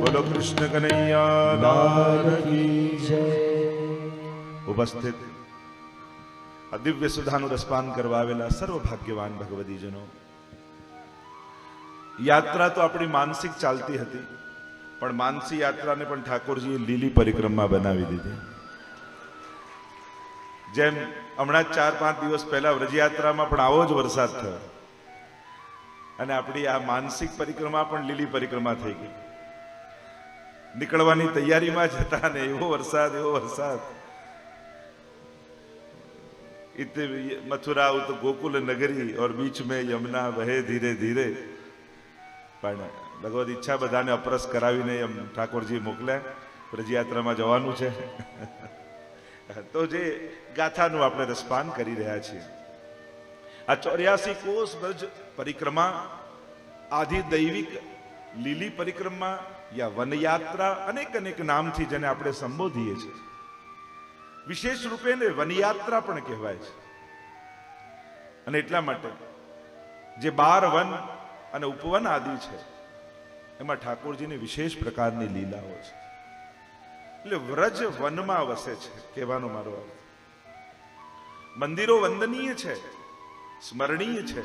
બોલો કૃષ્ણ કનૈયા લાલ કી જય. ઉપસ્થિત આ દિવ્ય સુધાનું રસપાન કરવા આવેલા સર્વ ભાગ્યવાન ભગવદીજનો, યાત્રા તો આપણી માનસિક ચાલતી હતી, પણ માનસી યાત્રાને પણ ઠાકોરજીએ લીલી પરિક્રમા બનાવી દીધી. જેમ હમણાં 4-5 દિવસ પહેલા વ્રજયાત્રામાં પણ આવો જ વરસાદ થયો અને આપણી આ માનસિક પરિક્રમા પણ લીલી પરિક્રમા થઈ ગઈ. નીકળવાની તૈયારીમાં જ હતા ને એવો વરસાદ मथुरा तो गोकुल नगरी और बीच में यमुना बहे धीरे धीरे. પણ ભગવદ ઈચ્છા બધાને અપરસ કરાવીને એમ ઠાકોરજી મોકલ્યા, વ્રજયાત્રામાં જવાનું છે. તો જે ગાથાનું આપણે રસપાન કરી રહ્યા છીએ, આ 84 કોષ વ્રજ પરિક્રમા આધિ દૈવિક લીલી પરિક્રમા યા વનયાત્રા અનેક અનેક નામથી જેને આપણે સંબોધીએ છીએ. વિશેષ રૂપે ને વનયાત્રા પણ કહેવાય છે. અને એટલા માટે જે 12 વન અને ઉપવન આદિ છે એમાં ઠાકોરજીની વિશેષ પ્રકારની લીલાઓ છે. એટલે વ્રજ વનમાં વસે છે કહેવાનો મારો અર્થ. મંદિરો વંદનીય છે, સ્મરણીય છે,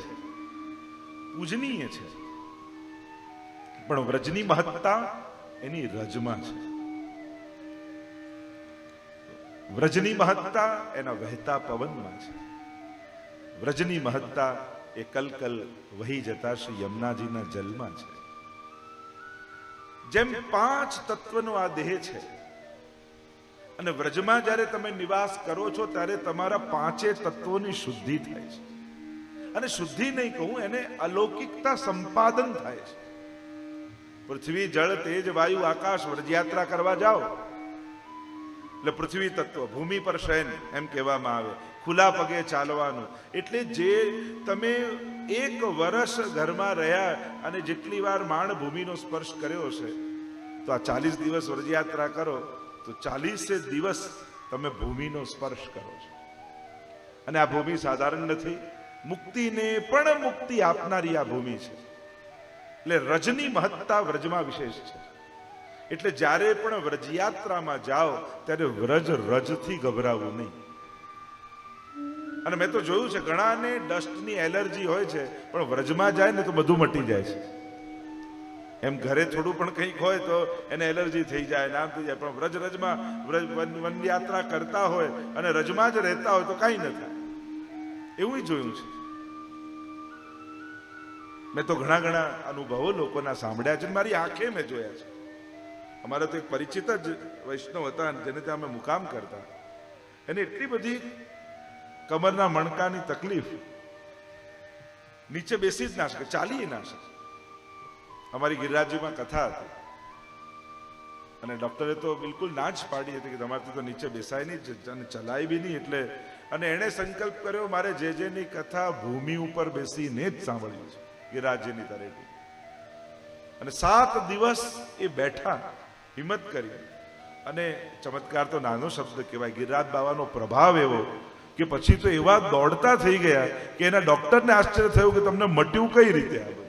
પૂજનીય છે, પણ વ્રજની મહત્તા એની રજમાં છે. વ્રજની મહત્તા એના વહેતા પવનમાં છે. વ્રજની મહત્તા એ કલકલ વહી જતા શ્રી યમુનાજીના જલમાં છે. જેમ 5 તત્વનો આ દેહ છે અને વ્રજમાં જ્યારે તમે નિવાસ કરો છો ત્યારે તમારા 5 તત્વોની શુદ્ધિ થાય છે. અને શુદ્ધિ નહીં કહું, એને અલૌકિકતા સંપાદન થાય છે. પૃથ્વી, જળ, તેજ, વાયુ, આકાશ વ્રજયાત્રા કરવા જાઓ એટલે પૃથ્વી તત્વ, ભૂમિ પર શયન એમ કહેવામાં આવે, ખુલ્લા પગે ચાલવાનું. એટલે જે તમે 1 વર્ષ ઘરમાં રહ્યા અને જેટલી વાર માણ ભૂમિનો સ્પર્શ કર્યો છે, તો આ 40 દિવસ વ્રજયાત્રા કરો તો 40 દિવસ તમે ભૂમિનો સ્પર્શ કરો છો. અને આ ભૂમિ સાધારણ નથી, મુક્તિને પણ મુક્તિ આપનારી આ ભૂમિ છે. એટલે રજની મહત્તા વ્રજમાં વિશેષ છે. એટલે જ્યારે પણ વ્રજયાત્રામાં જાઓ ત્યારે વ્રજ રજથી ગભરાવું નહીં. અને મેં તો જોયું છે ઘણાને ડસ્ટની એલર્જી હોય છે, પણ વ્રજમાં જાય ને તો બધું મટી જાય છે. એમ ઘરે થોડું પણ કંઈક હોય તો એને એલર્જી થઈ જાય, નામ થઈ જાય, પણ રજમાં વનયાત્રા કરતા હોય અને રજમાં જ રહેતા હોય તો કાંઈ ન થાય. એવું જોયું છે. મેં તો ઘણા અનુભવો લોકોના સાંભળ્યા છે, મારી આંખે મેં જોયા છે. અમારા તો એક પરિચિત જ વૈષ્ણવ હતા જેને ત્યાં અમે મુકામ કરતા. એને એટલી બધી કમરના મણકાની તકલીફ, નીચે બેસી જ ના શકે, ચાલી ના શકે. અમારી ગિરિરાજજીમાં કથા હતી અને ડોક્ટરે તો બિલકુલ ના જ પાડી હતી કે તમારાથી તો નીચે બેસાય નહીં અને ચલાય બી નહીં. એટલે અને એણે સંકલ્પ કર્યો મારે જેની કથા ભૂમિ ઉપર બેસીને જ સાંભળ્યું છે, ગિરિરાજજીની તરેટી. અને 7 દિવસ એ બેઠા, હિંમત કરી. અને ચમત્કાર તો નાનો શબ્દ કહેવાય, ગિરિરાજ બાવાનો પ્રભાવ એવો કે પછી તો એવા દોડતા થઈ ગયા કે એના ડોક્ટરને આશ્ચર્ય થયું કે તમને મટ્યું કઈ રીતે આ બધું.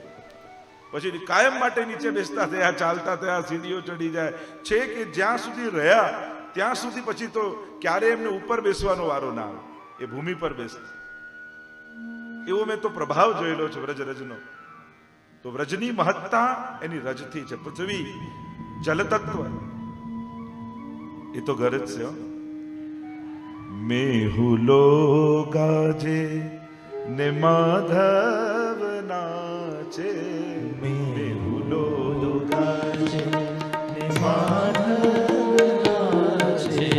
પછી કાયમ માટે નીચે બેસતા થયા, ચાલતા થયા, સીડીઓ ચડી જાય છે કે જ્યાં સુધી રહ્યા ત્યાં સુધી પછી તો ક્યારે એમને ઉપર બેસવાનો વારો ના આવે, એ ભૂમિ પર બેસતા. એવો મેં તો પ્રભાવ જોયેલો છે વ્રજ રજનો. તો વ્રજની મહત્તા એની રજથી છે. પૃથ્વી જલતત્વ એ તો ઘર જ છે. મેહુલો ગાજે ને માધવ નાચે, મેહુલો ગાજે ને માધવ નાચે,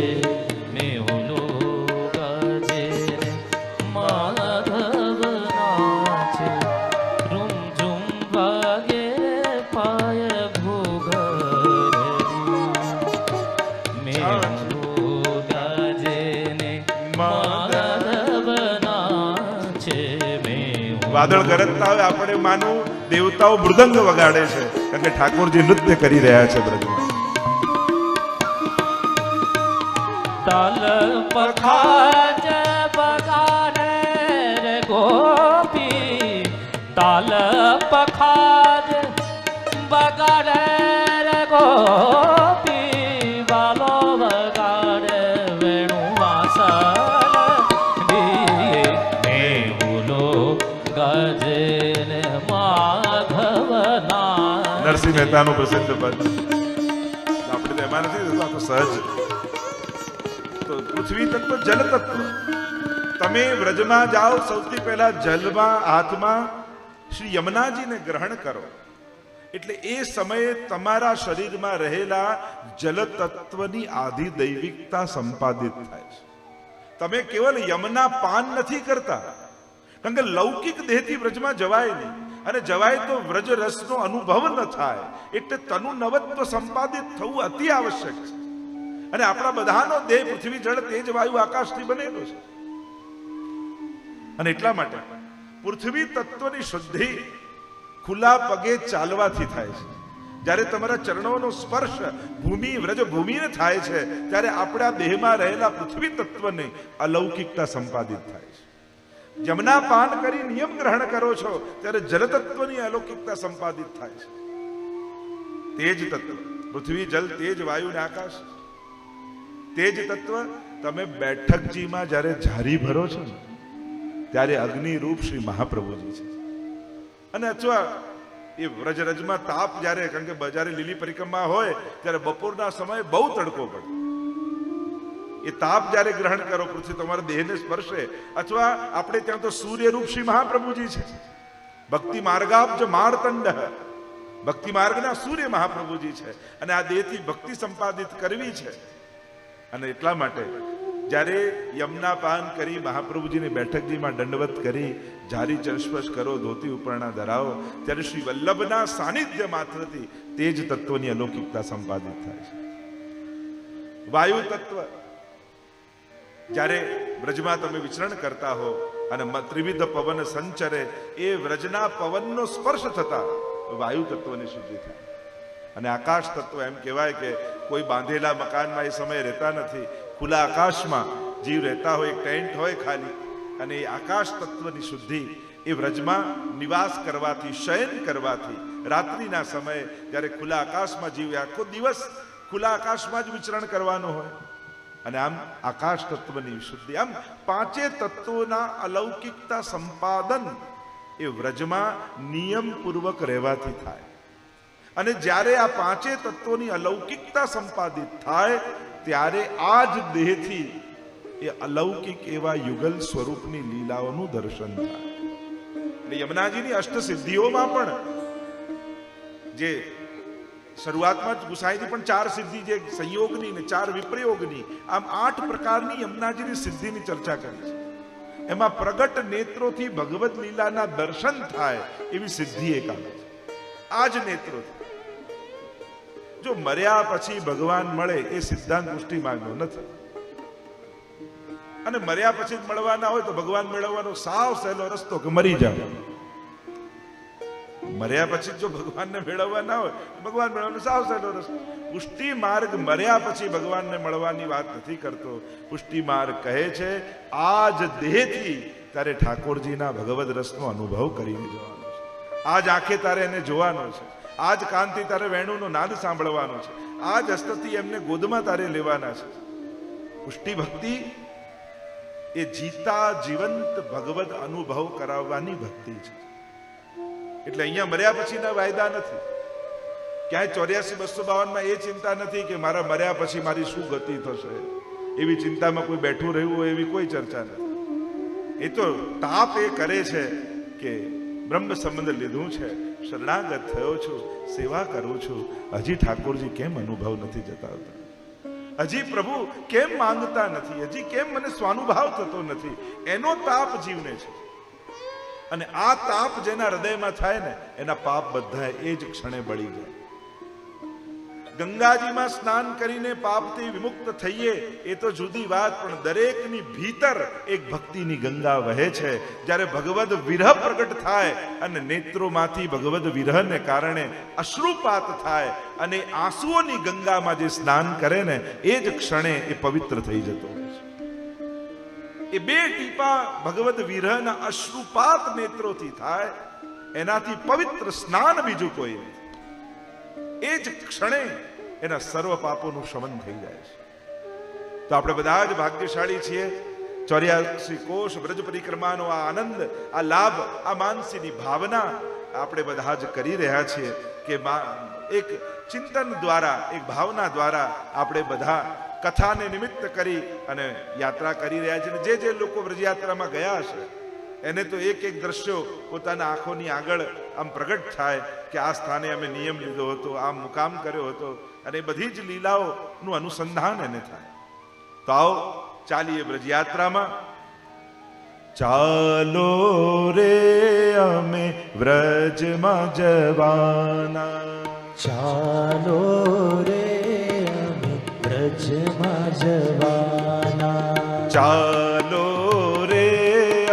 મેહુલો ગાજે ને માધવ નાચે, રૂમ ઝુમ વાગે પાય ઘોઘરી, મેહુલો ગાજે ને માધવ નાચે. વાદળ ગરજતા હોય આપણે માનું દેવતાઓ મૃદંગ વગાડે છે, કારણ કે ઠાકોરજી નૃત્ય કરી રહ્યા છે બ્રજમાં. તાલ પખાજ બગાડે રે ગોપી, તાલ પખાજ બગાડે રે ગોપી. ગોપી વાલો વગાડે વેણુ વાસણ મેહુલો ગાજે ને માધવના. નરસિંહ મહેતાનું પ્રસિદ્ધ પદ આપણે તો એમાં નથી થતું, આ તો સહજ. તો પૃથ્વી તત્વ જલ તત્વ. તમે વ્રજમાં જાઓ, સૌથી પહેલા જલમાં હાથમાં શ્રી યમુનાજીને ગ્રહણ કરો, એટલે એ સમયે તમારા શરીરમાં રહેલા જલ તત્વની આધિ દૈવિકતા સંપાદિત થાય છે. તમે કેવલ યમના પાન નથી કરતા, કારણ કે લૌકિક દેહથી વ્રજમાં જવાય નહીં, અને જવાય તો વ્રજ રસનો અનુભવ ન થાય, એટલે તનુ નવત્વ સંપાદિત થવું અતિ આવશ્યક છે. અને આપણા બધાનો દેહ પૃથ્વી જળ તેજ વાયુ આકાશથી બનેલો છે, અને એટલા માટે પૃથ્વી તત્વની શુદ્ધિ ખુલ્લા પગે ચાલવાથી થાય છે. જ્યારે તમારા ચરણોનો સ્પર્શ ભૂમિ વ્રજ ભૂમિને થાય છે, ત્યારે આપણા દેહમાં રહેલા પૃથ્વી તત્વને અલૌકિકતા સંપાદિત થાય છે. યમના પાન કરી નિયમ ગ્રહણ કરો છો, ત્યારે જલ તત્વની અલૌકિકતા સંપાદિત થાય છે. તેજ તત્વ પૃથ્વી જલ તેજ વાયુ ને આકાશ. તેજ તત્વ તમે બેઠકજીમાં જ્યારે ઝારી ભરો છો ને, ત્યારે અગ્નિ રૂપ શ્રી મહાપ્રભુજી છે. અને અથવા એ વ્રજરજમાં તાપ જ્યારે, કારણ કે જ્યારે લીલી પરિક્રમા હોય ત્યારે બપોરના સમયે બહુ તડકો પડે, એ તાપ જ્યારે ગ્રહણ કરો, પૃથ્વી તમારા દેહને સ્પર્શે. અથવા આપણે ત્યાં તો સૂર્ય રૂપ શ્રી મહાપ્રભુજી છે. ભક્તિ માર્ગાબ્જ માર્તંડ, ભક્તિ માર્ગના સૂર્ય મહાપ્રભુજી છે. અને આ દેહથી ભક્તિ સંપાદિત કરવી છે. અને એટલા માટે જ્યારે યમના પાન કરી મહાપ્રભુજીની બેઠકજીમાં દંડવત કરી જારી ચરસ્પર્શ કરો, ધોતી ઉપરણા ધરાવો, ત્યારે શ્રી વલ્લભના સાનિધ્ય માત્રથી તેજ તત્વની અલૌકિકતા સંપાદિત થાય છે. વાયુ તત્વ જ્યારે વ્રજમાં તમે વિચરણ કરતા હો અને ત્રિવિધ પવન સંચરે, એ વ્રજના પવનનો સ્પર્શ થતા વાયુ તત્વની શુદ્ધિ થાય. અને આકાશ તત્વ એમ કહેવાય કે કોઈ બાંધેલા મકાનમાં એ સમયે રહેતા નથી, ખુલ્લા આકાશમાં જીવ રહેતા હોય, એક ટેન્ટ હોય ખાલી, અને એ આકાશ તત્વની શુદ્ધિ એ વ્રજમાં નિવાસ કરવાથી, શયન કરવાથી, રાત્રિના સમયે જ્યારે ખુલ્લા આકાશમાં જીવ આખો દિવસ ખુલ્લા આકાશમાં જ વિચરણ કરવાનો હોય, અને આમ આકાશ તત્વની શુદ્ધિ, આમ પાંચે તત્વોના અલૌકિકતા સંપાદન એ વ્રજમાં નિયમપૂર્વક રહેવાથી થાય. અને જ્યારે આ પાંચે તત્વોની અલૌકિકતા સંપાદિત થાય, ત્યારે આ જ દેહથી એ અલૌકિક એવા યુગલ સ્વરૂપની લીલાઓનું દર્શન થાય. એટલે યમુનાજીની અષ્ટસિદ્ધિઓમાં પણ જે શરૂઆતમાં જ ગુસાઈની પણ 4 સિદ્ધિ, જે સંયોગની ને 4 વિપ્રયોગની, આમ 8 પ્રકારની યમુનાજીની સિદ્ધિની ચર્ચા કરી છે. એમાં પ્રગટ નેત્રોથી ભગવદ લીલાના દર્શન થાય એવી સિદ્ધિ એક આવે છે. આ જ નેત્રોથી. જો મર્યા પછી ભગવાન મળે એ સિદ્ધાંત પુષ્ટિ માર્ગનો નથી, અને મર્યા પછી જ મળવાના હોય તો ભગવાન મેળવવાનો સાવ સહેલો રસ્તો કે મરી જાવ. મર્યા પછી જો ભગવાનને મેળવવા ના હોય, ભગવાન મેળવવાનો સાવ સહેલો રસ્તો. પુષ્ટિ માર્ગ મર્યા પછી ભગવાનને મળવાની વાત નથી કરતો. પુષ્ટિ માર્ગ કહે છે આ જ દેહથી તારે ઠાકોરજીના ભગવદ રસનો અનુભવ કરીને જવાનો છે. આ જ આંખે તારે એને જોવાનો છે. આ જ કાનથી તારે વેણુનો નાદ સાંભળવાનો છે. આ જ હસ્તથી એમને ગોદમાં તારે લેવાના છે. પુષ્ટિ ભક્તિ એ જીતા જીવંત ભગવદ અનુભવ કરાવવાની ભક્તિ છે. એટલે અહીંયા મર્યા પછીના વાયદા નથી. ક્યાંય 84-252 એ ચિંતા નથી કે મારા મર્યા પછી મારી શું ગતિ થશે, એવી ચિંતામાં કોઈ બેઠું રહ્યું હોય એવી કોઈ ચર્ચા નથી. એ તો તાપ એ કરે છે કે બ્રહ્મ સંબંધ લીધું છે, શરણાગત થયો છું, સેવા કરું છું, હજી ઠાકોરજી કેમ અનુભવ નથી જતાવતા, હજી પ્રભુ કેમ માંગતા નથી, હજી કેમ મને સ્વાનુભાવ થતો નથી, એનો તાપ જીવને છે. અને આ તાપ જેના હૃદયમાં થાય ને, એના પાપ બધા એ જ ક્ષણે બળી જાય. ગંગાજીમાં સ્નાન કરીને પાપથી વિમુક્ત થઈએ એ તો જુદી વાત, પણ દરેકની ભીતર એક ભક્તિની ગંગા વહે છે. જ્યારે ભગવદ વિરહ પ્રગટ થાય અને નેત્રોમાંથી ભગવદ વિરહને કારણે અશ્રુપાત થાય અને આંસુઓની ગંગામાં જે સ્નાન કરે ને, એ જ ક્ષણે એ પવિત્ર થઈ જતો હોય છે. એ 2 ટીપા ભગવદ વિરહના અશ્રુપાત નેત્રોથી થાય, એનાથી પવિત્ર સ્નાન બીજું કોઈ નથી. એ જ ક્ષણે એના સર્વ પાપોનું શમન થઈ જાય છે. તો આપણે બધા જ ભાગ્યશાળી છીએ. 84 કોષ બ્રજ પરિક્રમાનો આ આનંદ, આ લાભ, આ માનસીની ભાવના આપણે બધા જ કરી રહ્યા છીએ કે એક ચિંતન દ્વારા, એક ભાવના દ્વારા આપણે બધા કથાને નિમિત્ત કરી અને યાત્રા કરી રહ્યા છીએ. જે લોકો વ્રજયાત્રામાં ગયા હશે એને તો એક એક દ્રશ્યો પોતાના આંખોની આગળ આમ પ્રગટ થાય કે આ સ્થાને અમે નિયમ લીધો હતો, આમ મુકામ કર્યો હતો, અને બધી જ લીલાઓનું અનુસંધાન એને થાય. તો આવો ચાલીએ વ્રજયાત્રામાં. ચાલો રે અમે વ્રજમાં જવાના, ચાલો રે અમે વ્રજમાં જવાના, ચાલો રે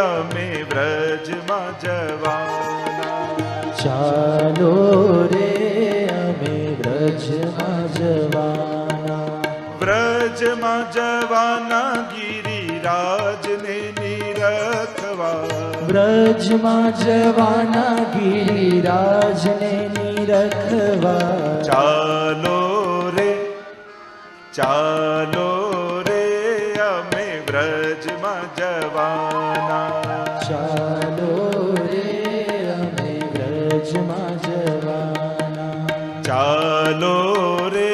અમે વ્રજમાં જવાના, ચાલો રે અમે વ્રજમાં જવાના, વ્રજમાં જવાના ગિરિરાજને નિરખવા, વ્રજમાં જવાના ગિરિરાજને નિરખવા, ચાલો રે, ચાલો રે અમે વ્રજમાં જવાના, ચાલો રે અમે વ્રજમાં જવાના, ચાલો રે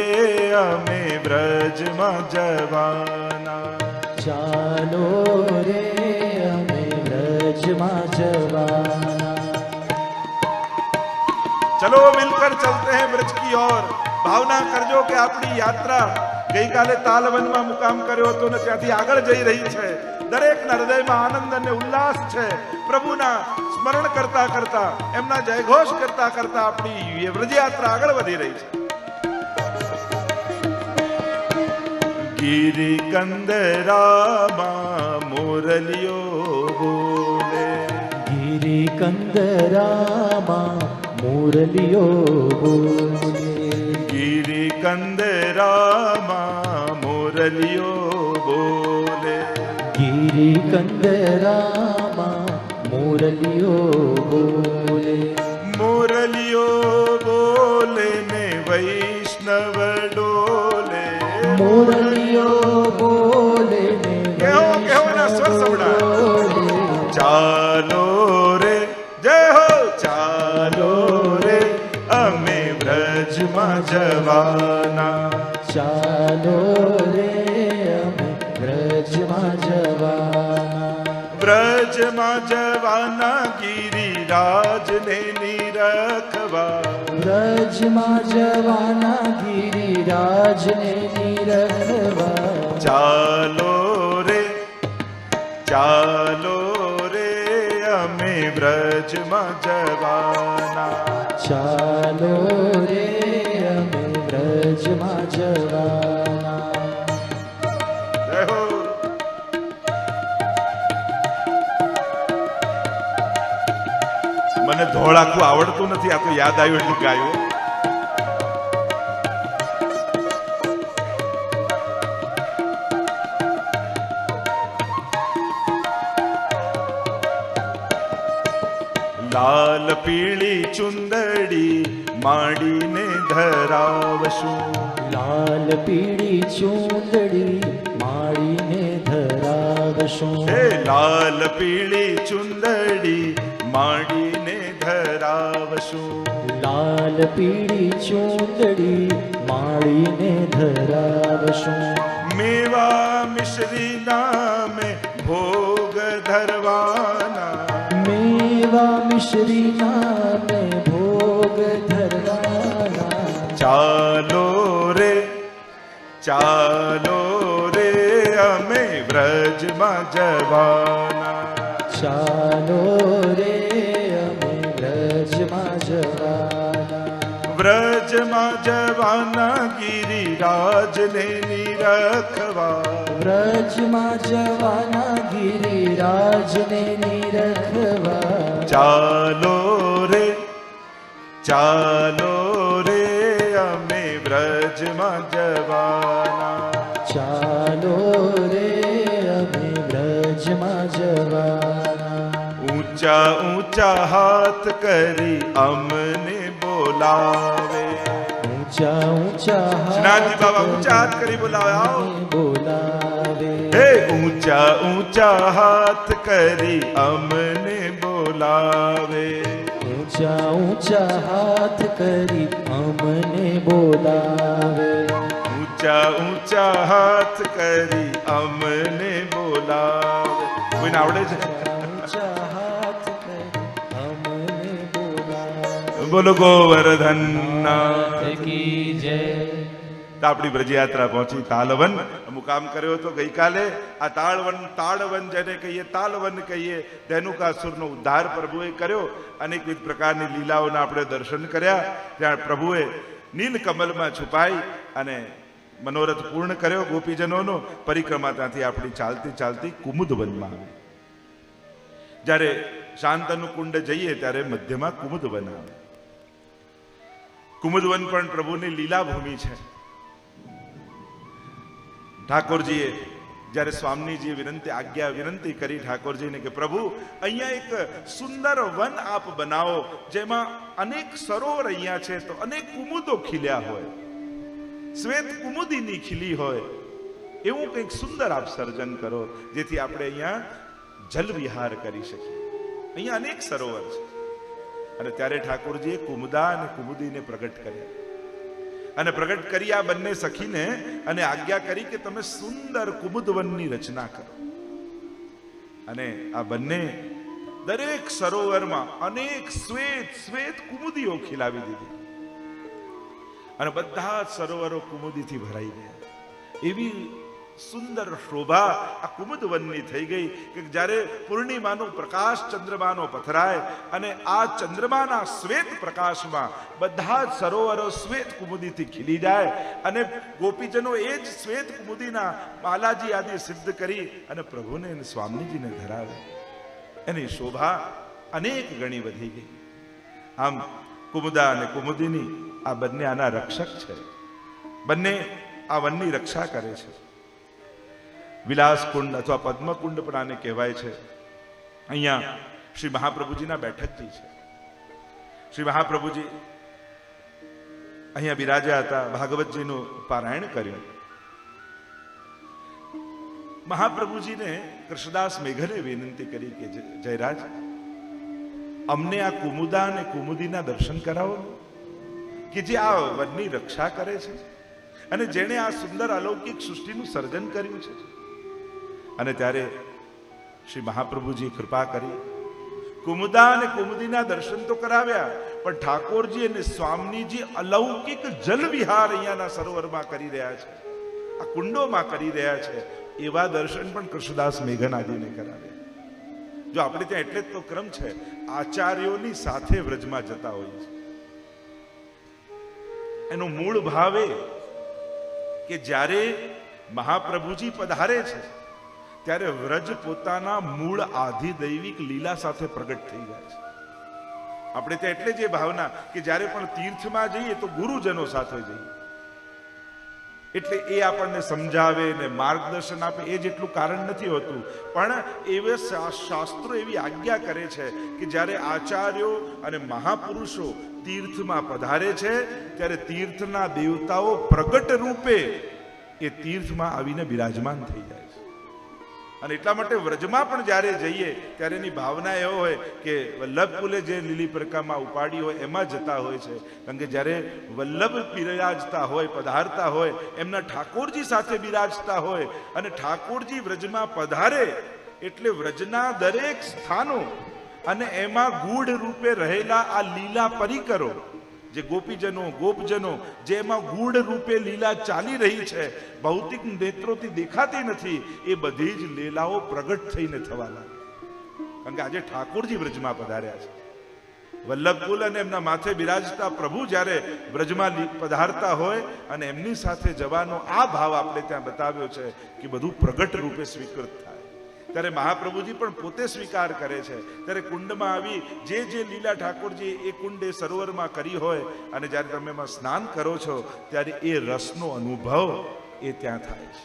અમે વ્રજમાં જવાના, ચાલો રે અમે વ્રજમાં જવાના. चलो मिलकर चलते हैं ब्रज की ओर. भावना करजो કે આપણી યાત્રા ગઈકાલે તાલવનમાં મુકામ કર્યો હતો ને ત્યાંથી આગળ જઈ રહી છે. દરેકના હૃદયમાં આનંદ અને ઉલ્લાસ છે. પ્રભુના સ્મરણ કરતા કરતા, એમના જયઘોષ કરતા કરતા આપણી વ્રજયાત્રા આગળ વધી રહી છે. ગિરિ કંદરામાં મુરલિયો બોલે, ગિરિ કંદરામાં મુરલિયો બોલે, ગિરિ કંદરામાં મુરલિયો બોલે, ગિરિ કંદરામાં મુરલિયો બોલે, મુરલિયો બોલે ને વૈષ્ણવ ડોલે, મુરલિયો બોલે ને કેવો કેવોના સ્વર સંભળાય. ચાલો રે, જય હો, ચાલો રે અમે વ્રજમાં જવાના, ચાલો રે અમે વ્રજમાં જવાના, વ્રજમાં જવાના ગિરિરાજને નિરખવા, વ્રજમાં જવાના ગિરિરાજને નિરખવા, ચાલો રે, ચાલો રે અમે વ્રજમાં જવાના, ચાલો રે અમે વ્રજમાં જવાના. જય હો. મને ધોળાકું આવડતું નથી, આ તો યાદ આવ્યું એટલે ગાયું. લાલ પીળી ચુંદડી માંડીને ધરાવશું, લાલ પીળી ચૂંદડી માળીને ધરાવશું, હે લાલ પીળી ચુંદડી માંડીને ધરાવશું, લાલ પીળી ચૂંદડી માળીને ધરાવશું, મેવા મિશ્રી નામે ભોગ ધરવાના, મેવા મિશ્રી નામે ભોગ ધરવાના, ચાલો રે, ચાલો રે અમે વ્રજમાં જવાના, ચાલો રે અમે વ્રજમાં જવાના, વ્રજમાં જવાના ગિરિરાજને નિરખવા, વ્રજમાં જવાના ગિરિરાજને નિરખવા, ચાલો રે, ચાલો રે અમે વ્રજમાં જવાના, ચાલો રે અમે વ્રજમાં જવાના, ઊંચા ઊંચા હાથ કરી અમને બોલાવે, ઊંચા ઊંચા શ્રીનાથજી બાબા ઊંચા હાથ કરી બોલાવે, આવો. બોલાવે. હે ઊંચા ઊંચા હાથ કરી અમને બોલાવે, ઊંચા ઊંચા હાથ કરી અમને બોલાવે. ઊંચા ઊંચા હાથ કરી અમને બોલાવે. કોઈને આવડે છે? ઊંચા હાથ કરી અમને બોલાવે. બોલો ગોવર્ધન કી જય. આપણી બ્રજયાત્રા પહોંચી તાલવન મુકામ કર્યો હતો ગઈકાલે. આ તાળવન જેને કહીએ, તાલવન કહીએ, ધેનુકાસુરનો ઉદ્ધાર પ્રભુએ કર્યો. અનેકવિધ પ્રકારની લીલાઓના આપણે દર્શન કર્યા. ત્યાં પ્રભુએ નીલકમલમાં છુપાઈ અને મનોરથ પૂર્ણ કર્યો ગોપીજનોનો. પરિક્રમા ત્યાંથી આપણી ચાલતી ચાલતી કુમુદવનમાં આવી. જ્યારે શાંતનુ કુંડ જઈએ ત્યારે મધ્યમાં કુમુદવન આવે. કુમુદવન પણ પ્રભુની લીલા ભૂમિ છે. ઠાકોરજીએ જ્યારે સ્વામીજીએ વિનંતી કરી ઠાકોરજીને કે પ્રભુ અહીંયા એક સુંદર વન આપ બનાવો, જેમાં અનેક સરોવર અહીંયા છે, તો અનેક કુમુદો ખીલ્યા હોય, શ્વેત કુમુદીની ખીલી હોય, એવું કંઈક સુંદર આપ સર્જન કરો, જેથી આપણે અહીંયા જલ વિહાર કરી શકીએ. અહીંયા અનેક સરોવર છે. અને ત્યારે ઠાકોરજીએ કુમુદા અને કુમુદીને પ્રગટ કર્યા. અને પ્રગટ કરી આ બંને સખીને અને આજ્ઞા કરી કે તમે સુંદર કુમુદવનની રચના કરો. અને આ બંને દરેક સરોવરમાં અનેક શ્વેત કુમુદીઓ ખીલાવી દીધી. અને બધા જ સરોવરો કુમુદીથી ભરાઈ ગયા. એવી સુંદર શોભા આ કુમુદવનની થઈ ગઈ કે જ્યારે પૂર્ણિમાનો પ્રકાશ ચંદ્રમાનો પથરાય અને આ ચંદ્રમાના શ્વેત પ્રકાશમાં બધા જ સરોવરો શ્વેત કુમુદીથી ખીલી જાય. અને ગોપીજનો એ જ શ્વેત કુમુદીના બાલાજી આદિ સિદ્ધ કરી અને પ્રભુને અને સ્વામીજીને ધરાવે. એની શોભા અનેક ગણી વધી ગઈ. આમ કુમુદા અને કુમુદીની આ બંને આના રક્ષક છે. બંને આ વનની રક્ષા કરે છે. વિલાસ કુંડ અથવા પદ્મકુંડ પણ આને કહેવાય છે. અહીંયા શ્રી મહાપ્રભુજીના બેઠકજી છે. શ્રી મહાપ્રભુજી અહીંયા બિરાજ્યા હતા, ભાગવતજીનું પારાયણ કર્યું. મહાપ્રભુજીને કૃષ્ણદાસ મેઘને વિનંતી કરી કે જયરાજ, અમને આ કુમુદા અને કુમુદીના દર્શન કરાવો, કે જે આ વનની રક્ષા કરે છે અને જેણે આ સુંદર અલૌકિક સૃષ્ટિનું સર્જન કર્યું છે. અને ત્યારે શ્રી મહાપ્રભુજી કૃપા કરી કુમુદા અને કુમુદીના દર્શન તો કરાવ્યા, પણ ઠાકોરજી અને સ્વામીજી અલૌકિક જલ વિહાર અહીંયાના સરોવરમાં કરી રહ્યા છે, આ કુંડોમાં કરી રહ્યા છે, એવા દર્શન પણ કૃષ્ણદાસ મેઘનાદીને કરાવ્યા. જો આપણે ત્યાં એટલે જ તો ક્રમ છે, આચાર્યોની સાથે વ્રજમાં જતા હોય છે. એનો મૂળ ભાવ એ કે જ્યારે મહાપ્રભુજી પધારે છે ત્યારે વ્રજ પોતાના મૂળ આધિદૈવિક લીલા સાથે પ્રગટ થઈ જાય છે. આપણે ત્યાં એટલે જ એ ભાવના કે જ્યારે પણ તીર્થમાં જઈએ તો ગુરુજનો સાથે જઈએ, એટલે એ આપણને સમજાવે ને માર્ગદર્શન આપે એ જેટલું કારણ નથી હોતું, પણ એવે શાસ્ત્રો એવી આજ્ઞા કરે છે કે જ્યારે આચાર્યો અને મહાપુરુષો તીર્થમાં પધારે છે ત્યારે તીર્થના દેવતાઓ પ્રગટ રૂપે એ તીર્થમાં આવીને બિરાજમાન થઈ જાય છે. અને એટલા માટે વ્રજમાં પણ જ્યારે જઈએ ત્યારે એની ભાવના એવો હોય કે વલ્લભ કુલે જે લીલી પ્રકારમાં ઉપાડી હોય એમાં જતા હોય છે. કારણ કે જ્યારે વલ્લભ બિરાજતા હોય, પધારતા હોય, એમના ઠાકોરજી સાથે બિરાજતા હોય અને ઠાકોરજી વ્રજમાં પધારે એટલે વ્રજના દરેક સ્થાનો અને એમાં ગૂઢ રૂપે રહેલા આ લીલા પરિકરો, જે ગોપીજનો ગોપજનો જેમાં ગૂઢ રૂપે લીલા ચાલી રહી છે, ભૌતિક નેત્રોથી દેખાતી નથી, એ બધી જ લીલાઓ પ્રગટ થઈને થવા લાગે. કારણ કે આજે ઠાકોરજી વ્રજમાં પધાર્યા છે. વલ્લભકુલ અને એમના માથે બિરાજતા પ્રભુ જ્યારે વ્રજમાં પધારતા હોય અને એમની સાથે જવાનો આ ભાવ આપણે ત્યાં બતાવ્યો છે કે બધું પ્રગટ રૂપે સ્વીકૃત થાય. ત્યારે મહાપ્રભુજી પણ પોતે સ્વીકાર કરે છે. ત્યારે કુંડમાં આવી જે લીલા ઠાકોરજી એ કુંડ એ સરોવરમાં કરી હોય અને જ્યારે તમે એમાં સ્નાન કરો છો ત્યારે એ રસનો અનુભવ એ ત્યાં થાય છે.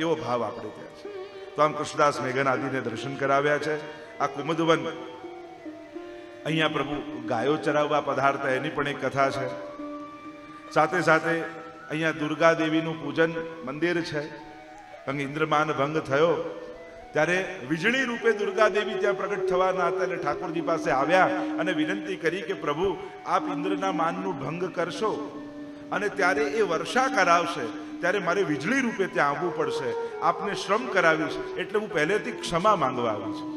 એવો ભાવ આપણે ત્યાં છે. તો આમ કૃષ્ણદાસ મેઘન આદિને દર્શન કરાવ્યા છે. આ કુમુદવન અહીંયા પ્રભુ ગાયો ચરાવવા પધારતા એની પણ એક કથા છે. સાથે સાથે અહીંયા દુર્ગા દેવીનું પૂજન મંદિર છે. કારણ કે ઇન્દ્રમાન ભંગ થયો ત્યારે વીજળી રૂપે દુર્ગા દેવી ત્યાં પ્રગટ થવાના હતા. એટલે ઠાકોરજી પાસે આવ્યા અને વિનંતી કરી કે પ્રભુ આપ ઇન્દ્રના માનનું ભંગ કરશો અને ત્યારે એ વર્ષા કરાવશે, ત્યારે મારે વીજળી રૂપે ત્યાં આવવું પડશે, આપને શ્રમ કરાવીશ, એટલે હું પહેલેથી ક્ષમા માંગવા આવી છું.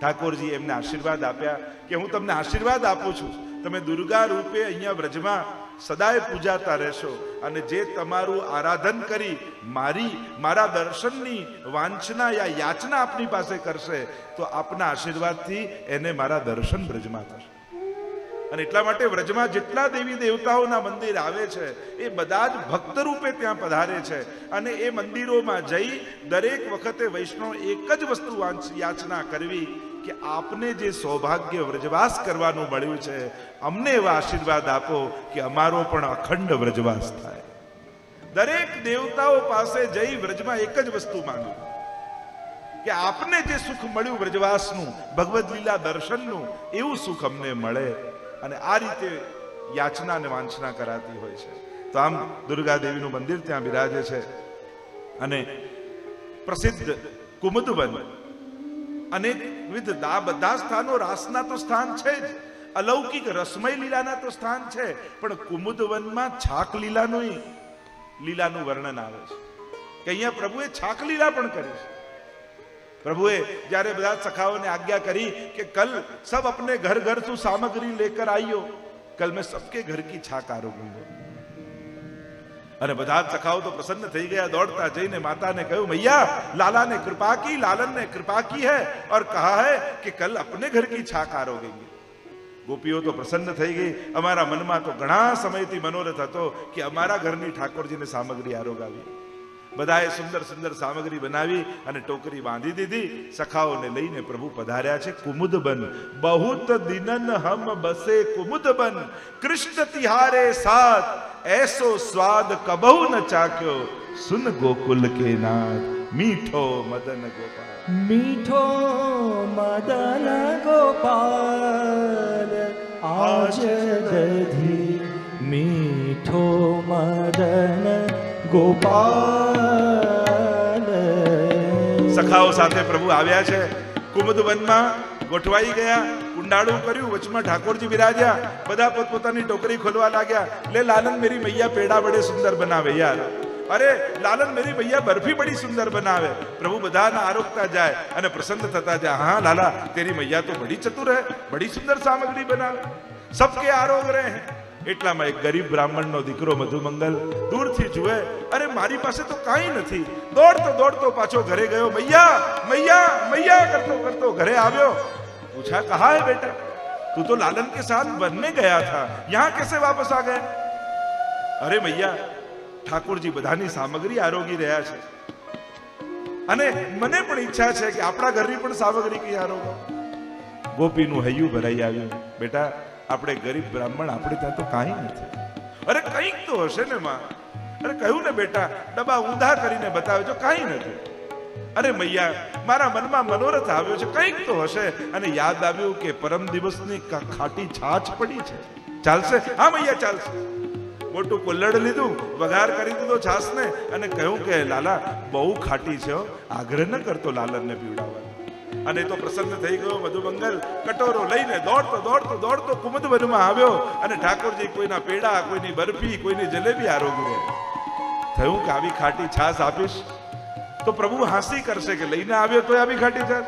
ઠાકોરજી એમને આશીર્વાદ આપ્યા કે હું તમને આશીર્વાદ આપું છું, તમે દુર્ગા રૂપે અહીંયા વ્રજમાં સદાય પૂજાતા રહેશો અને જે તમારું આરાધન કરી મારા દર્શનની વાંછના યા યાચના આપની પાસે કરશે તો આપના આશીર્વાદથી એને મારા દર્શન વ્રજમાં થશે. અને એટલા માટે વ્રજમાં જેટલા દેવી દેવતાઓના મંદિર આવે છે એ બધા જ ભક્ત રૂપે ત્યાં પધારે છે. અને એ મંદિરોમાં જઈ દરેક વખતે વૈષ્ણવ એક જ વસ્તુ યાચના કરવી કે આપને જે સૌભાગ્ય વ્રજવાસ કરવાનું મળ્યું છે અમને એવા આશીર્વાદ આપો કે અમારો પણ અખંડ વ્રજવાસ થાય. દરેક દેવતાઓ પાસે જઈ વ્રજમાં એક જ વસ્તુ માંગી કે આપને જે સુખ મળ્યું વ્રજવાસનું, ભગવદ લીલા દર્શનનું, એવું સુખ અમને મળે. અને આ રીતે યાચના અને વાંચના કરાતી હોય છે. તો આમ દુર્ગા દેવીનું મંદિર ત્યાં બિરાજે છે. અને પ્રસિદ્ધ કુમુદવન, અનેકવિધ બધા સ્થાનો, રાસના તો સ્થાન છે જ, અલૌકિક રસમય લીલાના તો સ્થાન છે, પણ કુમુદવનમાં છાક લીલાનું વર્ણન આવે છે કે અહીંયા પ્રભુએ છાક લીલા પણ કરી છે. प्रभुए જ્યારે બધા સખાઓને આજ્ञा કરી કે कल सब अपने घर घर तू सामग्री लेकर आइयो, कल मैं सबके घर की छाक आरोगूंगा. અને બધા સખાઓ તો પ્રસન્ન થઈ ગયા. દોડતા જઈને માતાને કહ્યું, मैया लाला ने कृपा की, लालन ने कृपा की है और कहा है कि कल अपने घर की छाक आरोगेंगे. ગોપીઓ તો પ્રસન્ન થઈ ગઈ. અમારા મનમાં તો ઘણા સમયથી મનોરથ હતો કે અમારા ઘરની ઠાકોરજીને સામગ્રી આરોગાવી. બધાએ સુંદર સુંદર સામગ્રી બનાવી અને ટોકરી બાંધી દીધી. સખાઓને લઈને પ્રભુ પધાર્યા છે કુમુદબન. બહુત દિનન હમ બસે કુમુદબન, કૃષ્ણ તિહારે સાથ એસો સ્વાદ કબહુ ન ચાખ્યો, સુન ગોકુલ કે નાથ મીઠો મદન ગોપાલ. મીઠો મદન ગોપાલ આજ દધી, મીઠો મદન ગોપાલ. સખાઓ સાથે પ્રભુ આવ્યા છે. કુમુદવનમાં ગોઠવાઈ ગયા, કુંડાળું કર્યું, વચમાં ઠાકોરજી બિરાજ્યા. બધા પોતપોતાની ટોકરી ખોલવા લાગ્યા. લે લાलन मेरी मैया पेड़ा बड़े सुंदर बनावे यार, अरे लालन मेरी मैया बर्फी बड़ी सुंदर बनावे. प्रभु बधाना आरोगता जाए અને પ્રસન્ન થતા જાય. हाँ लाला तेरी मैया तो बड़ी चतुर है, बड़ी सुंदर सामग्री बनावे, सबके आरोग रहे हैं. એટલામાં એક ગરીબ બ્રાહ્મણનો દીકરો મધુમંગલ દૂરથી જુએ, અરે મારી પાસે તો કાંઈ નથી. દોડતો દોડતો પાછો ઘરે ગયો. मैया मैया मैया करतो करतो घरे આવ્યો. पूछा कहाँ है बेटा, तू तो लालन के साथ वन में गया था, यहाँ कैसे वापस आ गया? अरे मैया ઠાકોરજી બધાની સામગ્રી આરોગી રહ્યા છે અને મને પણ ઈચ્છા છે કે આપણા ઘરની પણ સામગ્રી કઈ આરોગો. ગોપીનું હૈયું ભરાઈ આવ્યું. બેટા આપણે ગરીબ બ્રાહ્મણ, આપણે ત્યાં તો કાંઈ નથી. અરે કંઈક તો હશે ને માં. અરે કહ્યું ને બેટા, ડબ્બા ઊંધા કરીને બતાવજો, કાંઈ નથી. અરે મૈયા મારા મનમાં મનોરથ આવ્યો છે, કંઈક તો હશે. અને યાદ આવ્યું કે પરમ દિવસની ખાટી છાછ પડી છે, ચાલશે? હા મૈયા ચાલશે. મોટું કુલ્લડ લીધું, વઘાર કરી દીધો છાસને અને કહ્યું કે લાલા બહુ ખાટી છે, આગ્રહ ન કરતો લાલનને પીવડાવવાનો. અને તો પ્રસન્ન થઈ ગયો મધુમંગલ. કટોરો લઈને દોડતો દોડતો દોડતો કુમુદવનમાં આવ્યો અને ઠાકોરજી કોઈના પેડા, કોઈની બરફી, કોઈની જલેબી આરોગી રહ્યા. થયું કે આવી ખાટી છાસ આપીશ તો પ્રભુ હાંસી કરશે કે લઈને આવ્યો તો આવી ખાટી છાસ.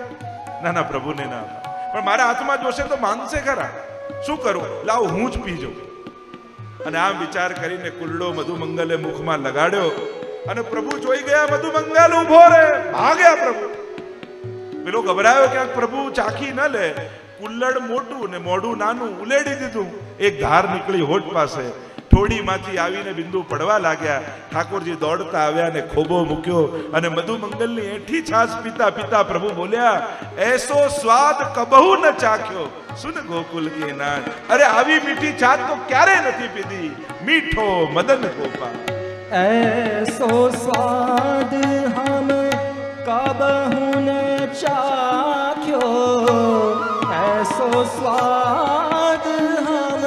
ના ના, પ્રભુને ના આપે. પણ મારા હાથમાં જોશે તો માંગશે ખરા. શું કરું? લાવ હું જ પીજો. અને આમ વિચાર કરીને કુલ્લડો મધુમંગલે મુખમાં લગાડ્યો અને પ્રભુ જોઈ ગયા. મધુમંગલ ઉભો રે, ભાગ્યા પ્રભુ. પેલો ગભરાયો ક્યાંક પ્રભુ ચાખી ન લે. કુલ્લડ મોટું ને મોઢું નાનું, ઉલેડી દીધું. એક ધાર નીકળી હોઠ પાસે, થોડીમાંથી આવીને બિંદુ પડવા લાગ્યા. ઠાકોરજી દોડતા આવ્યા ને ખોબો મૂક્યો અને મધુમંગલની એઠી છાસ પીતા પીતા પ્રભુ બોલ્યા, એસો સ્વાદ કબહુ ન ચાખ્યો, સુન ગોકુલ કે નાથ. અરે આવી મીઠી છાસ તો ક્યારે નથી પીધી, મીઠો મદન ગોપાલ. ऐसो स्वाद हम कबहू न चाख्यो, ऐसो स्वाद हम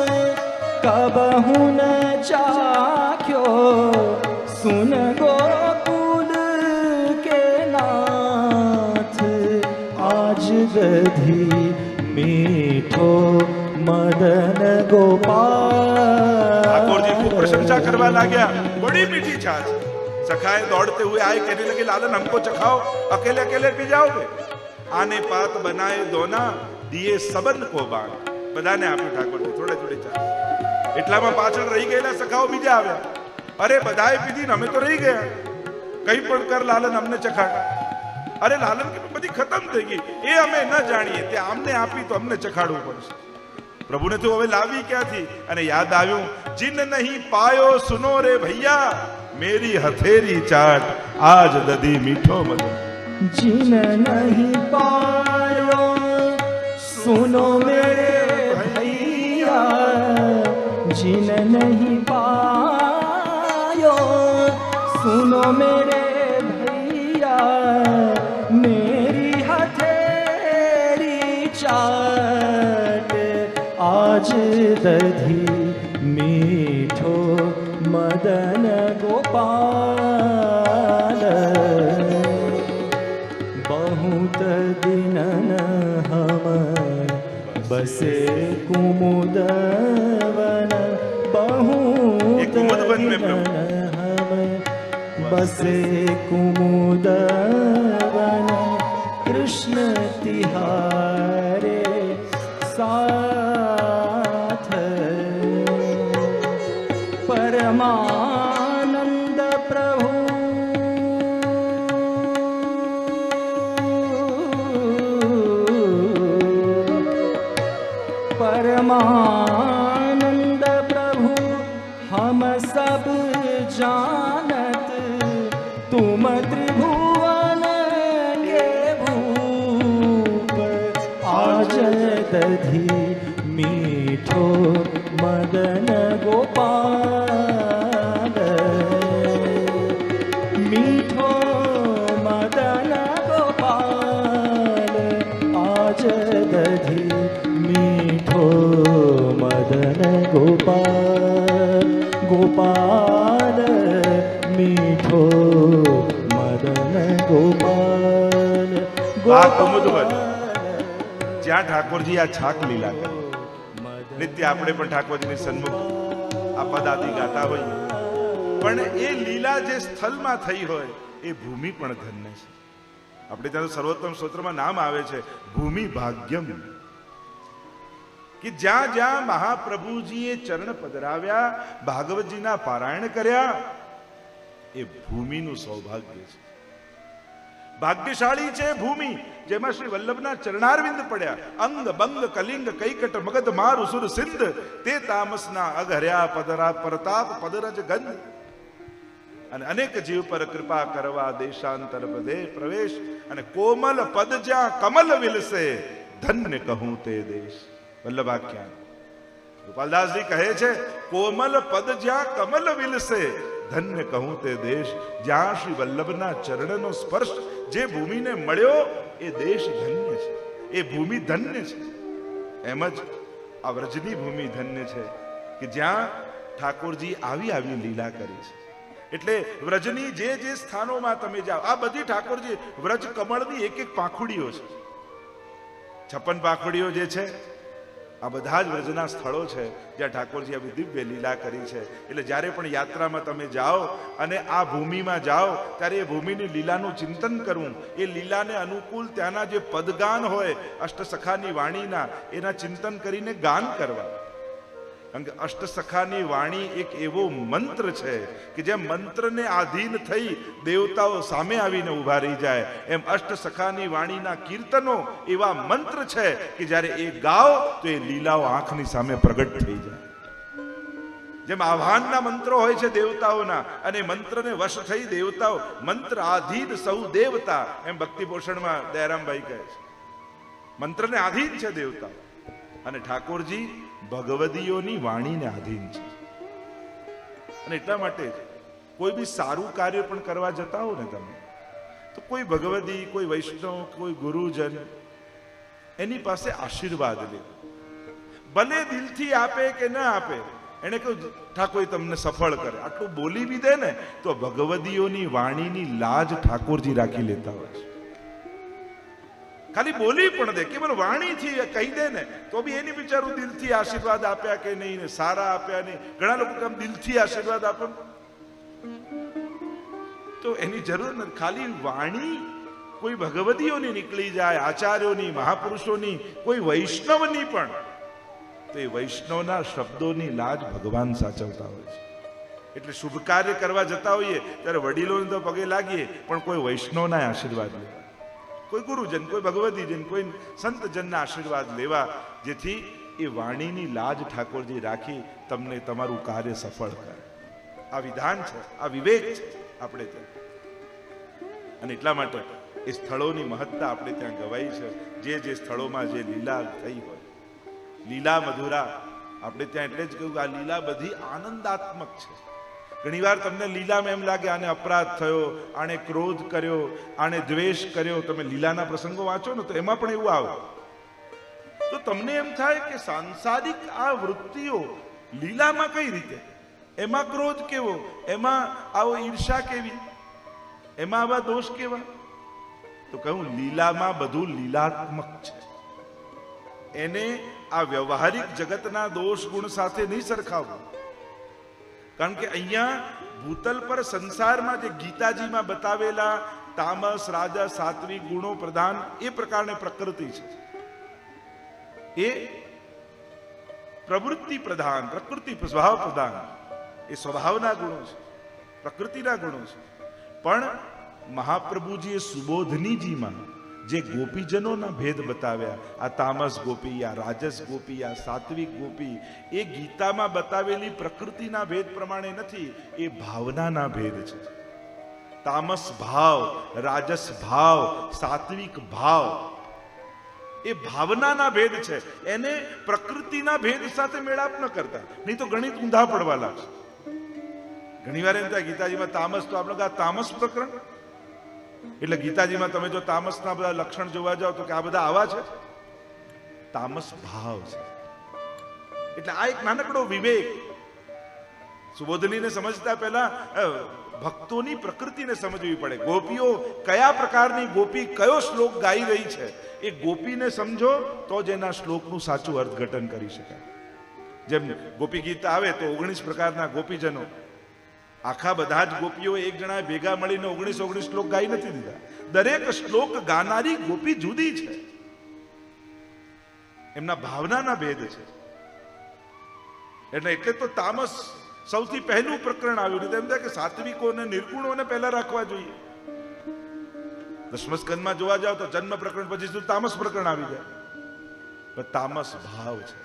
कबहू न चाख्यो. सुन गोकुल के नाथ आज दधी मीठो मदन गोपाल। ठाकुर जी खूब प्रशंसा करवा लाग्या, बड़ी मीठी छाछ। सखाए दौड़ते हुए आए, कहने लगे लालन हमको चखाओ, अकेले अकेले पी जाओगे? आने पात बनाए दोना, दिए सबन को बाण। બધાને આપ્યું ઠાકોરજી થોડે થોડી ચા। એટલામાં પાછળ રહી ગયેલા સખાઓ બીજા આવ્યા, અરે બધાએ પીધી ને અમે તો રહી ગયા, કઈ પણ કર લાલન અમને ચખાડ। અરે લાલન કે બધી ખતમ થઈ ગઈ, એ અમે ન જાણીએ, તે આમને આપી તો અમને ચખાડવું પડશે। પ્રભુને તો હવે લાવી ક્યાંથી? અને યાદ આવ્યું, જીન નહીં પાયો સુનો રે ભૈયા, मेरी हथेरी चाट आज दधी मीठो मदन। जिन नहीं पायो सुनो मेरे भैया, जिन नहीं पायो सुनो मेरे भैया, मेरी हथेरी चाट आज दधी मीठो मदन गोपाल। बहुत दिनन हम बसे कुमुद वन, बहुत दिनन हम बसे कुमुद वन, कृष्ण तिहारे साथ परमानंद प्रभु परमानंद प्रभु हम सब जानत, तुम त्रिभुवन के भूप आज दधी मीठो मदन गोपाल। मीठो मदन गोपाल आज दधी मीठो मदन गोपाल। गोपाल मीठो मदन गोपाल। આ કુમુદવન જ્યાં ઠાકોરજી આ છાક લીલા કરે, નિત્ય આપણે પણ ઠાકોરજીની સન્મુખ આ પદાદી ગાતા હોઈએ, પણ એ લીલા જે સ્થળમાં થઈ હોય એ ભૂમિ પણ ધન્ય છે। આપણે ત્યાં તો સર્વોત્તમ સ્તોત્રમાં નામ આવે છે ભૂમિ ભાગ્યમ, કે જ્યાં જ્યાં મહાપ્રભુજીએ ચરણ પધરાવ્યા, ભાગવતજીના પારાયણ કર્યા, એ ભૂમિનું સૌભાગ્ય છે। ભાગ્યશાળી છે ભૂમિ જેમાં શ્રી વલ્લભના ચરણારવિંદ પડ્યા। અંગ બંગ કલિંગ કૈકટ મગધ મારુ સુર સિંધ, તે તામસના અઘર્યા પદરા પ્રતાપ પદરજ ગંધ। અને અનેક જીવ પર કૃપા કરવા દેશાંતર પદે પ્રવેશ, અને કોમલ પદ જ્યાં કમલ વિલસે, ધન્ય કહું તે દેશ। વલ્લભાખ્યાન ગોપાલદાસજી કહે છે, કોમલ પદ જ્યાં કમલ વિલસે, ધન્ય કહું તે દેશ। જ્યાં શ્રી વલ્લભના ચરણનો સ્પર્શ જે ભૂમિને મળ્યો એ દેશ ધન્ય છે, એ ભૂમિ ધન્ય છે। એમ જ આ વ્રજની ભૂમિ ધન્ય છે કે જ્યાં ઠાકોરજી આવી આવી લીલા કરી છે। એટલે વ્રજની જે જે સ્થાનોમાં તમે જાઓ, આ બધી ઠાકોરજી વ્રજ કમળની એક એક પાંખુડીઓ છે, 56 પાંખુડીઓ જે છે આ બધા જ વ્રજના સ્થળો છે જ્યાં ઠાકોરજી આવી દિવ્ય લીલા કરી છે। એટલે જ્યારે પણ યાત્રામાં તમે જાઓ અને આ ભૂમિમાં જાઓ ત્યારે એ ભૂમિની લીલાનું ચિંતન કરવું, એ લીલાને અનુકૂળ ત્યાંના જે પદગાન હોય અષ્ટસખાની વાણીના, એના ચિંતન કરીને ગાન કરવા। કારણ કે અષ્ટસખાની વાણી એક એવો મંત્ર છે કે જે મંત્રને આધીન થઈ દેવતાઓ સામે આવીને ઊભા રહી જાય, એમ અષ્ટસખાની વાણીના કીર્તનો એવા મંત્ર છે કે જ્યારે એ ગાઓ તો એ લીલાઓ આંખની સામે પ્રગટ થઈ જાય। જેમ આહ્વાનના મંત્રો હોય છે દેવતાઓના, અને મંત્રને વશ થઈ દેવતાઓ મંત્ર આધીન સૌ દેવતા, એમ ભક્તિભૂષણમાં દયારામભાઈ કહે છે મંત્રને આધીન છે દેવતાઓ, અને ઠાકોરજી ભગવદીઓની વાણીને આધીન છે। અને એટલા માટે કોઈ બી સારું કાર્ય પણ કરવા જતા હો ને તમે, તો કોઈ ભગવદી, કોઈ વૈષ્ણવ, કોઈ ગુરુજન એની પાસે આશીર્વાદ લે, ભલે દિલથી આપે કે ન આપે, એને કહ્યું ઠાકોર તમને સફળ કરે, આટલું બોલી બી દે ને તો ભગવદીઓની વાણીની લાજ ઠાકોરજી રાખી લેતા હોય છે. ખાલી બોલી પણ દે, કેવલ વાણીથી કહી દે ને તો બી એની બિચારું દિલથી આશીર્વાદ આપ્યા કે નહીં ને સારા આપ્યા નહીં. ઘણા લોકો કેમ દિલથી આશીર્વાદ આપે તો એની જરૂર નથી. ખાલી વાણી કોઈ ભગવદીઓની નીકળી જાય, આચાર્યોની, મહાપુરુષોની, કોઈ વૈષ્ણવની પણ, તો એ વૈષ્ણવના શબ્દોની લાજ ભગવાન સાચવતા હોય છે. એટલે શુભ કાર્ય કરવા જતા હોઈએ ત્યારે વડીલોને તો પગે લાગીએ, પણ કોઈ વૈષ્ણવના આશીર્વાદ લેવા, કોઈ ગુરુજન, કોઈ ભગવદીજન, કોઈ સંતજનના આશીર્વાદ લેવા, જેથી એ વાણીની લાજ ઠાકોરજી રાખી તમને તમારું કાર્ય સફળ કરે. આ વિધાન છે, આ વિવેક છે આપણે ત્યાં. અને એટલા માટે એ સ્થળોની મહત્તા આપણે ત્યાં ગવાઈ છે. જે સ્થળોમાં જે લીલા થઈ હોય, લીલા મધુરા, આપણે ત્યાં એટલે જ કહ્યું કે આ લીલા બધી આનંદાત્મક છે. ઘણીવાર તમને લીલામાં એમ લાગે આને અપરાધ થયો, આને ક્રોધ કર્યો, આને દ્વેષ કર્યો. તમે લીલાના પ્રસંગો વાંચો ને તો એમાં પણ એવું આવે તો તમને એમ થાય કે સાંસારિક આ વૃત્તિઓ લીલામાં કઈ રીતે, એમાં ક્રોધ કેવો, એમાં આવો ઈર્ષા કેવી, એમાં આવા દોષ કેવા. તો કહું લીલામાં બધું લીલાત્મક છે. એને આ વ્યવહારિક જગતના દોષ ગુણ સાથે નહીં સરખાવવું. કારણ કે અહીંયા ભૂતલ પર સંસારમાં જે ગીતાજીમાં બતાવેલા તામસ, રાજસ, સાત્વિક ગુણો પ્રધાન એ પ્રકારની પ્રકૃતિ છે, એ પ્રવૃત્તિ પ્રધાન, પ્રકૃતિ સ્વભાવ પ્રધાન, એ સ્વભાવના ગુણો છે, પ્રકૃતિના ગુણો છે. પણ મહાપ્રભુજીએ સુબોધનીજીમાં જે ગોપીજનોના ભેદ બતાવ્યા, આ તામસ ગોપી, આ રાજસ ગોપી, આ સાત્વિક ગોપી, એ ગીતામાં બતાવેલી પ્રકૃતિના ભેદ પ્રમાણે નથી, એ ભાવનાના ભેદ છે. તામસ ભાવ, રાજસ ભાવ, સાત્વિક ભાવ, એ ભાવનાના ભેદ છે. એને પ્રકૃતિના ભેદ સાથે મેળાપ ન કરતા, નહીં તો ગણિત ઊંધા પડવા લાગશે. ઘણી વાર એમ થાય ગીતાજીમાં તામસ, તો આપણે આ તામસ પ્રકરણ, એટલે ગીતાજીમાં તમે જો તામસના બધા લક્ષણ જોવા જાઓ તો કે આ બધા આવા છે, તામસ ભાવ છે. એટલે આ એક નાનકડો વિવેક સુબોધનીને સમજતા પહેલા ભક્તોની પ્રકૃતિને સમજવી પડે. ગોપીઓ કયા પ્રકારની ગોપી કયો શ્લોક ગાઈ રહી છે, એ ગોપીને સમજો તો જ એના શ્લોકનું સાચું અર્થઘટન કરી શકાય. જેમ ગોપી ગીત આવે તો 19 પ્રકારના ગોપીજનો, આખા બધા જ ગોપીઓ એક જણાએ ભેગા મળીને 19 શ્લોક ગાઈ નથી દીધા. દરેક શ્લોક ગાનારી ગોપી જુદી છે, એમના ભાવનાના ભેદ છે. એટલે તો તામસ સૌથી પહેલું પ્રકરણ આવ્યું. એમ થાય કે સાત્વિકોને, નિર્ગુણોને પહેલા રાખવા જોઈએ. દસમ સ્કંદમાં જોવા જાવ તો જન્મ પ્રકરણ પછી તામસ પ્રકરણ આવી જાય. પણ તામસ ભાવ છે,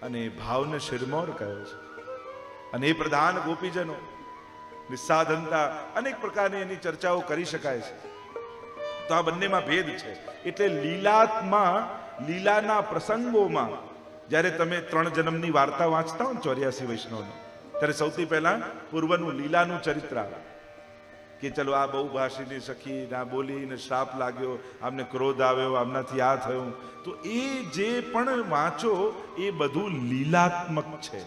અને એ ભાવને શિરમોર કયો છે. અને એ પ્રધાન ગોપીજનો, નિસ્સાધનતા, અનેક પ્રકારની એની ચર્ચાઓ કરી શકાય છે. તો આ બંનેમાં ભેદ છે. એટલે લીલાના પ્રસંગોમાં જ્યારે તમે 3 જન્મની વાર્તા વાંચતા હો ને 84 વૈષ્ણવની, ત્યારે સૌથી પહેલા પૂર્વનું લીલાનું ચરિત્ર આવે કે ચલો આ બહુ ભાષીની સખી ના બોલી ને શ્રાપ લાગ્યો, આમને ક્રોધ આવ્યો, આમનાથી આ થયું. તો એ જે પણ વાંચો એ બધું લીલાત્મક છે.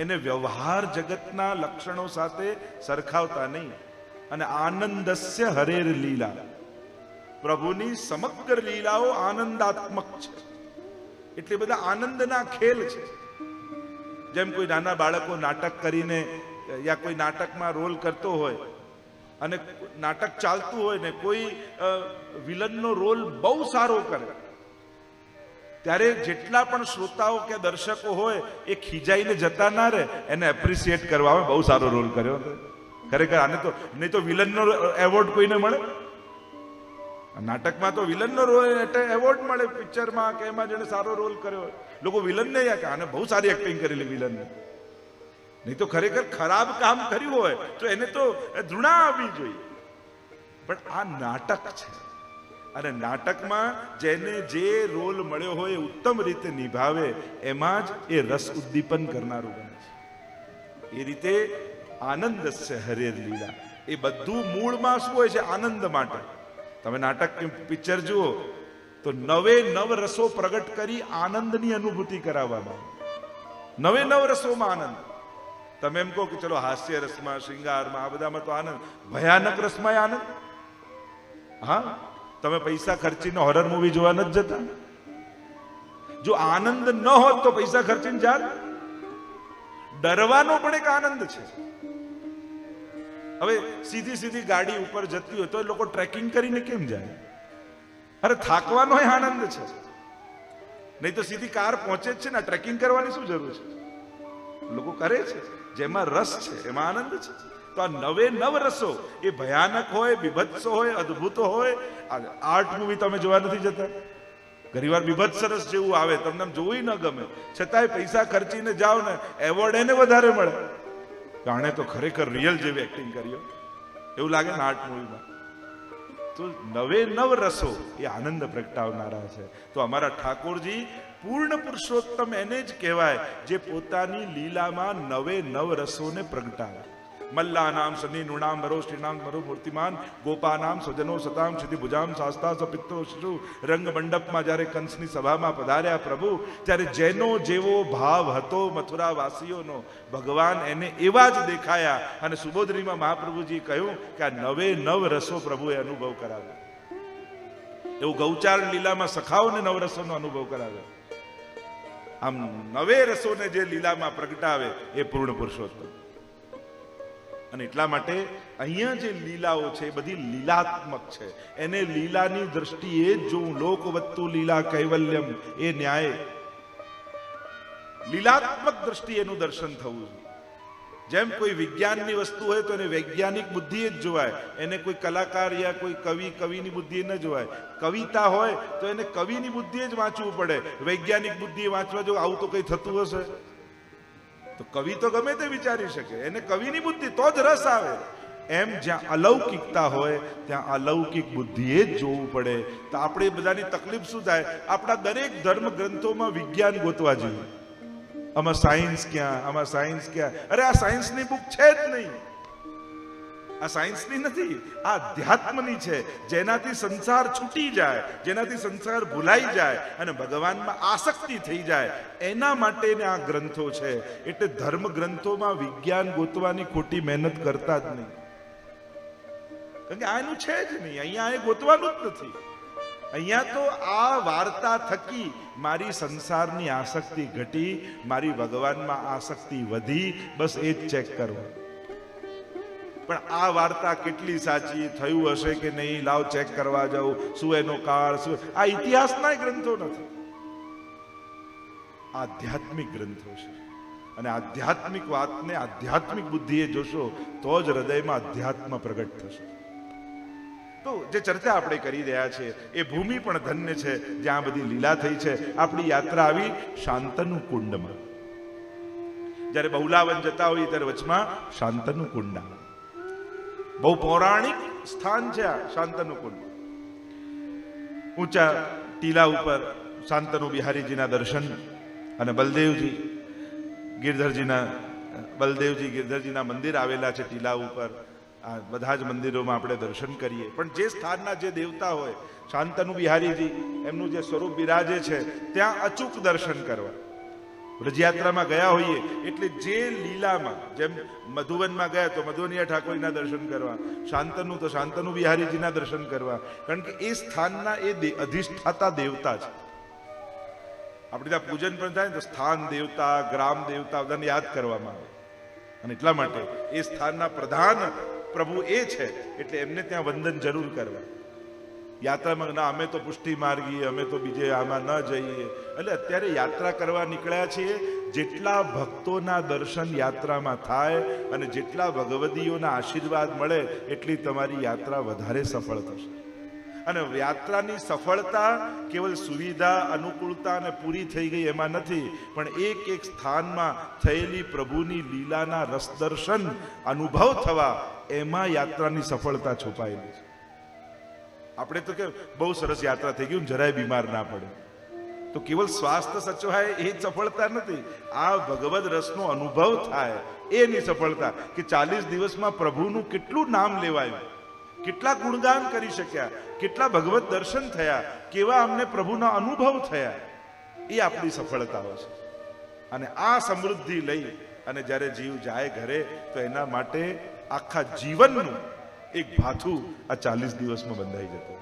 એને વ્યવહાર જગતના લક્ષણો સાથે સરખાવતા નહીં. અને આનંદસ્ય હરેર લીલા, પ્રભુની સમગ્ર લીલાઓ આનંદાત્મક છે. એટલે બધા આનંદના ખેલ છે. જેમ કોઈ નાના બાળકો નાટક કરીને યા કોઈ નાટકમાં રોલ કરતો હોય અને નાટક ચાલતું હોય ને કોઈ વિલનનો રોલ બહુ સારો કરે, ત્યારે જેટલા પણ શ્રોતાઓ કે દર્શકો હોય એ ખીજાઈને જતા ના રહે, એને એપ્રિશિએટ કરવા આવે, બહુ સારો રોલ કર્યો. ખરેખર આને તો નહીં તો વિલનનો એવોર્ડ કોઈને મળે, નાટકમાં તો વિલનનો રોલ એવોર્ડ મળે, પિક્ચરમાં કે એમાં જેને સારો રોલ કર્યો હોય લોકો વિલનને કે આને બહુ સારી એક્ટિંગ કરેલી વિલનને. નહીં તો ખરેખર ખરાબ કામ કર્યું હોય તો એને તો ધૃણા આવવી જોઈએ. પણ આ નાટક છે, અને નાટકમાં જેને જે રોલ મળ્યો હોય એ ઉત્તમ રીતે નિભાવે, એમાં જ એ રસ ઉદ્દીપન કરનારું બને છે. એ રીતે આનંદસ્ય હરેર લીલા, એ બધું મૂળમાં શું હોય છે? આનંદ માટે. તમે નાટક પિક્ચર જુઓ તો 9 રસો પ્રગટ કરી આનંદની અનુભૂતિ કરાવવામાં. નવે નવ રસોમાં આનંદ. તમે એમ કહો કે ચલો હાસ્ય રસમાં, શૃંગારમાં, આ બધામાં તો આનંદ, ભયાનક રસમાં આનંદ. હા, તમે પૈસા ખર્ચીને હોરર મૂવી જોવા નથી જતા? જો આનંદ ન હોત તો પૈસા ખર્ચીને જાત? ડરવાનો પણ એક આનંદ છે. હવે સીધી સીધી ગાડી ઉપર જતી હોય તો એ લોકો ટ્રેકિંગ કરીને કેમ જાય? અરે થાકવાનો એ આનંદ છે. નહીં તો સીધી કાર પહોંચે જ છે ને, ટ્રેકિંગ કરવાની શું જરૂર છે? લોકો કરે છે, જેમાં રસ છે એમાં આનંદ છે. તો આ નવે નવ રસો, એ ભયાનક હોય, બીભત્સ હોય, અદ્ભુત હોય. આર્ટ મૂવી તમે જોવા નથી જતા? ઘણીવાર બીભત્સ રસ જેવું આવે, તમને જોવું ન ગમે, છતાંય પૈસા ખર્ચીને જાઓ ને, એવોર્ડ એને વધારે મળે. આણે તો ખરેખર રિયલ જેવી એક્ટિંગ કર્યો એવું લાગે ને આર્ટ મૂવીમાં. તો નવે નવ રસો એ આનંદ પ્રગટાવનારા છે. તો અમારા ઠાકોરજી પૂર્ણ પુરુષોત્તમ એને જ કહેવાય જે પોતાની લીલામાં નવે નવ રસોને પ્રગટાવે. મલ્લાનામ શનિ નૃણામ ભરો શ્રીનામ ભરો મૂર્તિમાન ગોપાનામ સ્વજનો સતામ સિદ્ધિ ભુજામ શાસ્તા સપિત્રો શિશુ. રંગ મંડપમાં જ્યારે કંસની સભામાં પધાર્યા પ્રભુ, ત્યારે જેનો જેવો ભાવ હતો મથુરા વાસીઓનો, ભગવાન એને એવા જ દેખાયા. અને સુબોધરીમાં મહાપ્રભુજી કહ્યું કે આ નવે નવ રસો પ્રભુએ અનુભવ કરાવ્યો. એવું ગૌચાર લીલામાં સખાઓને નવ રસોનો અનુભવ કરાવ્યો. આમ નવે રસોને જે લીલામાં પ્રગટાવે એ પૂર્ણ પુરુષોત્તમ. અને એટલા માટે અહીંયા જે લીલાઓ છે એ બધી લીલાત્મક છે. એને લીલાની દ્રષ્ટિએ જ જોવું. લોકવત્તુ લીલા કૈવલ્યમ, એ ન્યાય લીલાત્મક દ્રષ્ટિએ એનું દર્શન થવું જોઈએ. જેમ કોઈ વિજ્ઞાનની વસ્તુ હોય તો એને વૈજ્ઞાનિક બુદ્ધિએ જ જોવાય, એને કોઈ કલાકાર યા કોઈ કવિની બુદ્ધિએ ન જોવાય. કવિતા હોય તો એને કવિની બુદ્ધિએ જ વાંચવું પડે. વૈજ્ઞાનિક બુદ્ધિએ વાંચવા જો આવું તો કઈ થતું હશે તો કવિ તો ગમે તે વિચારી શકે, એને કવિની બુદ્ધિ તો જ રસ આવે. એમ જ્યાં અલૌકિકતા હોય ત્યાં અલૌકિક બુદ્ધિએ જ જોવું પડે. તો આપણે બધાની તકલીફ શું થાય? આપણા દરેક ધર્મ ગ્રંથોમાં વિજ્ઞાન ગોતવા જોઈએ. આમાં સાયન્સ ક્યાં, આમાં સાયન્સ ક્યાં? અરે આ સાયન્સની બુક છે જ નહીં. આ સાયન્સની નથી, આ અધ્યાત્મની છે. જેનાથી સંસાર છૂટી જાય, જેનાથી સંસાર ભૂલાઈ જાય અને ભગવાનમાં આસક્તિ થઈ જાય, એના માટે આ ગ્રંથો છે. એટલે ધર્મ ગ્રંથોમાં વિજ્ઞાન ગોતવાની ખોટી મહેનત કરતા જ નહીં. કારણ કે આ એનું છે જ નહીં. અહીંયા એ ગોતવાનું જ નથી. અહીંયા તો આ વાર્તા થકી મારી સંસારની આસક્તિ ઘટી, મારી ભગવાનમાં આસક્તિ વધી, બસ એ જ ચેક કરવું. પણ આ વાર્તા કેટલી સાચી, થયું હશે કે નહીં, લાવ ચેક કરવા જાઉં, શું એનો કાળ, શું આ ઇતિહાસના ગ્રંથો નથી, આધ્યાત્મિક ગ્રંથો છે. અને આધ્યાત્મિક વાતને આધ્યાત્મિક બુદ્ધિએ જોશો તો જ હૃદયમાં અધ્યાત્મ પ્રગટ થશે. તો જે ચર્ચા આપણે કરી રહ્યા છીએ એ ભૂમિ પણ ધન્ય છે જ્યાં બધી લીલા થઈ છે. આપણી યાત્રા આવી શાંતનુ કુંડમાં. જ્યારે બહુલાવન જતા હોઈએ ત્યારે વચમાં શાંતનુ કુંડ આવે. બહુ પૌરાણિક સ્થાન છે આ શાંતનુ કુંડ. ઊંચા ટીલા ઉપર શાંતનુ બિહારીજીના દર્શન અને બલદેવજી ગિરધરજીના મંદિર આવેલા છે ટીલા ઉપર. આ બધા જ મંદિરોમાં આપણે દર્શન કરીએ. પણ જે સ્થાનના જે દેવતા હોય, શાંતનુ બિહારીજી એમનું જે સ્વરૂપ બિરાજે છે ત્યાં અચૂક દર્શન કરવા. વ્રજયાત્રામાં ગયા હોઈએ એટલે જે લીલામાં, જેમ મધુવનમાં ગયા તો મધુવનિયા ઠાકોરીના દર્શન કરવા, શાંતનુ તો શાંતનુ બિહારીજીના દર્શન કરવા. કારણ કે એ સ્થાનના એ અધિષ્ઠાતા દેવતા છે. આપણે ત્યાં પૂજન પણ થાય ને તો સ્થાન દેવતા, ગ્રામ દેવતા બધાને યાદ કરવામાં આવે. અને એટલા માટે એ સ્થાનના પ્રધાન પ્રભુ એ છે એટલે એમને ત્યાં વંદન જરૂર કરવા. યાત્રામાં ના અમે તો પુષ્ટિ માર્ગી, અમે તો બીજે આમાં ન જઈએ. એટલે અત્યારે યાત્રા કરવા નીકળ્યા છીએ, જેટલા ભક્તોના દર્શન યાત્રામાં થાય અને જેટલા ભગવદીઓના આશીર્વાદ મળે એટલી તમારી યાત્રા વધારે સફળ થશે. અને યાત્રાની સફળતા કેવલ સુવિધા, અનુકૂળતા અને પૂરી થઈ ગઈ એમાં નથી, પણ એક એક સ્થાનમાં થયેલી પ્રભુની લીલાના રસદર્શન અનુભવ થવા, એમાં યાત્રાની સફળતા છુપાયેલી છે. આપણે તો કે બહુ સરસ યાત્રા થઈ ગઈ, જરાય બીમાર ના પડે, તો કેવલ સ્વાસ્થ્ય સચવાય એ જ સફળતા નથી. આ ભગવદ રસનો અનુભવ થાય એની સફળતા. કે 40 દિવસમાં પ્રભુનું કેટલું નામ લેવાયું, કેટલા ગુણગાન કરી શક્યા, કેટલા ભગવત દર્શન થયા, કેવા અમને પ્રભુના અનુભવ થયા, એ આપણી સફળતાઓ છે. અને આ સમૃદ્ધિ લઈ અને જ્યારે જીવ જાય ઘરે તો એના માટે આખા જીવનનું એક ભાથું આ 40 દિવસમાં બંધાઈ જતું.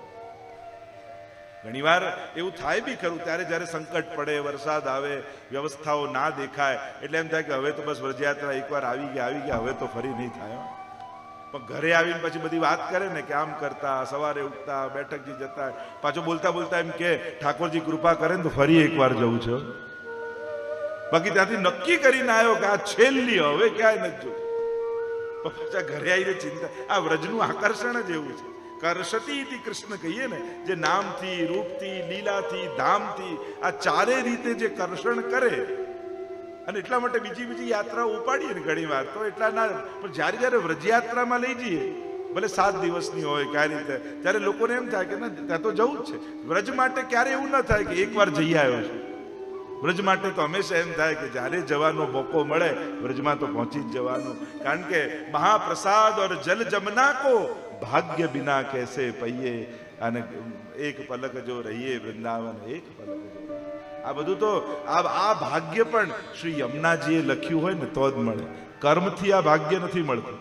ઘણીવાર એવું થાય બી ખરું, ત્યારે જ્યારે સંકટ પડે, વરસાદ આવે, વ્યવસ્થાઓ ના દેખાય, એટલે એમ થાય કે હવે તો બસ વ્રજયાત્રા એકવાર આવી ગયા, હવે તો ફરી નહીં થાય. પણ ઘરે આવીને પછી બધી વાત કરે ને કે આમ કરતા, સવારે ઉઠતા, બેઠકજી જતા, પાછો બોલતા બોલતા એમ કે ઠાકોરજી કૃપા કરે ને તો ફરી એકવાર જવું છે. બાકી ત્યાંથી નક્કી કરીને આવ્યો કે આ છેલ્લી, હવે ક્યાંય નથી જોયું. પાછા ઘરે આવીને ચિંતા. આ વ્રજનું આકર્ષણ જ એવું છે. કર્ષતી ઇતિ કૃષ્ણ કહીએ ને, જે નામથી, રૂપથી, લીલાથી, ધામથી, આ ચારે રીતે જે કર્ષણ કરે. અને એટલા માટે બીજી યાત્રાઓ ઉપાડીએ ને ઘણી વાર તો એટલા ના, પણ જ્યારે વ્રજયાત્રામાં લઈ જઈએ, ભલે 7 દિવસની હોય કઈ રીતે, ત્યારે લોકોને એમ થાય કે ના ત્યાં તો જવું જ છે. વ્રજ માટે ક્યારે એવું ના થાય કે એકવાર જઈ આવ્યો છે. વ્રજ માટે તો હંમેશા એમ થાય કે જ્યારે જવાનો મોકો મળે વ્રજમાં તો પહોંચી જ જવાનું. કારણ કે મહાપ્રસાદ ઓર જલ જમના કો ભાગ્ય બિના कैसे પૈયે, અને એક પલક જો રહીએ વૃંદાવન એક પલક જો. આ બધું તો આ ભાગ્ય પણ શ્રી યમુનાજીએ લખ્યું હોય ને તો જ મળે. કર્મથી આ ભાગ્ય નથી મળતું.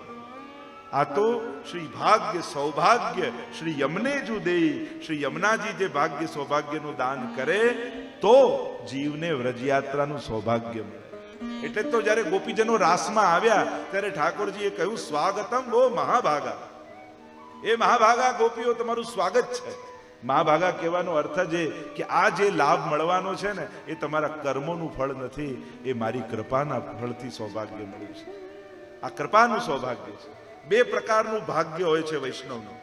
આ તો શ્રી ભાગ્ય સૌભાગ્ય શ્રી યમને જુ દેઈ. શ્રી યમુનાજી જે ભાગ્ય સૌભાગ્યનું દાન કરે તો જીવને વ્રજયાત્રાનું સૌભાગ્ય મળે. એટલે તો જ્યારે ગોપીજનો રાસમાં આવ્યા ત્યારે ઠાકોરજીએ કહ્યું સ્વાગતમ વો મહાભાગા. એ મહાભાગા ગોપીઓ તમારું સ્વાગત છે. મહાભાગા કહેવાનો અર્થ જ કે આ જે લાભ મળવાનો છે ને એ તમારા કર્મોનું ફળ નથી, એ મારી કૃપાના ફળથી સૌભાગ્ય મળ્યું છે. આ કૃપાનું સૌભાગ્ય છે. 2 પ્રકારનું ભાગ્ય હોય છે વૈષ્ણવનું.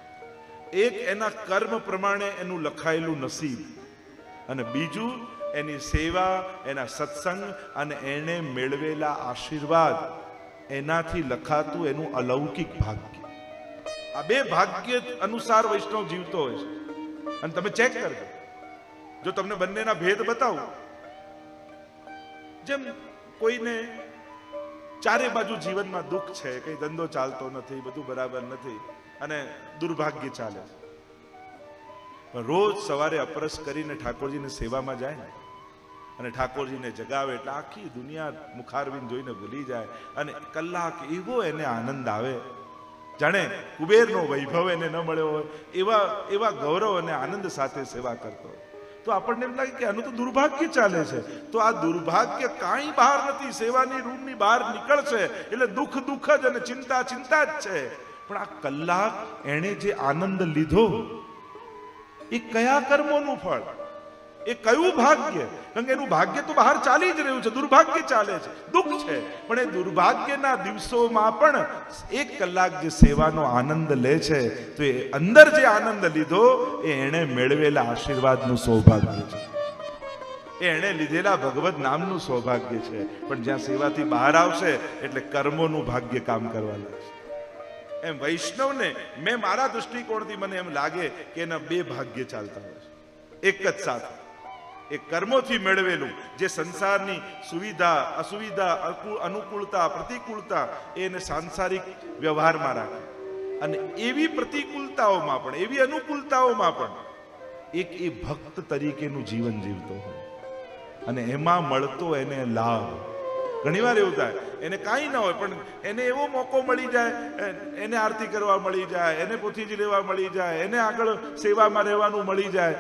એક એના કર્મ પ્રમાણે એનું લખાયેલું નસીબ, અને બીજું એની સેવા, એના સત્સંગ અને એને મેળવેલા આશીર્વાદ, એનાથી લખાતું એનું અલૌકિક ભાગ્ય. આ 2 ભાગ્ય અનુસાર વૈષ્ણવ જીવતો હોય છે. અને તમે ચેક કરજો, જો તમને બંનેના ભેદ બતાવું. જેમ કોઈને ચારે બાજુ જીવનમાં દુઃખ છે, કઈ ધંધો ચાલતો નથી, બધું બરાબર નથી અને દુર્ભાગ્ય ચાલે છે, પણ રોજ સવારે અપરસ કરીને ઠાકોરજીની સેવામાં જાય ને અને ઠાકોરજીને જગાવે એટલે આખી દુનિયા મુખારવિંદ જોઈને ભૂલી જાય અને કલાક એવો એને આનંદ આવે જાણે કુબેરનો વૈભવ એને ન મળ્યો હોય એવા ગૌરવ અને આનંદ સાથે સેવા કરતો હોય. તો આપણને એમ લાગે કે આનું તો દુર્ભાગ્ય ચાલે છે. તો આ દુર્ભાગ્ય કાંઈ બહાર નથી, સેવાની રૂમની બહાર નીકળશે એટલે દુઃખ દુઃખ જ અને ચિંતા ચિંતા જ છે. પણ આ કલાક એણે જે આનંદ લીધો એ કયા કર્મોનું ફળ, એ કયું ભાગ્ય? કારણ કે એનું ભાગ્ય તો બહાર ચાલી જ રહ્યું છે, દુર્ભાગ્ય ચાલે છે, દુઃખ છે, પણ એ દુર્ભાગ્યના દિવસોમાં પણ 1 કલાક જે સેવાનો આનંદ લે છે તો એ અંદર જે આનંદ લીધો એ એણે મેળવેલા આશીર્વાદનું સૌભાગ્ય છે, એ એણે લીધેલા ભગવત નામનું સૌભાગ્ય છે. પણ જ્યાં સેવાથી બહાર આવશે એટલે કર્મોનું ભાગ્ય કામ કરવા લાગશે. એમ વૈષ્ણવને મેં મારા દૃષ્ટિકોણથી મને એમ લાગે કે એના 2 ભાગ્ય ચાલતા હોય છે એક જ સાથે. એ કર્મોથી મેળવેલું જે સંસારની સુવિધા અસુવિધા અનુકૂળતા પ્રતિકૂળતા એને સાંસારિક વ્યવહારમાં રાખે અને એવી પ્રતિકૂળતાઓમાં પણ એવી અનુકૂળતાઓમાં પણ એક એ ભક્ત તરીકેનું જીવન જીવતો હોય અને એમાં મળતો એને લાભ. ઘણીવાર એવું થાય એને કાંઈ ના હોય પણ એને એવો મોકો મળી જાય, એને આરતી કરવા મળી જાય, એને પોથીજી લેવા મળી જાય, એને આગળ સેવામાં રહેવાનું મળી જાય.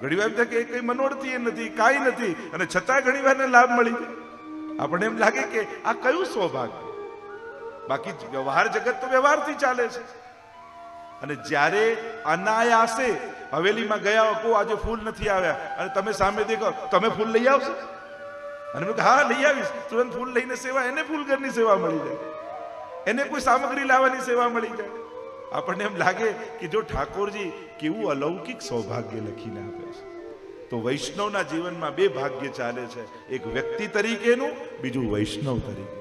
ઘણીવાર એમ થાય કે કઈ મનોરથી નથી, કાંઈ નથી, અને છતાં ઘણીવાર લાભ મળી જાય. આપણને એમ લાગે કે આ કયું સૌભાગ્ય. બાકી વ્યવહાર જગત તો વ્યવહારથી ચાલે છે. અને જ્યારે અનાયાસે હવેલીમાં ગયા કો આજે ફૂલ નથી આવ્યા અને તમે સામે દેખો તમે ફૂલ લઈ આવશો, અને મેં હા લઈ આવીશ, તુરંત ફૂલ લઈને સેવા, એને ફૂલ ઘરની સેવા મળી જાય, એને કોઈ સામગ્રી લાવવાની સેવા મળી જાય. આપણને એમ લાગે કે જો ઠાકોરજી કેવું અલૌકિક સૌભાગ્ય લખીને આપે છે. તો વૈષ્ણવના જીવનમાં 2 ભાગ્ય ચાલે છે, એક વ્યક્તિ તરીકેનું, બીજું વૈષ્ણવ તરીકે.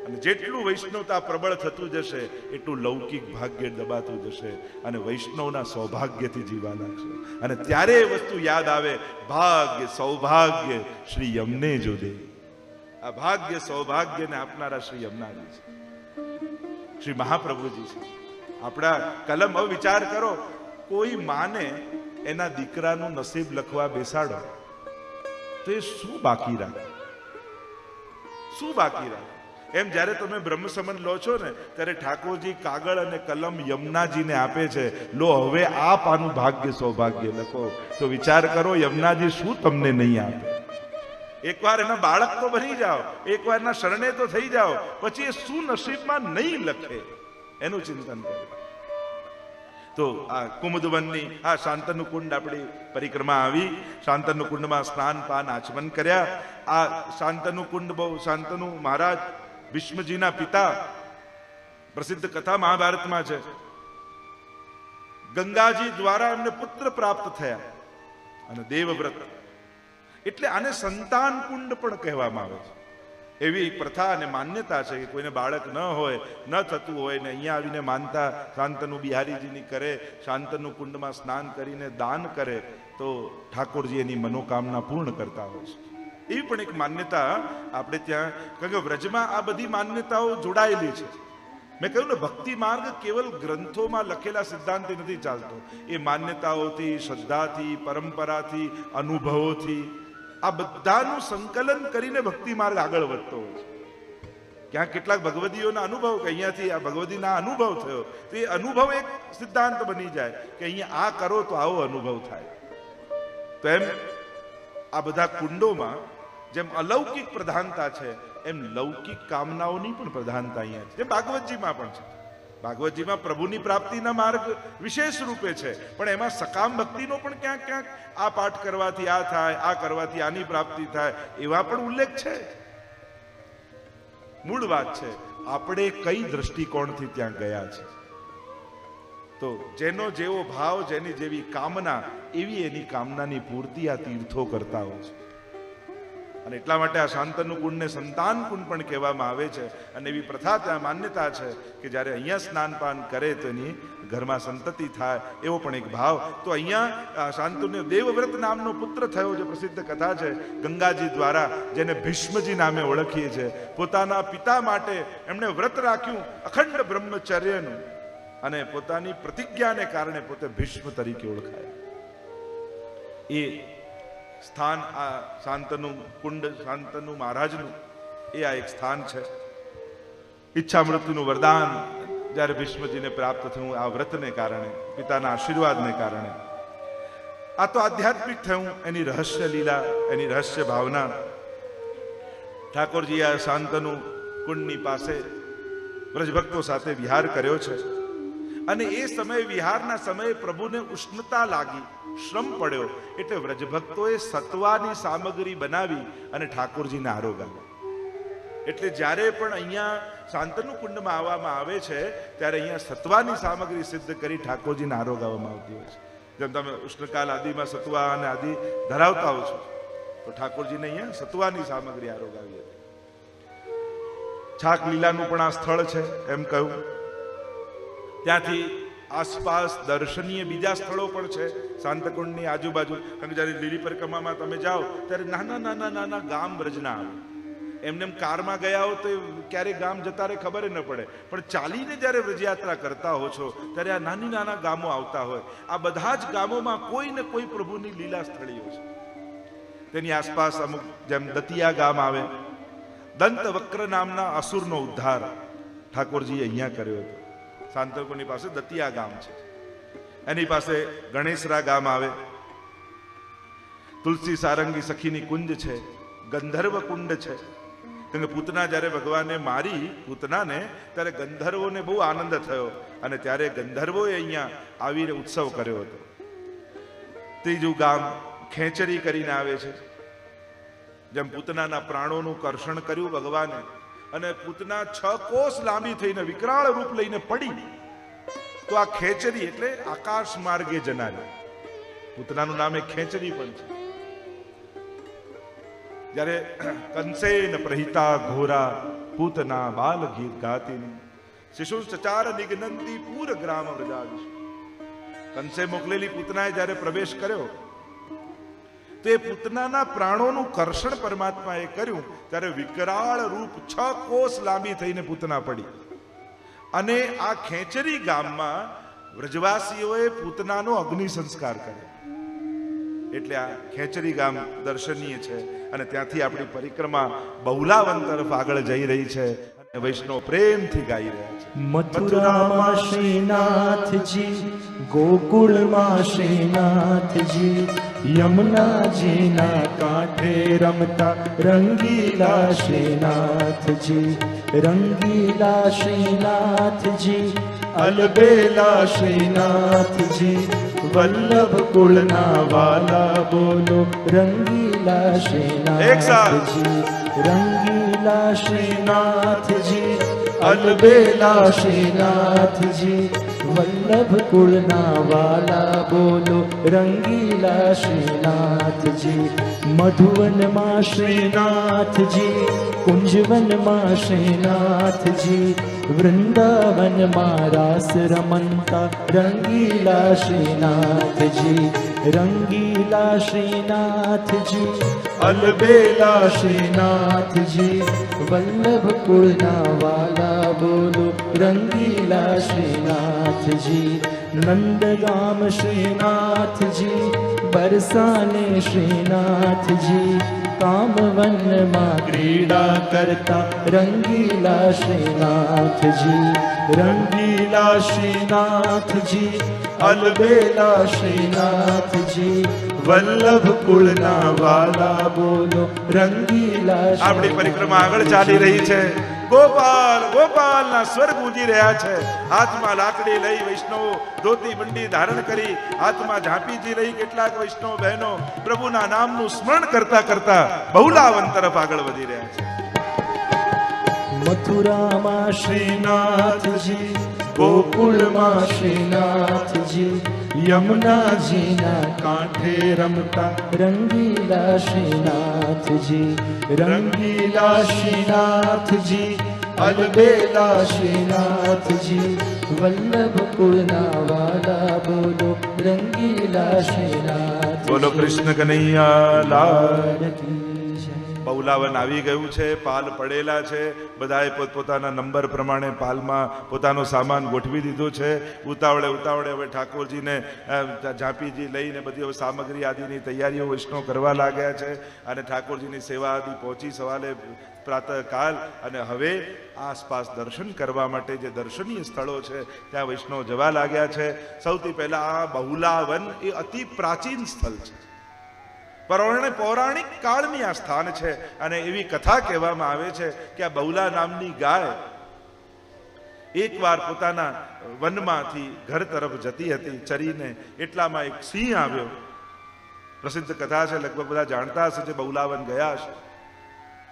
અને જેટલું વૈષ્ણવતા પ્રબળ થતું જશે એટલું લૌકિક ભાગ્ય દબાતું જશે અને વૈષ્ણવના સૌભાગ્યથી જીવા લાગશે. અને ત્યારે એ વસ્તુ યાદ આવે, ભાગ્ય સૌભાગ્ય શ્રી યમને જો દે. આ ભાગ્ય સૌભાગ્યને આપનારા શ્રી યમુનાજી છે, શ્રી મહાપ્રભુજી છે. આપણા કલમ હવે વિચાર કરો, કોઈ માને એના દીકરાનું નસીબ લખવા બેસાડો તો એ શું બાકી રાખે? શું બાકી રાખે? એમ જ્યારે તમે બ્રહ્મ સંબંધ લો છો ને ત્યારે ઠાકોરજી કાગળ અને કલમ યમુનાજીને આપે છે, લો હવે આપ આનું ભાગ્ય સૌભાગ્ય લખો. તો વિચાર કરો યમુનાજી શું તમને નહીં આપે? એકવાર એના બાળક તો બની જાઓ, એકવાર એના શરણે તો થઈ જાઓ, પછી એ શું નસીબમાં નહીં લખે એનું ચિંતન કરો. તો આ કુમુદવનની આ શાંતનુ કુંડ આપણી પરિક્રમા આવી. શાંતનુ કુંડમાં સ્નાન પાન આચમન કર્યા. આ શાંતનુ કુંડ બહુ શાંતનુ મહારાજ ભીષ્મજીના પિતા, પ્રસિદ્ધ કથા મહાભારતમાં છે. ગંગાજી દ્વારા એમને પુત્ર પ્રાપ્ત થયા અને દેવવ્રત, એટલે આને સંતાન કુંડ પણ કહેવામાં આવે છે. એવી એક પ્રથા અને માન્યતા છે કે કોઈને બાળક ન હોય, ન થતું હોય ને અહીંયા આવીને માનતા શાંતનુ બિહારીજીની કરે, શાંતનુ કુંડમાં સ્નાન કરીને દાન કરે તો ઠાકોરજી એની મનોકામના પૂર્ણ કરતા હોય છે. એવી પણ એક માન્યતા આપણે ત્યાં, કારણ કે વ્રજમાં આ બધી માન્યતાઓ જોડાયેલી છે. મેં કહ્યું ને, ભક્તિ માર્ગ કેવલ ગ્રંથોમાં લખેલા સિદ્ધાંતથી નથી ચાલતો. એ માન્યતાઓથી, શ્રદ્ધાથી, પરંપરાથી, અનુભવોથી, આ બધાનું સંકલન કરીને ભક્તિ માર્ગ આગળ વધતો હોય છે. ક્યાંક કેટલાક ભગવદીઓના અનુભવ, કે અહીંયાથી આ ભગવદીના અનુભવ થયો, તો એ અનુભવ એક સિદ્ધાંત બની જાય કે અહીંયા આ કરો તો આવો અનુભવ થાય. તો એમ આ બધા કુંડોમાં જેમ અલૌકિક પ્રધાનતા છે, એમ લૌકિક કામનાઓની પણ પ્રધાનતા અહીંયા છે. જેમ ભાગવતજીમાં પણ છે. ભાગવતજીમાં પ્રભુની પ્રાપ્તિના માર્ગ વિશેષ રૂપે છે, પણ એમાં સકામ ભક્તિનો પણ ક્યાંક ક્યાંક આ પાઠ કરવાથી આ થાય, આ કરવાથી આની પ્રાપ્તિ થાય, એવા પણ ઉલ્લેખ છે. મૂળ વાત છે આપણે કઈ દ્રષ્ટિકોણથી ત્યાં ગયા છે. તો જેનો જેવો ભાવ, જેની જેવી કામના, એવી એની કામનાની પૂર્તિ આ તીર્થો કરતા હોય છે. અને એટલા માટે આ શાંતનુ કુંડને સંતાન કુંડ પણ કહેવામાં આવે છે. અને એવી પ્રથા ત્યાં માન્યતા છે કે જ્યારે અહીંયા સ્નાન પાન કરે તો એની ઘરમાં સંતતિ થાય, એવો પણ એક ભાવ. તો અહીંયા શાંતનુને દેવવ્રત નામનો પુત્ર થયો, જે પ્રસિદ્ધ કથા છે ગંગાજી દ્વારા, જેને ભીષ્મજી નામે ઓળખીએ છીએ. પોતાના પિતા માટે એમણે વ્રત રાખ્યું અખંડ બ્રહ્મચર્યનું, અને પોતાની પ્રતિજ્ઞાને કારણે પોતે ભીષ્મ તરીકે ઓળખાયા. એ સ્થાન આ શાંતનુ કુંડ, શાંતનુ મહારાજનું એ આ એક સ્થાન છે. ઈચ્છા મૃત્યુનું વરદાન જ્યારે ભીષ્મજીને પ્રાપ્ત થયું આ વ્રતને કારણે, પિતાના આશીર્વાદને કારણે. આ તો આધ્યાત્મિક થયું, એની રહસ્ય લીલા, એની રહસ્ય ભાવના. ઠાકોરજી આ શાંતનુ કુંડની પાસે વ્રજભક્તો સાથે વિહાર કર્યો છે. અને એ સમયે, વિહારના સમયે પ્રભુને ઉષ્ણતા લાગી, શ્રમ પડ્યો, એટલે વ્રજભક્તોએ સત્વાની સામગ્રી બનાવી અને ઠાકોરજીને આરોગાવ્યા. એટલે જ્યારે પણ અહીંયા શાંતનુ કુંડમાં આવવામાં આવે છે ત્યારે અહીંયા સત્વાની સામગ્રી સિદ્ધ કરી ઠાકોરજીને આરોગાવવામાં આવતી હોય છે. જેમ તમે ઉષ્ણકાલ આદિમાં સત્વા અને આદિ ધરાવતા હો છો, તો ઠાકોરજીને અહીંયા સત્વાની સામગ્રી આરોગાવી હતી. છાક લીલાનું પણ આ સ્થળ છે એમ કહ્યું. ત્યાંથી આસપાસ દર્શનીય બીજા સ્થળો પણ છે શાંતકુંડની આજુબાજુ. કારણ કે જ્યારે લીલી પરિક્રમામાં તમે જાઓ ત્યારે નાના નાના નાના ગામ બ્રજના આવે. એમને એમ કારમાં ગયા હો તો ક્યારે ગામ જતા રહે ખબર ન પડે, પણ ચાલીને જ્યારે વ્રજયાત્રા કરતા હો છો ત્યારે આ નાની નાના ગામો આવતા હોય. આ બધા જ ગામોમાં કોઈ ને કોઈ પ્રભુની લીલા સ્થળીઓ છે. તેની આસપાસ અમુક, જેમ દતિયા ગામ આવે, દંતવક્ર નામના અસુરનો ઉદ્ધાર ઠાકોરજીએ અહીંયા કર્યો હતો. શાંતનકુંડની પાસે દતિયા ગામ છે. એની પાસે ગણેશરા ગામ આવે. તુલસી સારંગી સખીની કુંજ છે, ગંધર્વ કુંડ છે. કારણ કે પૂતના જ્યારે ભગવાને મારી પૂતનાને, ત્યારે ગંધર્વોને બહુ આનંદ થયો અને ત્યારે ગંધર્વોએ અહીંયા આવીને ઉત્સવ કર્યો હતો. ત્રીજું ગામ ખેંચરી કરીને આવે છે. જેમ પૂતનાના પ્રાણોનું કર્ષણ કર્યું ભગવાને, અને પૂતના 6 કોસ લાંબી થઈને વિકરાળ રૂપ લઈને પડી, તો આ ખેંચરી એટલે આકાશ માર્ગે જનારી. પૂતનાનું નામ એક ખેંચરી પણ છે. જ્યારે કંસેન પ્રહિતા ઘોરા પૂતના બાલ ગીત ગાતી શિશુ ચચાર નિગ્નંતી પૂર ગ્રામ વ્રજાવીશ. કંસે મોકલેલી પૂતનાએ જ્યારે પ્રવેશ કર્યો તો એ પૂતનાના પ્રાણોનું કર્ષણ પરમાત્માએ કર્યું. ત્યારે વિકરાળ રૂપ 6 કોસ લાંબી થઈને પૂતના પડી. અને આ ખેંચરી ગામમાં વ્રજવાસીઓએ પૂતનાનો અગ્નિ સંસ્કાર કર્યો. એટલે આ ખેંચરી ગામ દર્શનીય છે અને ત્યાંથી આપણી પરિક્રમા બહુલાવન તરફ આગળ જઈ રહી છે અને વૈષ્ણવ પ્રેમથી ગાઈ રહ્યા છે. મથુરામાં શ્રીનાથજી, ગોકુળમાં શ્રીનાથજી, યમુનાજીના કાંઠે રમતા રંગીલા શ્રીનાથજી, રંગીલા શ્રીનાથજી, અલબેલા શ્રીનાથજી, વલ્લભ કુળના વાલા બોલો રંગીલા શ્રીનાથજી, રંગીલા શ્રીનાથજી, અલબેલા શ્રીનાથજી, વલ્લભ કુળના વાલા બોલો રંગીલા શ્રીનાથજી. મધુવનમાં શ્રીનાથજી, કુંજવનમાં શ્રીનાથજી, વૃંદાવનમાં રાસ રમંતા રંગીલા શ્રીનાથજી, રંગીલા શ્રીનાથજી, અલબેલા શ્રીનાથજી, વલ્લભ કુળના વાલા બોલો રંગીલા શ્રીનાથજી. નંદગામ શ્રીનાથજી, બરસાને શ્રીનાથજી, કામવનમાં ક્રીડા કરતા રંગીલા શ્રીનાથજી, રંગીલા શ્રીનાથજી, અલબેલા શ્રીનાથજી, વલ્લભ કુળના વાલા બોલો રંગીલા. આપણી પરિક્રમા આગળ ચાલી રહી છે. ગોપાલ ગોપાલના સ્વર ગૂંજી રહ્યા છે. હાથમાં લાકડી લઈ વૈષ્ણવો ધોતી બંડી ધારણ કરી, હાથમાં ઝાંપીજી લઈ કેટલાક વૈષ્ણવ બહેનો પ્રભુના નામનું સ્મરણ કરતા કરતા બહુલાવન તરફ આગળ વધી રહ્યા છે. મથુરામાં શ્રીનાથજી, ગોકુળમાં શ્રીનાથજી, યમુનાજીના કાંઠે રમતા રંગીલા શ્રીનાથજી, રંગીલા શ્રીનાથજી, અલબેલા શ્રીનાથજી, વલ્લભ કુળના વાલા બોલો રંગીલા શ્રીનાથ. બોલો કૃષ્ણ કનૈયા લાલ. કી જય. બહુલાવન આવી ગયું છે. પાલ પડેલા છે. બધાએ પોતપોતાના નંબર પ્રમાણે પાલમાં પોતાનો સામાન ગોઠવી દીધો છે. ઉતાવળે હવે ઠાકોરજીને ઝાંપીજી લઈને બધી હવે સામગ્રી આદિની તૈયારીઓ વૈષ્ણવ કરવા લાગ્યા છે અને ઠાકોરજીની સેવા આદિ પહોંચી સવારે પ્રાતઃકાલ. અને હવે આસપાસ દર્શન કરવા માટે જે દર્શનીય સ્થળો છે ત્યાં વૈષ્ણવ જવા લાગ્યા છે. સૌથી પહેલા આ બહુલાવન એ અતિ પ્રાચીન સ્થળ છે. પૌરાણિક કાળની આ સ્થાન છે અને એવી કથા કહેવામાં આવે છે કે આ બહુલા નામની ગાય એકવાર પોતાના વનમાંથી ઘર તરફ જતી હતી ચરીને. એટલામાં એક સિંહ આવ્યો. પ્રસિદ્ધ કથા છે, લગભગ બધા જાણતા હશે જે બહુલાવન ગયા હશે.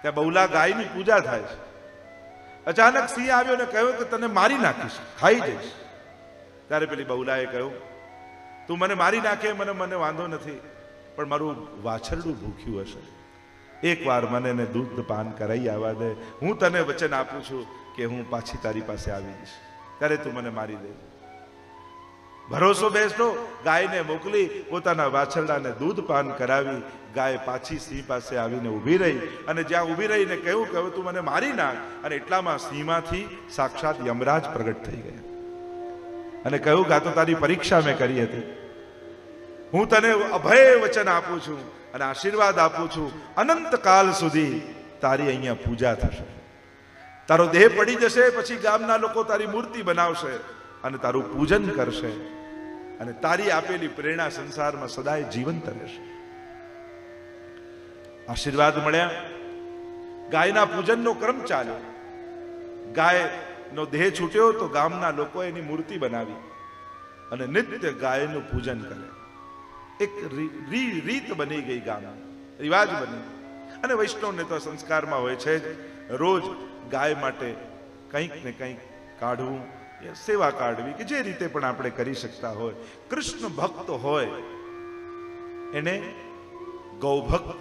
ત્યાં બહુલા ગાયની પૂજા થાય છે. અચાનક સિંહ આવ્યો ને કહ્યું કે તને મારી નાખીશ, ખાઈ જઈશ. ત્યારે પેલી બહુલાએ કહ્યું, તું મને મારી નાખે મને વાંધો નથી, પણ મારું વાછરડું ભૂખ્યું હશે. એકવાર મને દૂધ પાન કરાઈ આવવા દે. હું તને વચન આપું છું કે હું પાછી તારી પાસે આવી જઈશ, ત્યારે તું મને મારી દે. ભરોસો બેસતો ગાયને મોકલી પોતાના વાછરડાને દૂધ પાન કરાવી ગાય પાછી સિંહ પાસે આવીને ઊભી રહી અને જ્યાં ઊભી રહીને કહ્યું કે તું મને મારી નાખ. અને એટલામાં સિંહમાંથી સાક્ષાત યમરાજ પ્રગટ થઈ ગયા અને કહ્યું કે આ તો તારી પરીક્ષા મેં કરી હતી. હું તને અભય વચન આપું છું અને આશીર્વાદ આપું છું, અનંત કાલ સુધી તારી અહીંયા પૂજા થશે. તારો દેહ પડી જશે પછી ગામના લોકો તારી મૂર્તિ બનાવશે અને તારું પૂજન કરશે અને તારી આપેલી પ્રેરણા સંસારમાં સદાય જીવંત રહેશે. આશીર્વાદ મળ્યા. ગાયના પૂજનનો ક્રમ ચાલ્યો. ગાયનો દેહ છૂટ્યો તો ગામના લોકોએ એની મૂર્તિ બનાવી અને નિત્ય ગાયનું પૂજન કરે. એક રીત બની ગઈ, ગામમાં રિવાજ બની. અને વૈષ્ણવને તો સંસ્કારમાં હોય છે જ રોજ ગાય માટે કંઈક ને કંઈક કાઢવું, સેવા કાઢવી કે જે રીતે પણ આપણે કરી શકતા હોય. કૃષ્ણ ભક્ત હોય એને ગૌભક્ત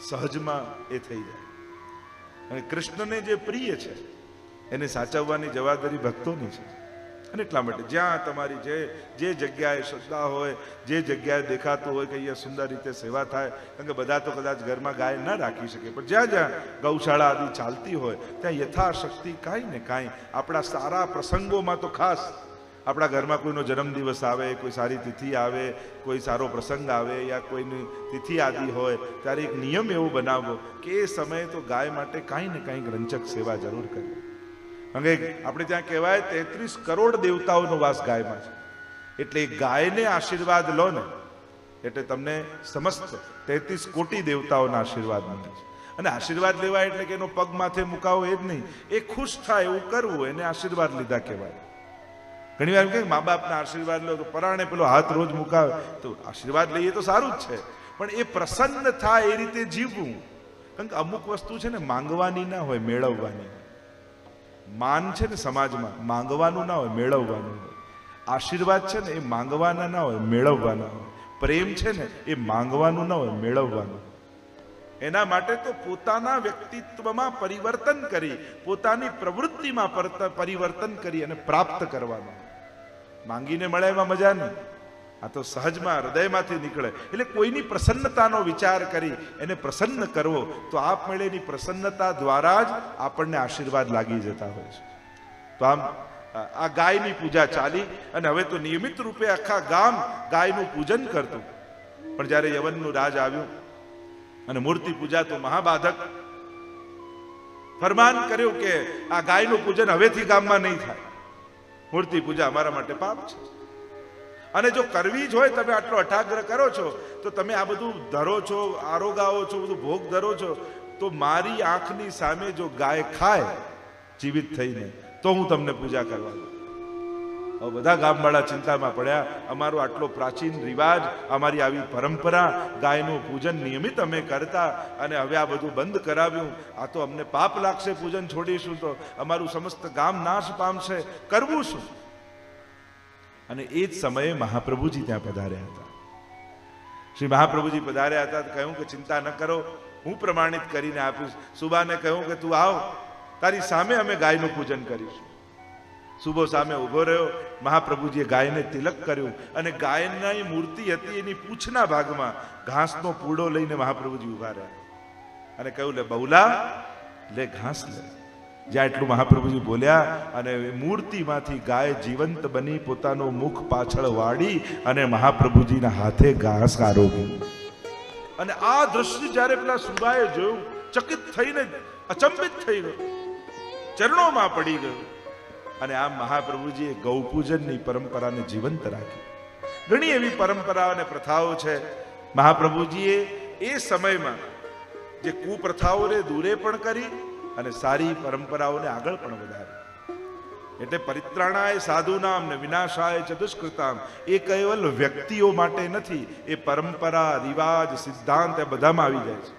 સહજમાં એ થઈ જાય. અને કૃષ્ણને જે પ્રિય છે એને સાચવવાની જવાબદારી ભક્તોની છે. અને એટલા માટે જ્યાં તમારી જે જગ્યાએ શ્રદ્ધા હોય, જે જગ્યાએ દેખાતું હોય કે અહીંયા સુંદર રીતે સેવા થાય, કારણ કે બધા તો કદાચ ઘરમાં ગાય ન રાખી શકે, પણ જ્યાં જ્યાં ગૌશાળા આદિ ચાલતી હોય ત્યાં યથાશક્તિ કાંઈ ને કાંઈ આપણા સારા પ્રસંગોમાં તો ખાસ આપણા ઘરમાં કોઈનો જન્મદિવસ આવે, કોઈ સારી તિથિ આવે, કોઈ સારો પ્રસંગ આવે યા કોઈની તિથિ આદિ હોય ત્યારે એક નિયમ એવો બનાવવો કે એ સમયે તો ગાય માટે કાંઈ ને કાંઈક રંચક સેવા જરૂર કરવી. કારણ કે આપણે ત્યાં કહેવાય 33 કરોડ દેવતાઓનો વાસ ગાયમાં છે. એટલે ગાયને આશીર્વાદ લો ને એટલે તમને સમસ્ત 33 કોટી દેવતાઓના આશીર્વાદ મળે છે. અને આશીર્વાદ લેવા એટલે કે એનો પગ માથે મુકાવો એ જ નહીં, એ ખુશ થાય એવું કરવું એને આશીર્વાદ લીધા કહેવાય. ઘણી વાર કે મા બાપના આશીર્વાદ લો તો પરાણે પેલો હાથ રોજ મુકાવે તો આશીર્વાદ લઈએ તો સારું જ છે, પણ એ પ્રસન્ન થાય એ રીતે જીવવું. કારણ કે અમુક વસ્તુ છે ને માંગવાની ના હોય, મેળવવાની. માન છે ને સમાજમાં માંગવાનું ના હોય, મેળવવાનું હોય. આશીર્વાદ છે ને એ માંગવાના ના હોય, મેળવવાના હોય. પ્રેમ છે ને એ માંગવાનું ના હોય, મેળવવાનું. એના માટે તો પોતાના વ્યક્તિત્વમાં પરિવર્તન કરી, પોતાની પ્રવૃત્તિમાં પરિવર્તન કરી અને પ્રાપ્ત કરવાનું. માંગીને મળે એમાં મજા નહીં, આ તો સહજમાં હૃદયમાંથી નીકળે. એટલે કોઈની પ્રસન્નતાનો વિચાર કરી એને પ્રસન્ન કરવો તો આપમેળેની પ્રસન્નતા દ્વારા જ આપણને આશીર્વાદ લાગી જતા હોય છે. તો આમ આ ગાયની પૂજા ચાલી અને હવે તો નિયમિત રૂપે આખા ગામ ગાયનું પૂજન કરતું. પણ જ્યારે યવનનું રાજ આવ્યું અને મૂર્તિ પૂજા તો મહાબાધક ફરમાન કર્યું કે આ ગાયનું પૂજન હવેથી ગામમાં નહીં થાય. મૂર્તિ પૂજા અમારા માટે પાપ છે અને જો કરવી જ હોય, તમે આટલો અઠાગ્રહ કરો છો તો તમે આ બધું ધરો છો, આરોગાઓ છો, બધું ભોગ ધરો છો, તો મારી આંખની સામે જો ગાય ખાય જીવિત થઈને તો હું તમને પૂજા કરવા દઉં. હવે બધા ગામવાળા ચિંતામાં પડ્યા. અમારો આટલો પ્રાચીન રિવાજ, અમારી આવી પરંપરા, ગાયનું પૂજન નિયમિત અમે કરતા અને હવે આ બધું બંધ કરાવ્યું, આ તો અમને પાપ લાગશે. પૂજન છોડીશું તો અમારું સમસ્ત ગામ નાશ પામશે, કરવું શું? અને એ જ સમયે મહાપ્રભુજી ત્યાં પધાર્યા હતા. શ્રી મહાપ્રભુજી પધાર્યા હતા, કહ્યું કે ચિંતા ન કરો, હું પ્રમાણિત કરીને આપીશ. સુબાને કહ્યું કે તું આવ, તારી સામે અમે ગાયનું પૂજન કરીશું. સુબો સામે ઉભો રહ્યો. મહાપ્રભુજીએ ગાયને તિલક કર્યું અને ગાયની મૂર્તિ હતી એની પૂંછના ભાગમાં ઘાસનો પૂડો લઈને મહાપ્રભુજી ઉભા રહ્યા અને કહ્યું, લે બહુલા, લે ઘાસ લે. જ્યાં એટલું મહાપ્રભુજી બોલ્યા અને મૂર્તિમાંથી ગાય જીવંત બની પોતાનો મુખ પાછળ વાળી અને મહાપ્રભુજીના હાથે ઘાસ આરોગી. અને આ દ્રશ્ય જ્યારે પેલા સુબાએ જોયું, ચકિત થઈને અચંબિત થઈ ગયો, ચરણોમાં પડી ગયો. અને આમ મહાપ્રભુજીએ ગૌપૂજનની પરંપરાને જીવંત રાખી. ઘણી એવી પરંપરાઓ અને પ્રથાઓ છે. મહાપ્રભુજીએ એ સમયમાં જે કુપ્રથાઓને દૂરે પણ કરી અને સારી પરંપરાઓને આગળ પણ વધારી. એટલે પરિત્રાણાય સાધુનામ ને વિનાશાય ચ દુષ્કૃતામ એ કેવલ વ્યક્તિઓ માટે નથી, એ પરંપરા, રિવાજ, સિદ્ધાંત એ બધામાં આવી જાય છે.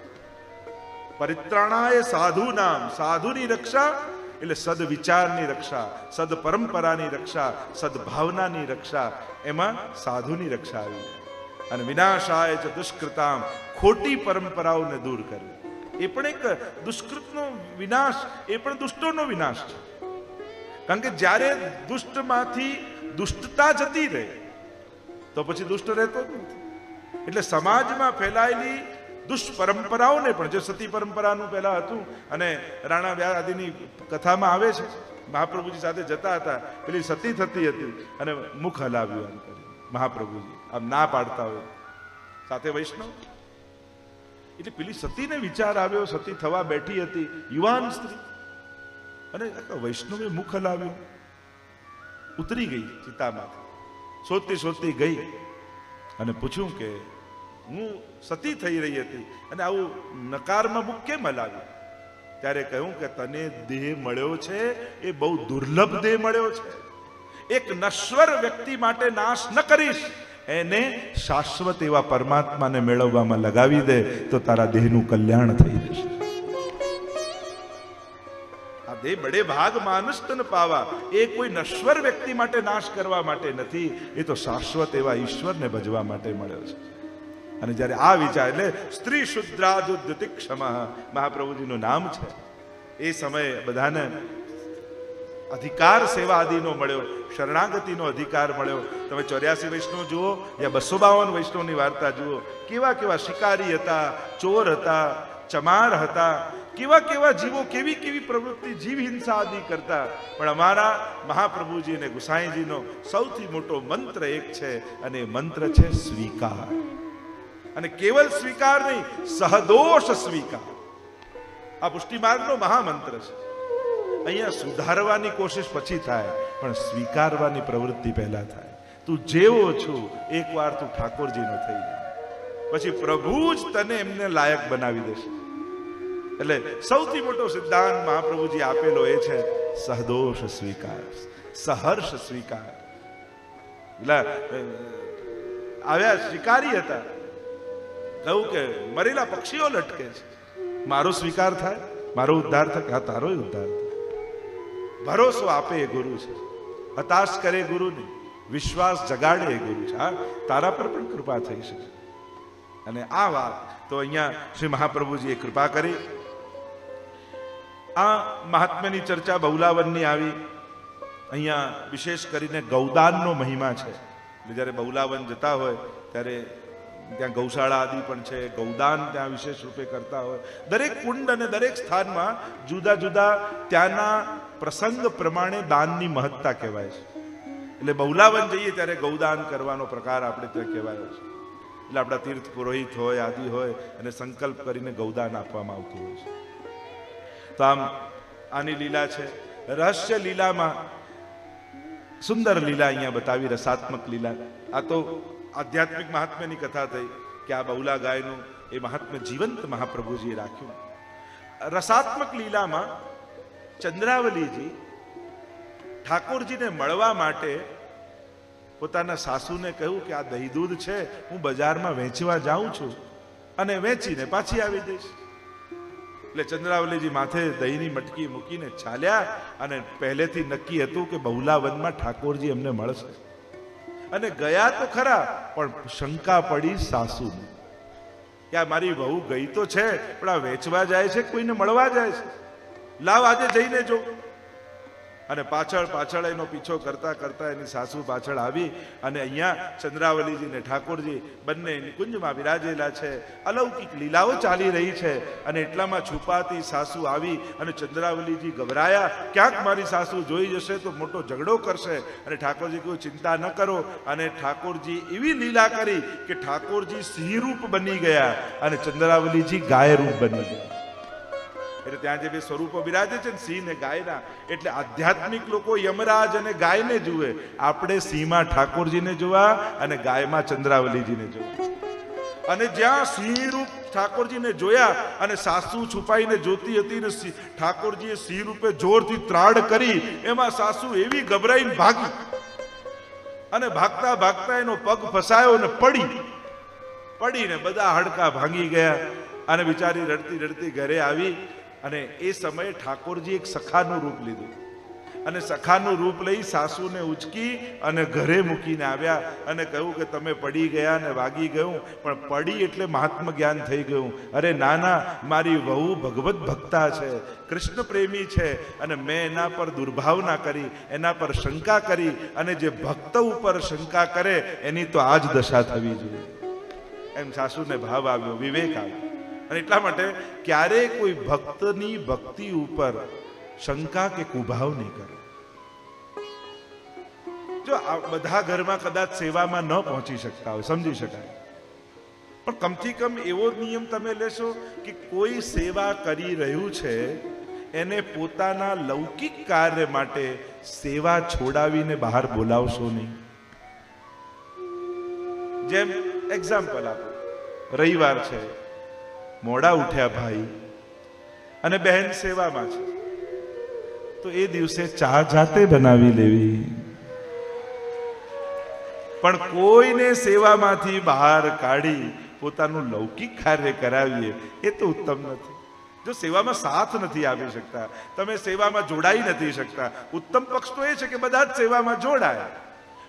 પરિત્રાણાય સાધુનામ, સાધુની રક્ષા એટલે સદવિચારની રક્ષા, સદ પરંપરાની રક્ષા, સદભાવનાની રક્ષા, એમાં સાધુની રક્ષા આવી. અને વિનાશાય ચ દુષ્કૃતામ, ખોટી પરંપરાઓને દૂર કરવી. એ પણ એક દુષ્કૃતનો વિનાશ, એ પણ દુષ્ટોનો વિનાશ છે. કારણ કે જ્યારે દુષ્ટમાંથી દુષ્ટતા જતી રહે તો પછી દુષ્ટ રહેતો જ નથી. એટલે સમાજમાં ફેલાયેલી દુષ્પરંપરાઓને પણ, જે સતી પરંપરાનું પહેલા હતું અને રાણા વ્યાસ આદિની કથામાં આવે છે, મહાપ્રભુજી સાથે જતા હતા, પેલી સતી થતી હતી અને મુખ હલાવ્યું એમ કરી મહાપ્રભુજી, આમ ના પાડતા હોય, સાથે વૈષ્ણવ. એટલે પેલી સતીને વિચાર આવ્યો, સતી થવા બેઠી હતી, યુવાન સ્ત્રી, અને વૈષ્ણવે મુખ હલાવ્યું, ઉતરી ગઈ ચિતામાંથી, શોધતી શોધતી ગઈ અને પૂછ્યું કે હું સતી થઈ રહી હતી અને આવું નકારમાં મુખ કેમ હલાવ્યું? ત્યારે કહ્યું કે તને દેહ મળ્યો છે એ બહુ દુર્લભ દેહ મળ્યો છે. એક નશ્વર વ્યક્તિ માટે નાશ ન કરીશ, એને શાશ્વત એવા પરમાત્માને મેળવવામાં લગાવી દે તો તારા દેહનું કલ્યાણ થઈ જશે. આ દેહ બડે ભાગ માનુષ તન પાવા, એ કોઈ નશ્વર વ્યક્તિ માટે નાશ કરવા માટે નથી, એ તો શાશ્વત એવા ઈશ્વરને ભજવા માટે મળ્યો છે. અને જ્યારે આ વિચાર, એટલે સ્ત્રી શુદ્રાદુદ્યતિ ક્ષમા મહાપ્રભુજીનું નામ છે. એ સમયે બધાને અધિકાર સેવા આદિનો મળ્યો, શરણાગતિનો અધિકાર મળ્યો. તમે 84 વૈષ્ણવ જુઓ યા 252 વૈષ્ણવની વાર્તા જુઓ, કેવા કેવા શિકારી હતા, ચોર હતા, ચમાર હતા, કેવા કેવા જીવો કેવી કેવી પ્રવૃત્તિ જીવ હિંસા આદિ કરતા, પણ અમારા મહાપ્રભુજી અને ગુસાઈજીનો સૌથી મોટો મંત્ર એક છે, અને એ મંત્ર છે સ્વીકાર. અને કેવલ સ્વીકાર નહીં, સહદોષ સ્વીકાર. આ પુષ્ટિ માર્ગનો મહામંત્ર છે. અહીંયા સુધારવાની કોશિશ પછી થાય, પણ સ્વીકારવાની પ્રવૃત્તિ પહેલા થાય. તું જેવો છું એકવાર તું ઠાકોરજીનો થઈ જાય, પછી પ્રભુ જ તને એમને લાયક બનાવી દેશે. એટલે સૌથી મોટો સિદ્ધાંત મહાપ્રભુજી આપેલો એ છે સહદોષ સ્વીકાર, સહર્ષ સ્વીકાર. એટલે આવ્યા શિકારી હતા, કહું કે મરેલા પક્ષીઓ લટકે છે, મારો સ્વીકાર થાય, મારો ઉદ્ધાર થાય. હા, તારો ઉદ્ધાર થાય. ભરોસો આપે એ ગુરુ છે, હતાશ કરે ગુરુ નહીં, વિશ્વાસ જગાડે એ ગુરુ છે. હા, તારા પર પણ કૃપા થઈ શકે. અને આ વાત તો અહીંયા શ્રી મહાપ્રભુજીએ કૃપા કરી. આ મહાત્મ્યની ચર્ચા બહુલાવનની આવી. અહીંયા વિશેષ કરીને ગૌદાનનો મહિમા છે. જ્યારે બહુલાવન જતા હોય ત્યારે ત્યાં ગૌશાળા આદિ પણ છે, ગૌદાન ત્યાં વિશેષ રૂપે કરતા હોય. દરેક કુંડ અને દરેક સ્થાનમાં જુદા જુદા ત્યાંના પ્રસંગ પ્રમાણે દાનની મહત્તા કહેવાય છે. એટલે બહુલાવન જઈએ ત્યારે ગૌદાન કરવાનો પ્રકાર આપણે ત્યાં કહેવાયો છે. એટલે આપણા તીર્થ પુરોહિત હોય આદિ હોય અને સંકલ્પ કરીને ગૌદાન આપવામાં આવતું હોય છે. તો આમ આની લીલા છે. રહસ્ય લીલામાં સુંદર લીલા અહીંયા બતાવી, રસાત્મક લીલા. આ તો આધ્યાત્મિક મહાત્મ્યની કથા થઈ કે આ બહુલા ગાયનું એ મહાત્મ્ય જીવંત મહાપ્રભુજીએ રાખ્યું. રસાત્મક લીલામાં ચંદ્રાવલીજી ઠાકોરજીને મળવા માટે પોતાના સાસુને કહ્યું કે આ દહીં દૂધ છે, હું બજારમાં વેચવા જાઉં છું અને વેચીને પાછી આવી દઈશ. એટલે ચંદ્રાવલીજી માથે દહીંની મટકી મૂકીને ચાલ્યા, અને પહેલેથી નક્કી હતું કે બહુલાવનમાં ઠાકોરજી એમને મળશે. અને ગયા તો ખરા, પણ શંકા પડી સાસુને કે આ મારી વહુ ગઈ તો છે, પણ આ વેચવા જાય છે, કોઈને મળવા જાય છે, લાવ આજે જઈને જો. અને પાછળ પાછળ એનો પીછો કરતા કરતા એની સાસુ પાછળ આવી, અને અહીંયા ચંદ્રાવલીજીને ઠાકોરજી બંને કુંજમાં વિરાજેલા છે. અલૌકિક લીલાઓ ચાલી રહી છે. અને એટલામાં છુપાતી સાસુ આવી, અને ચંદ્રાવલીજી ગભરાયા, ક્યાંક મારી સાસુ જોઈ જશે તો મોટો ઝઘડો કરશે. અને ઠાકોરજી કોઈ ચિંતા ન કરો. અને ઠાકોરજી એવી લીલા કરી કે ઠાકોરજી સિંહરૂપ બની ગયા અને ચંદ્રાવલીજી ગાયરૂપ બની ગયા. એટલે ત્યાં જે બે સ્વરૂપો બિરાજે છે ને, સિંહ ને ગાયના, એટલે આધ્યાત્મિક લોકો યમરાજ અને ગાયને જુએ, આપણે સિંહમાં ઠાકોરજીને જોવા અને ગાયમાં ચંદ્રાવલીજીને જોવા. અને જ્યાં સિંહ રૂપ ઠાકોરજીને જોયા અને સાસુ છુપાઈને જોતી હતી ને ઠાકોરજીએ સિંહ રૂપે જોરથી ત્રાડ કરી, એમાં સાસુ એવી ગભરાઈને ભાગી, અને ભાગતા ભાગતા એનો પગ ફસાયો ને પડીને બધા હાડકા ભાંગી ગયા. અને બિચારી રડતી રડતી ઘરે આવી. અને એ સમયે ઠાકોરજી એક સખાનું રૂપ લીધું, અને સખાનું રૂપ લઈ સાસુને ઉચકી અને ઘરે મૂકીને આવ્યા. અને કહ્યું કે તમે પડી ગયા ને વાગી ગયું, પણ પડી એટલે મહાત્મ જ્ઞાન થઈ ગયું. અરે નાના, મારી વહુ ભગવત ભક્તા છે, કૃષ્ણ પ્રેમી છે, અને મેં એના પર દુર્ભાવના કરી, એના પર શંકા કરી, અને જે ભક્ત ઉપર શંકા કરે એની તો આ જ દશા થવી જોઈએ. એમ સાસુને ભાવ આવ્યો, વિવેક આવ્યો. અને એટલા માટે ક્યારેય કોઈ ભક્તની ભક્તિ ઉપર શંકા કે કુભાવ નહીં કરે. જો બધા ઘરમાં કદાચ સેવામાં ન પહોંચી શકતા હોય, સમજી શકાય, પણ કમથી કમ એવો નિયમ તમે લેશો કે કોઈ સેવા કરી રહ્યું છે એને પોતાના લૌકિક કાર્ય માટે સેવા છોડાવીને બહાર બોલાવશો નહીં. જેમ એક્ઝામ્પલ આપો, રવિવાર છે, મોડા ઉઠ્યા ભાઈ અને બહેન સેવામાં છે, તો એ દિવસે ચા જાતે બનાવી લેવી. પણ કોઈને સેવામાંથી બહાર કાઢી પોતાનું લૌકિક કાર્ય કરાવીએ એ તો ઉત્તમ નથી. જો સેવામાં સાથ નથી આપી શકતા, તમે સેવામાં જોડાઈ નથી શકતા, ઉત્તમ પક્ષ તો એ છે કે બધા જ સેવામાં જોડાય.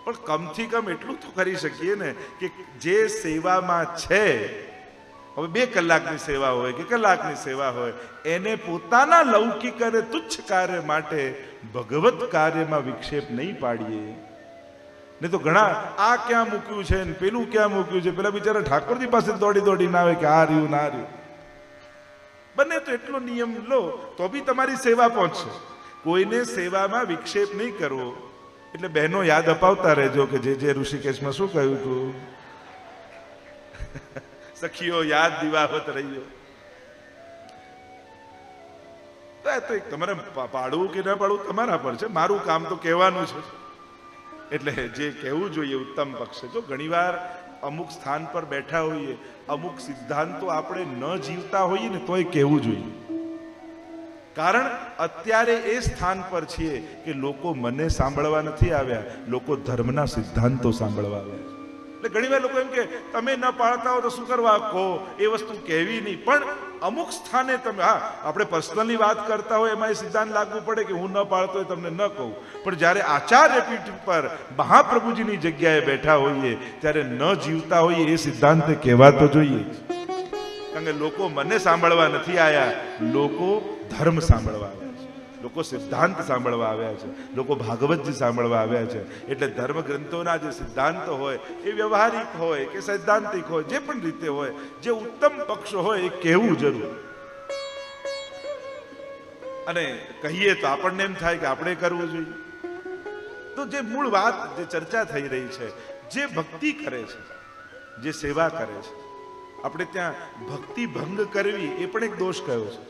પણ કમથી કમ એટલું તો કરી શકીએ ને કે જે સેવામાં છે, હવે 2 કલાકની સેવા હોય કે કલાકની સેવા હોય, એને પોતાના લૌકિક અને તુચ્છ કાર્ય માટે ભગવત કાર્યમાં વિક્ષેપ નહીં પાડીએ. નહીં તો ઘણા આ ક્યાં મૂક્યું છે ને પેલું ક્યાં મૂક્યું છે, પેલા બિચારા ઠાકોરજી પાસે દોડી દોડીને આવે કે આ રહ્યું ના રહ્યું. બને તો એટલો નિયમ લો તો બી તમારી સેવા પહોંચશે. કોઈને સેવામાં વિક્ષેપ નહીં કરવો. એટલે બહેનો યાદ અપાવતા રહેજો કે જે ઋષિકેશમાં શું કહ્યું હતું. સખીઓ યાદ દિવાવત રહ્યો. તો એક તમારે પાડવું કે ના પાડવું તમારા પર છે. મારું કામ તો કહેવાનું છે. એટલે જે કહેવું જોઈએ ઉત્તમ પક્ષ. જો ઘણીવાર અમુક સ્થાન પર બેઠા હોઈએ, અમુક સિદ્ધાંતો આપણે ન જીવતા હોઈએ ને તોય કહેવું જોઈએ. કારણ અત્યારે એ સ્થાન પર છીએ કે લોકો મને સાંભળવા નથી આવ્યા, લોકો ધર્મના સિદ્ધાંતો સાંભળવા આવ્યા છે. એટલે ઘણીવાર લોકો એમ કે તમે ન પાળતા હો તો શું કરવા કહો, એ વસ્તુ કહેવી નહીં. પણ અમુક સ્થાને તમે, હા આપણે પર્સનલી વાત કરતા હોય એમાં એ સિદ્ધાંત લાગવું પડે કે હું ન પાળતો હોય તમને ન કહું. પણ જ્યારે આચાર્ય પીઠ પર મહાપ્રભુજીની જગ્યાએ બેઠા હોઈએ ત્યારે ન જીવતા હોઈએ એ સિદ્ધાંત કહેવા તો જોઈએ. કારણ કે લોકો મને સાંભળવા નથી આવ્યા, લોકો ધર્મ સાંભળવા આવ્યા છે, લોકો સિદ્ધાંત સાંભળવા આવ્યા છે, લોકો ભાગવતજી સાંભળવા આવ્યા છે. એટલે ધર્મ ગ્રંથોના જે સિદ્ધાંતો હોય એ વ્યવહારિક હોય કે સૈદ્ધાંતિક હોય, જે પણ રીતે હોય, જે ઉત્તમ પક્ષ હોય એ કહેવું જરૂર. અને કહીએ તો આપણને એમ થાય કે આપણે કરવું જોઈએ. તો જે મૂળ વાત જે ચર્ચા થઈ રહી છે, જે ભક્તિ કરે છે, જે સેવા કરે છે, આપણે ત્યાં ભક્તિ ભંગ કરવી એ પણ એક દોષ કયો છે.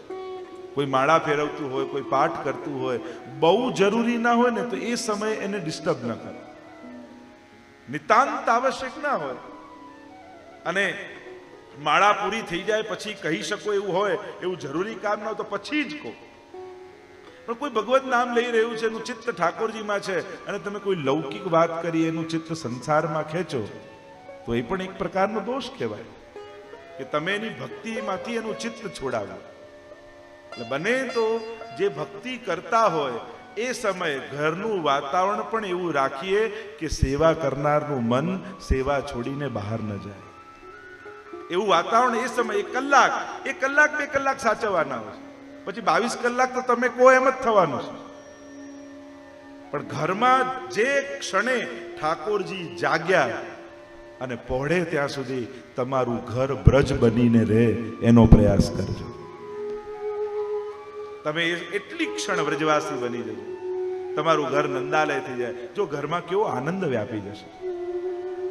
કોઈ માળા ફેરવતું હોય, કોઈ પાઠ કરતું હોય, બહુ જરૂરી ના હોય ને તો એ સમયે એને ડિસ્ટર્બ ન કરે. નિતાંત આવશ્યક ના હોય અને માળા પૂરી થઈ જાય પછી કહી શકો એવું હોય, એવું જરૂરી કામ ન હોય તો પછી જ કહો. પણ કોઈ ભગવત નામ લઈ રહ્યું છે, એનું ચિત્ત ઠાકોરજીમાં છે અને તમે કોઈ લૌકિક વાત કરી એનું ચિત્ત સંસારમાં ખેંચો તો એ પણ એક પ્રકારનો દોષ કહેવાય કે તમે એની ભક્તિમાંથી એનું ચિત્ત છોડાવો. એટલે બને તો જે ભક્તિ કરતા હોય એ સમયે ઘરનું વાતાવરણ પણ એવું રાખીએ કે સેવા કરનારનું મન સેવા છોડીને બહાર ન જાય. એવું વાતાવરણ એ સમય 1 કલાક 2 કલાક સાચવવાના હોય. પછી 22 કલાક તો તમે કહો એમ જ થવાનું છે. પણ ઘરમાં જે ક્ષણે ઠાકોરજી જાગ્યા અને પહોળે ત્યાં સુધી તમારું ઘર બ્રજ બનીને રહે એનો પ્રયાસ કરજો. તમે એટલી ક્ષણ વ્રજવાસી બની જજો, તમારું ઘર નંદાલય થઈ જાય. જો ઘરમાં કેવો આનંદ વ્યાપી જશે.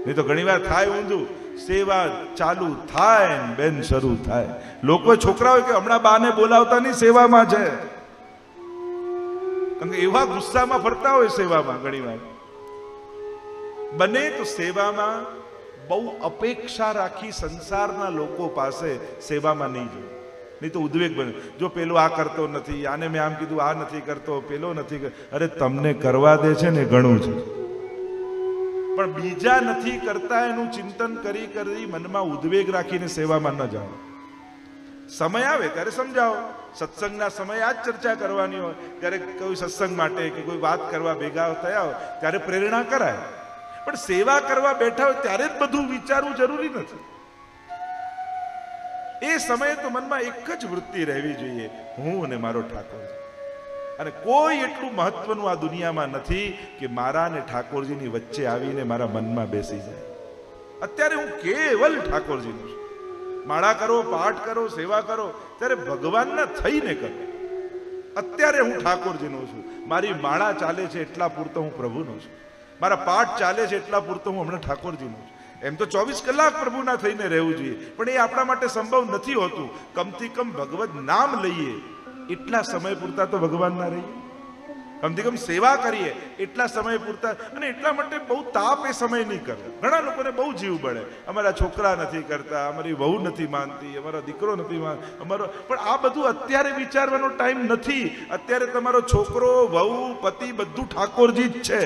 નહીં તો ઘણી વાર થાય ઊંધું, સેવા ચાલુ થાય ને બેન શરૂ થાય. લોકો છોકરાઓ કે હમણાં બાને બોલાવતા નહીં, સેવામાં છે. કારણ કે એવા ગુસ્સામાં ફરતા હોય સેવામાં. ઘણી વાર બને તો સેવામાં બહુ અપેક્ષા રાખી સંસારના લોકો પાસે સેવામાં નહીં જાય. નહીં તો ઉદ્વેગ બને. જો પેલો આ કરતો નથી, આને મેં આમ કીધું આ નથી કરતો, પેલો નથી કરતો. અરે તમને કરવા દે છે ને ઘણું છે, પણ બીજા નથી કરતા એનું ચિંતન કરી કરી મનમાં ઉદ્વેગ રાખીને સેવામાં ન જાઓ. સમય આવે ત્યારે સમજાવો. સત્સંગના સમયે આ જ ચર્ચા કરવાની હોય. ત્યારે કોઈ સત્સંગ માટે કે કોઈ વાત કરવા ભેગા થયા હોય ત્યારે પ્રેરણા કરાય. પણ સેવા કરવા બેઠા હોય ત્યારે જ બધું વિચારવું જરૂરી નથી. એ સમયે તો મનમાં એક જ વૃત્તિ રહેવી જોઈએ, હું અને મારો ઠાકોર. અને કોઈ એટલું મહત્વનું આ દુનિયામાં નથી કે મારા અને ઠાકોરજીની વચ્ચે આવીને મારા મનમાં બેસી જાય. અત્યારે હું કેવલ ઠાકોરજીનું છું. માળા કરો, પાઠ કરો, સેવા કરો ત્યારે ભગવાનના થઈને કરો. અત્યારે હું ઠાકોરજીનો છું. મારી માળા ચાલે છે એટલા પૂરતો હું પ્રભુનો છું. મારા પાઠ ચાલે છે એટલા પૂરતો હું હમણાં ઠાકોરજીનો છું. એમ તો 24 કલાક પ્રભુના થઈને રહેવું જોઈએ, પણ એ આપણા માટે સંભવ નથી હોતું. કમથી કમ ભગવત નામ લઈએ એટલા સમય પૂરતા તો ભગવાનના રહીએ. કમથી કમ સેવા કરીએ એટલા સમય પૂરતા. અને એટલા માટે બહુ તાપ એ સમય નહીં કરે. ઘણા લોકોને બહુ જીવ બળે, અમારા છોકરા નથી કરતા, અમારી વહુ નથી માનતી, અમારો દીકરો નથી અમારો. પણ આ બધું અત્યારે વિચારવાનો ટાઈમ નથી. અત્યારે તમારો છોકરો, વહુ, પતિ બધું ઠાકોરજી જ છે.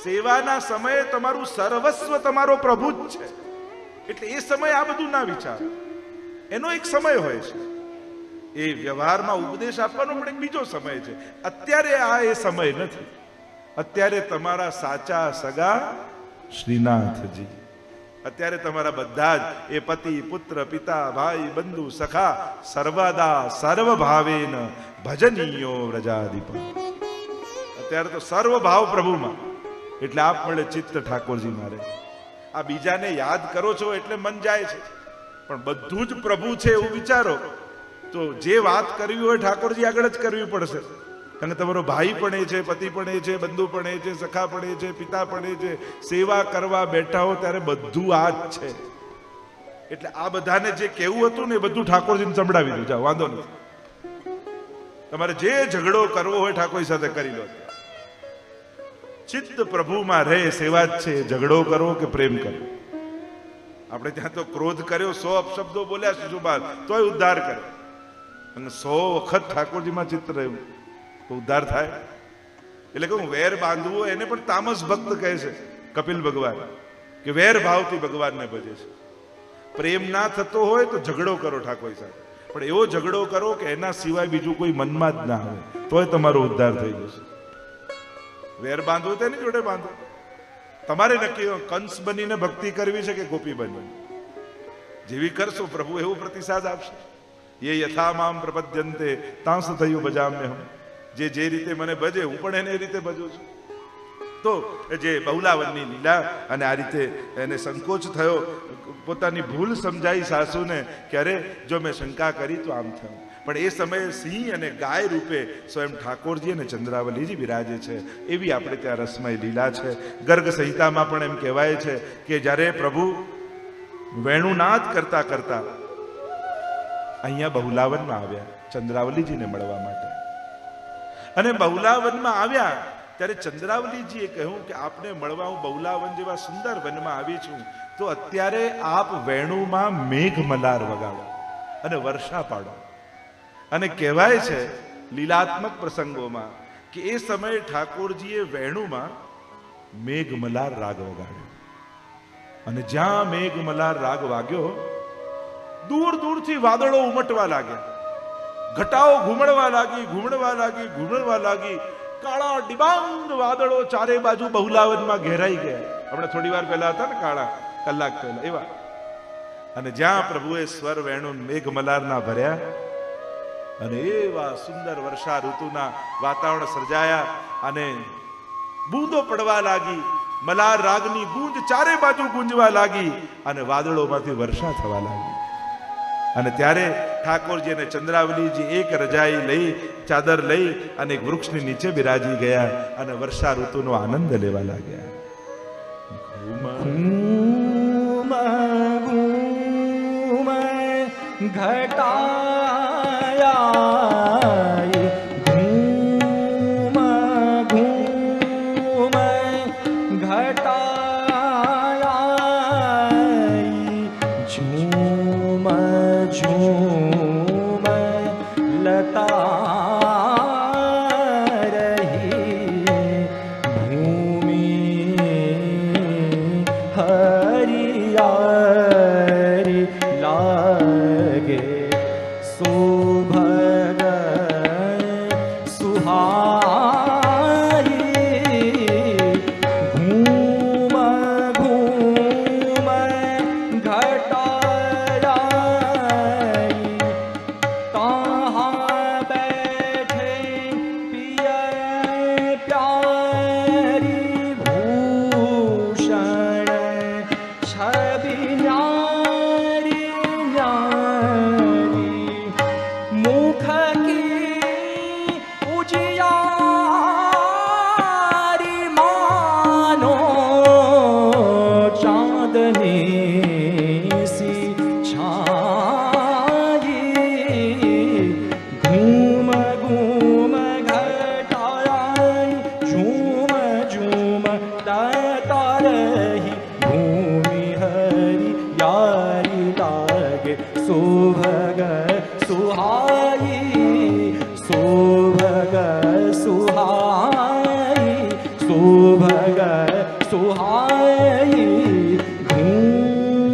સેવાના સમયે તમારું સર્વસ્વ તમારો પ્રભુ જ છે. એટલે એ સમયે આ બધું ના વિચાર. એનો એક સમય હોય છે. એ વ્યવહારમાં ઉપદેશ આપવાનો પણ એક બીજો સમય છે. અત્યારે આ એ સમય નથી. અત્યારે તમારા સાચા સગા શ્રીનાથજી, અત્યારે તમારા બધા જ એ પતિ, પુત્ર, પિતા, ભાઈ, બંધુ, સખા સર્વદા સર્વ ભાવેન ભજનીયો વ્રજાધિપ. અત્યારે તો સર્વ ભાવ પ્રભુમાં. એટલે આપ મળે ચિત્ત ઠાકોરજી મારે. આ બીજાને યાદ કરો છો એટલે મન જાય છે. પણ બધું જ પ્રભુ છે એવું વિચારો તો જે વાત કરવી હોય ઠાકોરજી આગળ જ કરવી પડશે. કારણ કે તમારો ભાઈ પણ એ છે, પતિ પણ એ છે, બંધુ પણ એ છે, સખા પણ એ છે, પિતા પણ એ છે. સેવા કરવા બેઠા હો ત્યારે બધું આ જ છે. એટલે આ બધાને જે કેવું હતું ને એ બધું ઠાકોરજીને સંભળાવી દઉં. જાઓ, વાંધો નથી. તમારે જે ઝઘડો કરવો હોય ઠાકોર સાથે કરી લો. ચિત્ત પ્રભુમાં રહે સેવા જ છે. ઝઘડો કરો કે પ્રેમ કરો. આપણે ત્યાં તો ક્રોધ કર્યો, 100 અપશબ્દો બોલ્યા શિશુપાલ, તોય ઉદ્ધાર કરે. અને 100 વખત ઠાકોરજીમાં ચિત્ત રહ્યું તો ઉદ્ધાર થાય. એટલે કહું, વેર બાંધવો એને પણ તામસ ભક્ત કહે છે કપિલ ભગવાન, કે વેર ભાવથી ભગવાનને ભજે છે. પ્રેમ ના થતો હોય તો ઝઘડો કરો ઠાકોર સાથે, પણ એવો ઝઘડો કરો કે એના સિવાય બીજું કોઈ મનમાં જ ના આવે, તોય તમારો ઉદ્ધાર થઈ જશે. વેર બાંધવો તેની જોડે બાંધો. તમારે નક્કી કંસ બનીને ભક્તિ કરવી છે કે ગોપી બની. જેવી કરશો પ્રભુ એવો પ્રતિસાદ આપશે. ये यथा माम प्रपद्यन्ते तांस थયું ભજામ્ય હમ. જે રીતે મને ભજે હું પણ એને એ રીતે ભજું છું. તો જે બહુલાવનની લીલા અને આ રીતે એને સંકોચ થયો, પોતાની ભૂલ સમજાઈ સાસુને કે અરે જો મેં શંકા કરી તો આમ થયું. પણ એ સમયે સિંહ અને ગાય રૂપે સ્વયં ઠાકોરજી અને ચંદ્રાવલીજી બિરાજે છે. એવી આપણે ત્યાં રસમય લીલા છે. ગર્ગ સંહિતામાં પણ એમ કહેવાય છે કે જ્યારે પ્રભુ વેણુનાદ કરતા કરતા અહીંયા બહુલાવનમાં આવ્યા ચંદ્રાવલીજીને મળવા માટે. અને બહુલાવનમાં આવ્યા ત્યારે ચંદ્રાવલીજીએ કહ્યું કે આપને મળવા હું બહુલાવન જેવા સુંદર વનમાં આવી છું, તો અત્યારે આપ વેણુમાં મેઘ મલાર વગાડો અને વર્ષા પાડો. અને કહેવાય છે લીલાત્મક પ્રસંગોમાં કે એ સમયે ઠાકોરજીએ વેણુમાં મેઘ મલાર રાગ વગાડ્યો. અને જ્યાં મેઘ મલાર રાગ વાગ્યો, દૂર દૂરથી વાદળો ઉમટવા લાગ્યા, ઘટાઓ ઘૂમડવા લાગી. કાળા ડિબાંગ વાદળો ચારે બાજુ બહુલાવનમાં ઘેરાઈ ગયા. હમણાં થોડી વાર પહેલા હતા ને કાળા, કલાક પહેલા એવા. અને જ્યાં પ્રભુએ સ્વર વેણુ મેઘ મલારના ભર્યા અને એવા સુંદર વર્ષા ઋતુના વાતાવરણ સર્જાયા અને બૂંદો પડવા લાગી. મલાર રાગની ગૂંજ ચારે બાજુ ગુંજવા લાગી અને વાદળોમાંથી વર્ષા થવા લાગી. અને ત્યારે ઠાકોરજી અને ચંદ્રાવલીજી એક રજાઈ લઈ, ચાદર લઈ અને એક વૃક્ષની નીચે બિરાજી ગયા અને વર્ષા ઋતુનો આનંદ લેવા લાગ્યા.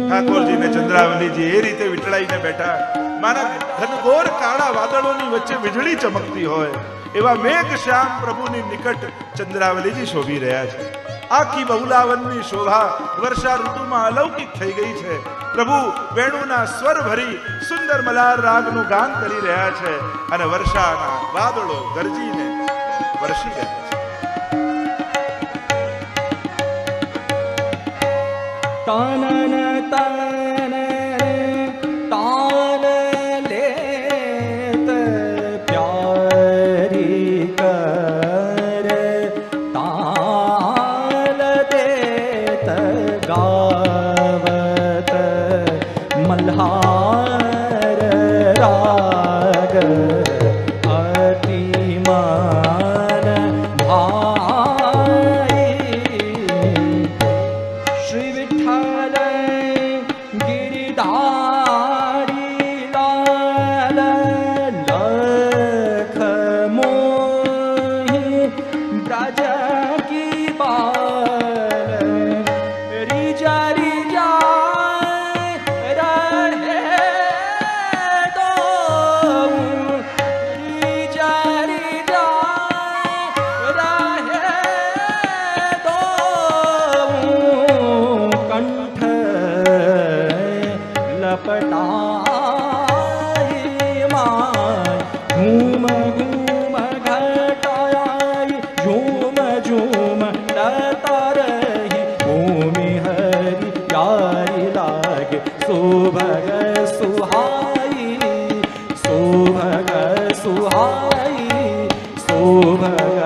ઠાકોરજીને ચંદ્રાવલીજી એ રીતે વિટળાઈને બેઠા. મારા ઘનઘોર કાળા વાદળોની વચ્ચે વીજળી ચમકતી હોય એવા મેઘ શ્યામ પ્રભુની નિકટ ચંદ્રાવલીજી શોભી રહ્યા છે. આખી બહુલાવનની શોભા વર્ષા ઋતુમાં અલૌકિક થઈ ગઈ છે. પ્રભુ વેણુના સ્વર ભરી સુંદર મલાર રાગનું ગાન કરી રહ્યા છે અને વર્ષાના વાદળો ગરજીને વરસી રહ્યા છે. તનન તન સુભગ સુહાઈ, સુભગ સુહાઈ, સુભગ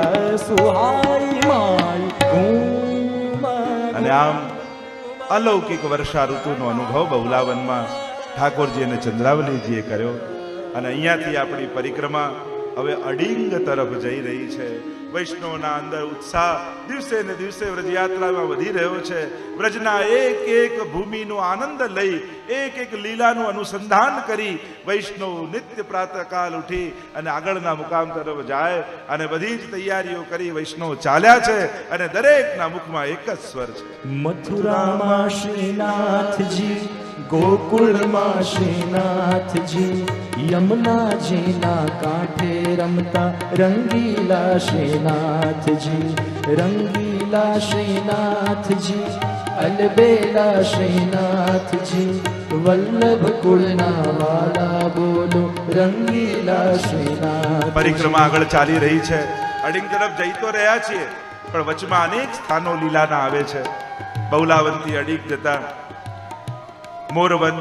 સુહાઈ માય ઘૂમ. અને આમ અલૌકિક વર્ષા ઋતુનો અનુભવ બહુલાવનમાં ઠાકોરજી અને ચંદ્રાવલીજીએ કર્યો. અને અહીંયાથી આપણી પરિક્રમા હવે અડિંગ તરફ જઈ રહી છે. વૈષ્ણવના અંદર ઉત્સાહ દિવસે ને દિવસે વ્રજયાત્રામાં વધી રહ્યો છે. વ્રજના એક એક ભૂમિનો આનંદ લઈ, એક એક લીલાનું અનુસંધાન કરી વૈષ્ણવ નિત્ય પ્રાતઃકાલ ઉઠી અને આગળના મુકામ તરફ જાય. અને બધી જ તૈયારીઓ કરી વૈષ્ણવ ચાલ્યા છે. અને દરેકના મુખમાં એક જ સ્વર છે, મથુરામાં શ્રીનાથજી, ગોકુળમાં શ્રીનાથજી, યમુનાજીના કાંઠે રમતા રંગીલા શ્રીનાથજી, રંગીલા શ્રીનાથજી, અલબેલા શ્રીનાથજી, વલ્લભ કુળના વાલા બોલો રંગીલા શ્રીનાથ. પરિક્રમા આગળ ચાલી રહી છે. અડિંગ તરફ જઈ તો રહ્યા છીએ, પણ વચમાં અનેક સ્થાનો લીલાના આવે છે. બહુલાવનથી અડિંગ જતા મોરવન,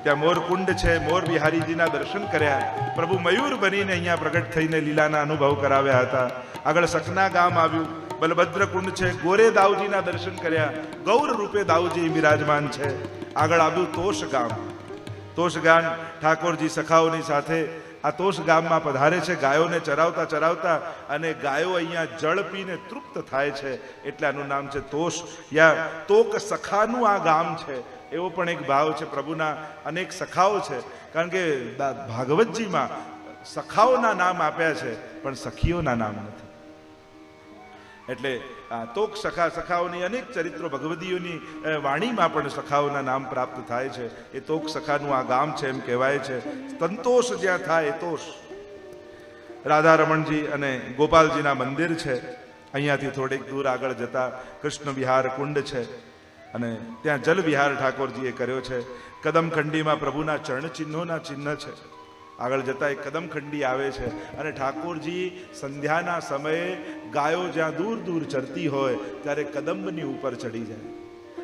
ત્યાં મોરકુંડ છે, મોર બિહારીજીના દર્શન કર્યા. પ્રભુ મયુર બનીને અહીંયા પ્રગટ થઈને લીલાના અનુભવ કરાવ્યા હતા. આગળ સકના ગામ આવ્યું, બલભદ્ર કુંડ છે, ગોરે દાઉજીના દર્શન કર્યા. ગૌર રૂપે દાઉજી બિરાજમાન છે. આગળ આવ્યું તોષ ગામ. તોષ ગામ ઠાકોરજી સખાઓની સાથે આ તોષ ગામમાં પધારે છે. ગાયોને ચરાવતા ચરાવતા અને ગાયો અહીંયા જળ પીને તૃપ્ત થાય છે, એટલે આનું નામ છે તોષ. યા તોક સખાનું આ ગામ છે, એવો પણ એક ભાવ છે. પ્રભુના અનેક સખાઓ છે, કારણ કે ભાગવતજીમાં સખાઓના નામ આપ્યા છે, પણ સખીઓના નામ નથી. એટલે તોક સખા, સખાઓની અનેક ચરિત્રો ભગવદીઓની વાણીમાં પણ સખાઓના નામ પ્રાપ્ત થાય છે. એ તોક સખાનું આ ગામ છે એમ કહેવાય છે. સંતોષ જ્યાં થાય એ તોષ. રાધા રમણજી અને ગોપાલજીના મંદિર છે. અહીંયાથી થોડીક દૂર આગળ જતા કૃષ્ણ વિહાર કુંડ છે, અને ત્યાં જલ વિહાર ઠાકોરજીએ કર્યો છે. કદમખંડીમાં પ્રભુના ચરણ ચિહ્નોના ચિહ્ન છે. આગળ જતા એક કદમખંડી આવે છે, અને ઠાકોરજી સંધ્યાના સમયે ગાયો જ્યાં દૂર દૂર ચરતી હોય ત્યારે કદંબની ઉપર ચડી જાય,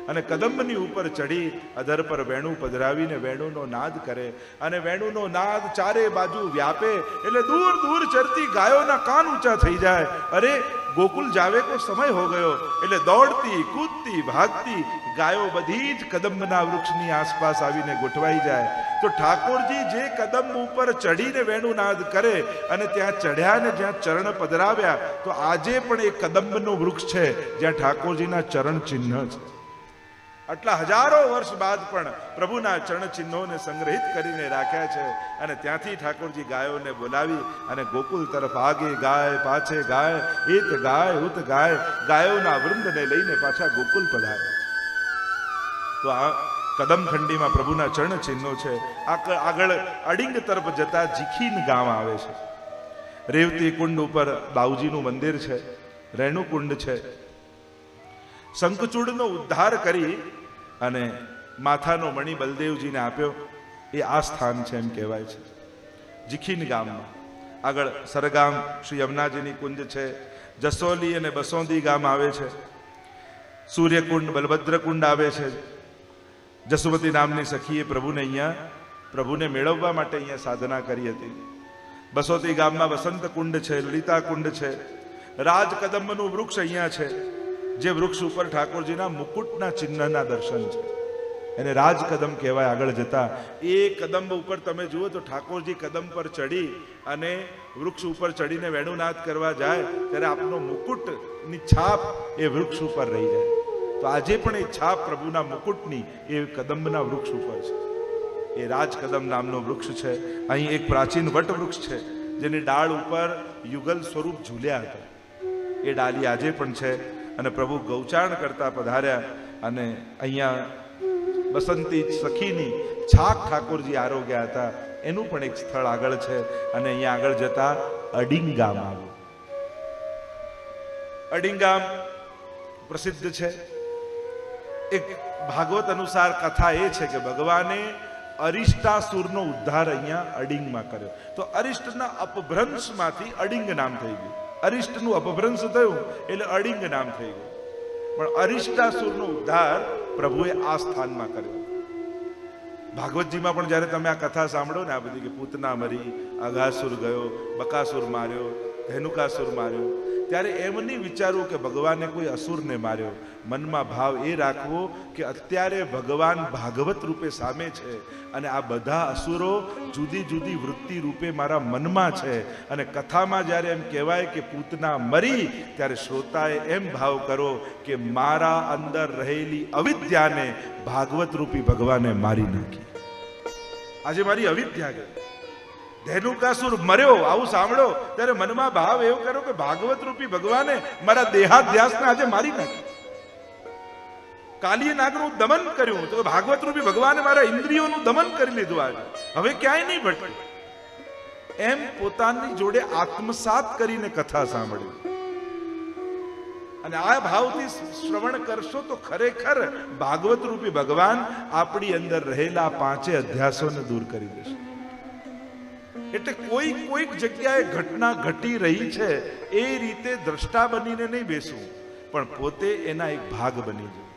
અને કદંબની ઉપર ચડી અધર પર વેણું પધરાવીને વેણુનો નાદ કરે. અને વેણુનો નાદ ચારે બાજુ વ્યાપે એટલે દૂર દૂર ચરતી ગાયોના કાન ઊંચા થઈ જાય. અરે ગોકુલ જાવે કો સમય હો ગયો, એટલે દોડતી કૂદતી ભાગતી ગાયો બધી જ કદંબના વૃક્ષની આસપાસ આવીને ગોઠવાઈ જાય. તો ઠાકોરજી જે કદંબ ઉપર ચડીને વેણુનાદ કરે અને ત્યાં ચઢ્યા ને જ્યાં ચરણ પધરાવ્યા, તો આજે પણ એ કદંબનું વૃક્ષ છે જ્યાં ઠાકોરજીના ચરણ ચિહ્ન છે. આટલા હજારો વર્ષ બાદ પણ પ્રભુના ચરણ ચિહ્નોને સંગ્રહિત કરીને રાખ્યા છે. અને ત્યાંથી ઠાકોરજી ગાયોને બોલાવી અને ગોકુલ તરફ આગે ગાય પાછે ગાય, એત ગાય ઉત ગાય, ગાયોના વૃંદને લઈને પાછા ગોકુલ પધારે. તો આ કદમખંડીમાં પ્રભુના ચરણ ચિહ્નો છે. આગળ અડિંગ તરફ જતા જીખીન ગામ આવે છે. રેવતી કુંડ ઉપર બાઉજીનું મંદિર છે, રેણુકુંડ છે. શંખચૂડનો ઉદ્ધાર કરી અને માથાનો મણિ બલદેવજીને આપ્યો, એ આ સ્થાન છે એમ કહેવાય છે. જીખીન ગામમાં આગળ સરગામ શ્રી યમુનાજીની કુંજ છે. જસોલી અને બસોંદી ગામ આવે છે. સૂર્યકુંડ, બલભદ્ર કુંડ આવે છે. જસુમતી નામની સખીએ પ્રભુને મેળવવા માટે અહીંયા સાધના કરી હતી. બસોતી ગામમાં વસંત કુંડ છે, લલિતા કુંડ છે. રાજ કદંબનું વૃક્ષ અહીંયા છે, જે વૃક્ષ ઉપર ઠાકોરજીના મુકુટના ચિહ્નના દર્શન છે, એને રાજ કદમ કહેવાય. આગળ જતા એ કદંબ ઉપર તમે જુઓ તો ઠાકોરજી કદમ પર ચડી અને વૃક્ષ ઉપર ચડીને વેણુનાદ કરવા જાય ત્યારે આપનો મુકુટની છાપ એ વૃક્ષ ઉપર રહી જાય. તો આજે પણ એ છાપ પ્રભુના મુકુટની એ કદંબના વૃક્ષ ઉપર છે. એ રાજ કદમ નામનું વૃક્ષ છે. અહીં એક પ્રાચીન વટ વૃક્ષ છે જેની ડાળ ઉપર યુગલ સ્વરૂપ ઝૂલ્યા હતા. એ ડાલી આજે પણ છે. અને પ્રભુ ગૌચાણ કરતા પધાર્યા અને અહીંયા બસંતી સખીની છાક ઠાકોરજી આરોગ્યા હતા. એનું પણ એક સ્થળ આગળ છે. અને અહીંયા આગળ જતા અડિંગ ગામ આવ્યું. અડિંગ ગામ પ્રસિદ્ધ છે. એક ભાગવત અનુસાર કથા એ છે કે ભગવાને અરિષ્ટાસુરનો ઉદ્ધાર અહીંયા અડિંગમાં કર્યો. તો અરિષ્ટના અપભ્રંશમાંથી અડિંગ નામ થઈ ગયું. અરિષ્ટનું અપભ્રંશ થયું એટલે અડિંગ નામ થઈ ગયું. પણ અરિષ્ટાસુરનો ઉદ્ધાર પ્રભુએ આ સ્થાનમાં કર્યો. ભાગવતજીમાં પણ જ્યારે તમે આ કથા સાંભળો ને, આ બધી કે પૂતના મરી, અઘાસુર ગયો, બકાસુર માર્યો, ધેનુકાસુર માર્યો, ત્યારે એમ નહીં વિચારવું કે ભગવાને કોઈ અસુરને માર્યો. મનમાં ભાવ એ રાખવો કે અત્યારે ભગવાન ભાગવત રૂપે સામે છે અને આ બધા અસુરો જુદી જુદી વૃત્તિ રૂપે મારા મનમાં છે. અને કથામાં જ્યારે એમ કહેવાય કે પૂતના મરી, ત્યારે શ્રોતાએ એમ ભાવ કરો કે મારા અંદર રહેલી અવિદ્યાને ભાગવત રૂપી ભગવાને મારી નાખી. આજે મારી અવિદ્યા ગઈ. ધેનુકાસુર મર્યો, આવું સાંભળો ત્યારે મનમાં ભાવ એવો કરો કે ભાગવત રૂપી ભગવાને મારા દેહાધ્યાસને આજે મારી નાખી. કાલીય નાગનું દમન કર્યું તો ભાગવત રૂપી ભગવાને મારા ઇન્દ્રિયોનું દમન કરી લીધું. આજે હવે ક્યાંય નહીં ભટકે. એમ પોતાની જોડે આત્મસાત કરીને કથા સાંભળી અને આ ભાવથી શ્રવણ કરશો તો ખરેખર ભાગવત રૂપી ભગવાન આપણી અંદર રહેલા પાંચે અધ્યાસોને દૂર કરી દેશે. એટલે કોઈક જગ્યાએ ઘટના ઘટી રહી છે એ રીતે દ્રષ્ટા બનીને નહીં બેસવું, પણ પોતે એના એક ભાગ બની જવું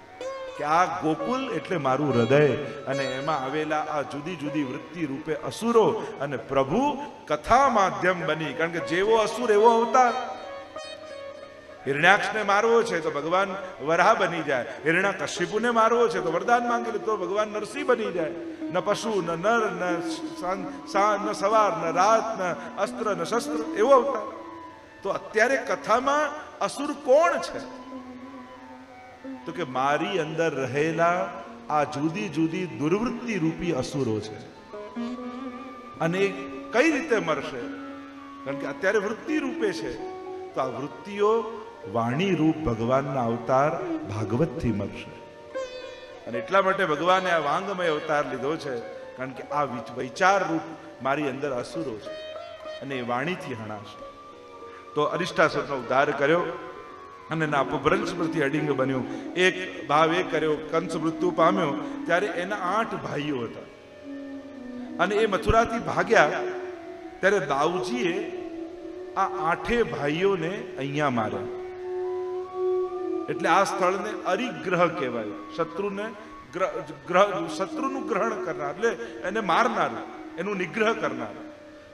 કે આ ગોકુલ એટલે મારું હૃદય અને એમાં આવેલા આ જુદી જુદી વૃત્તિ રૂપે અસુરો અને પ્રભુ કથા માધ્યમ બની. કારણ કે જેવો અસુર એવો અવતાર. હિરણ્યાક્ષને મારવો છે તો ભગવાન વરાહ બની જાય, હિરણ્યકશિપુને મારવો છે તો વરદાન માંગી લે તો ભગવાન નરસિંહ બની જાય. ન પશુ ન નર ન સવાર ન રાત ન અસ્ત્ર ન શસ્ત્ર, એવો અવતાર. તો અત્યારે કથામાં અસુર કોણ છે? તો કે મારી અંદર રહેલા આ જુદી જુદી દુર્વૃત્તિ રૂપી અસુરો છે. અને કઈ રીતે મરશે? કારણ કે અત્યારે વૃત્તિ રૂપે છે. તો આ વૃત્તિઓ વાણી રૂપ ભગવાનના અવતાર ભાગવતથી મરશે. અને એટલા માટે ભગવાને આ વાંગમય અવતાર લીધો છે, કારણ કે આ વિચાર રૂપ મારી અંદર અસુરો છે અને એ વાણીથી હણાશે. તો અરિષ્ટાસુરનો ઉદ્ધાર કર્યો અને ના અપભ્રંશ પરથી અડિંગ બન્યું. એક ભાવ એ કર્યો, કંસ મૃત્યુ પામ્યો ત્યારે એના 8 ભાઈઓ હતા અને એ મથુરાથી ભાગ્યા ત્યારે દાઉજીએ આ 8 ભાઈઓને અહીંયા માર્યા. એટલે આ સ્થળને અરિગ્રહ કહેવાય. શત્રુનું ગ્રહણ કરનાર, એટલે એને મારનાર, એનું નિગ્રહ કરનાર.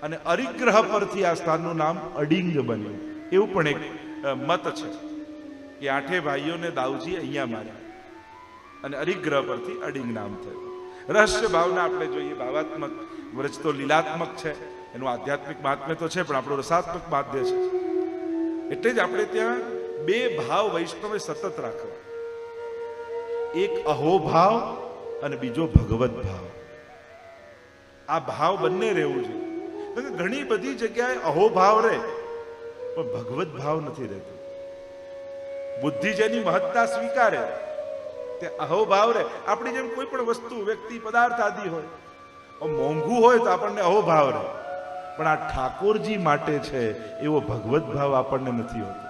અને અરિગ્રહ પરથી આ સ્થાનનું નામ અડિંગ બન્યું. એવું પણ એક મત છે કે 8 ભાઈઓને દાઉજી અહીંયા માર્યા અને અરિગ્રહ પરથી અડિંગ નામ થયું. રહસ્ય ભાવના આપણે જોઈએ. ભાવાત્મક વ્રજ તો લીલાત્મક છે, એનું આધ્યાત્મિક મહાત્મ્ય તો છે, પણ આપણું રસાત્મક મહાત્મ્ય છે. એટલે જ આપણે ત્યાં 2 ભાવ વૈષ્ણવે સતત રાખવા. એક અહોભાવ અને બીજો ભગવત ભાવ. આ ભાવ બંને રહેવું જોઈએ. ઘણી બધી જગ્યાએ અહોભાવ રહે પણ ભગવત ભાવ નથી રહેતો. બુદ્ધિ જેની મહત્તા સ્વીકારે તે અહોભાવ રહે. આપણી જેમ કોઈ પણ વસ્તુ, વ્યક્તિ, પદાર્થ આદિ હોય, મોંઘું હોય તો આપણને અહોભાવ રહે, પણ આ ઠાકોરજી માટે છે એવો ભગવત ભાવ આપણને નથી હોતો.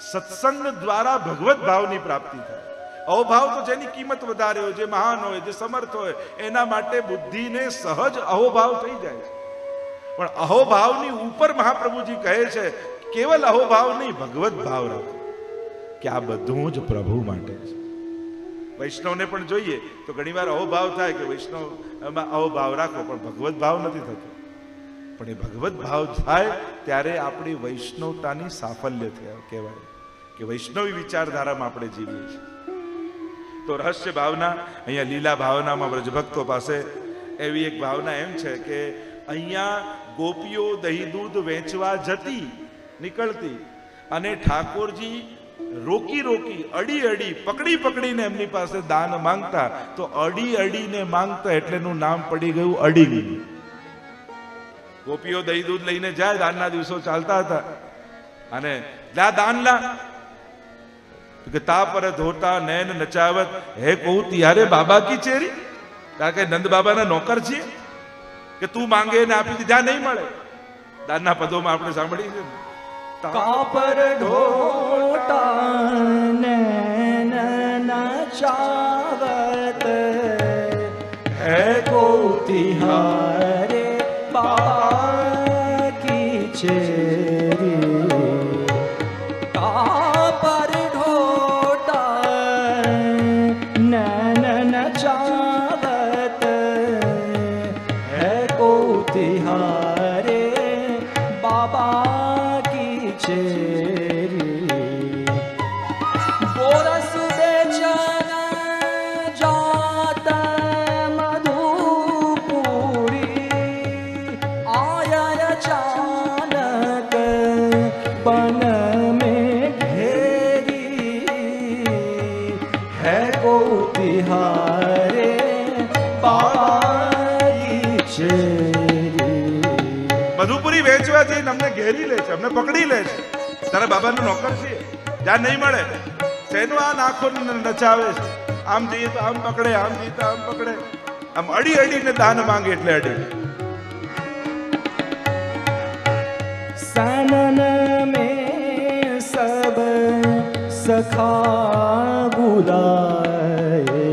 સત્સંગ દ્વારા ભગવત ભાવની પ્રાપ્તિ થાય. અહોભાવ તો જેની કિંમત વધારે હોય, જે મહાન હોય, જે સમર્થ હોય, એના માટે બુદ્ધિને સહજ અહોભાવ થઈ જાય છે. પણ અહોભાવની ઉપર મહાપ્રભુજી કહે છે કેવલ અહોભાવ નહીં, ભગવત ભાવ રાખો કે આ બધું જ પ્રભુ માટે છે. વૈષ્ણવને પણ જોઈએ તો ઘણીવાર અહોભાવ થાય કે વૈષ્ણવમાં અહોભાવ રાખો, પણ ભગવત ભાવ નથી થતો. પણ એ ભગવત ભાવ થાય ત્યારે આપણી વૈષ્ણવતાની સાફલ્ય કહેવાય કે વૈષ્ણવી વિચારધારામાં આપણે જીવીએ છીએ. તો રહસ્ય ભાવના અહીંયા લીલા ભાવનામાં વ્રજભક્તો પાસે એવી એક ભાવના એમ છે કે અહીંયા ગોપીઓ દહીં દૂધ વેચવા જતી નીકળતી અને ઠાકોરજી રોકી અડી પકડીને એમની પાસે દાન માંગતા. તો અડીને માંગતા એટલેનું નામ પડી ગયું અડિંગ. ગોપીઓ દહીં દૂધ લઈને જાય, દાનના દિવસો ચાલતા હતા અને લા દાન લા કે તા પર ધોતા નૈન નચાવત હે કહું તિયારે બાબા કી ચેરી. કારણ કે નંદ બાબાના નોકર છીએ કે તું માંગે ને આપી દીધા નહીં મળે. દાનના પદોમાં આપણે સાંભળી છે ને, કાપર ઢોટા નૈન નચાવત હે કો તિહારે બાબા કી ચેરી. કાપર ઢોટા નૈન નચાવત है को तिहारे बाबा की चेरी। મધુપુરી વેચવા જઈને અમને ઘેરી લે છે, અમને પકડી લે છે. તારા બાબાનો નોકર છે, જ્યાં નહીં મળે શેનો આ નાખો નચાવે છે. આમ જઈએ તો આમ પકડે, આમ જઈએ તો આમ પકડે, આમ અડી અડીને દાન માંગે એટલે અડી. सनन में सब सखा बुलाए,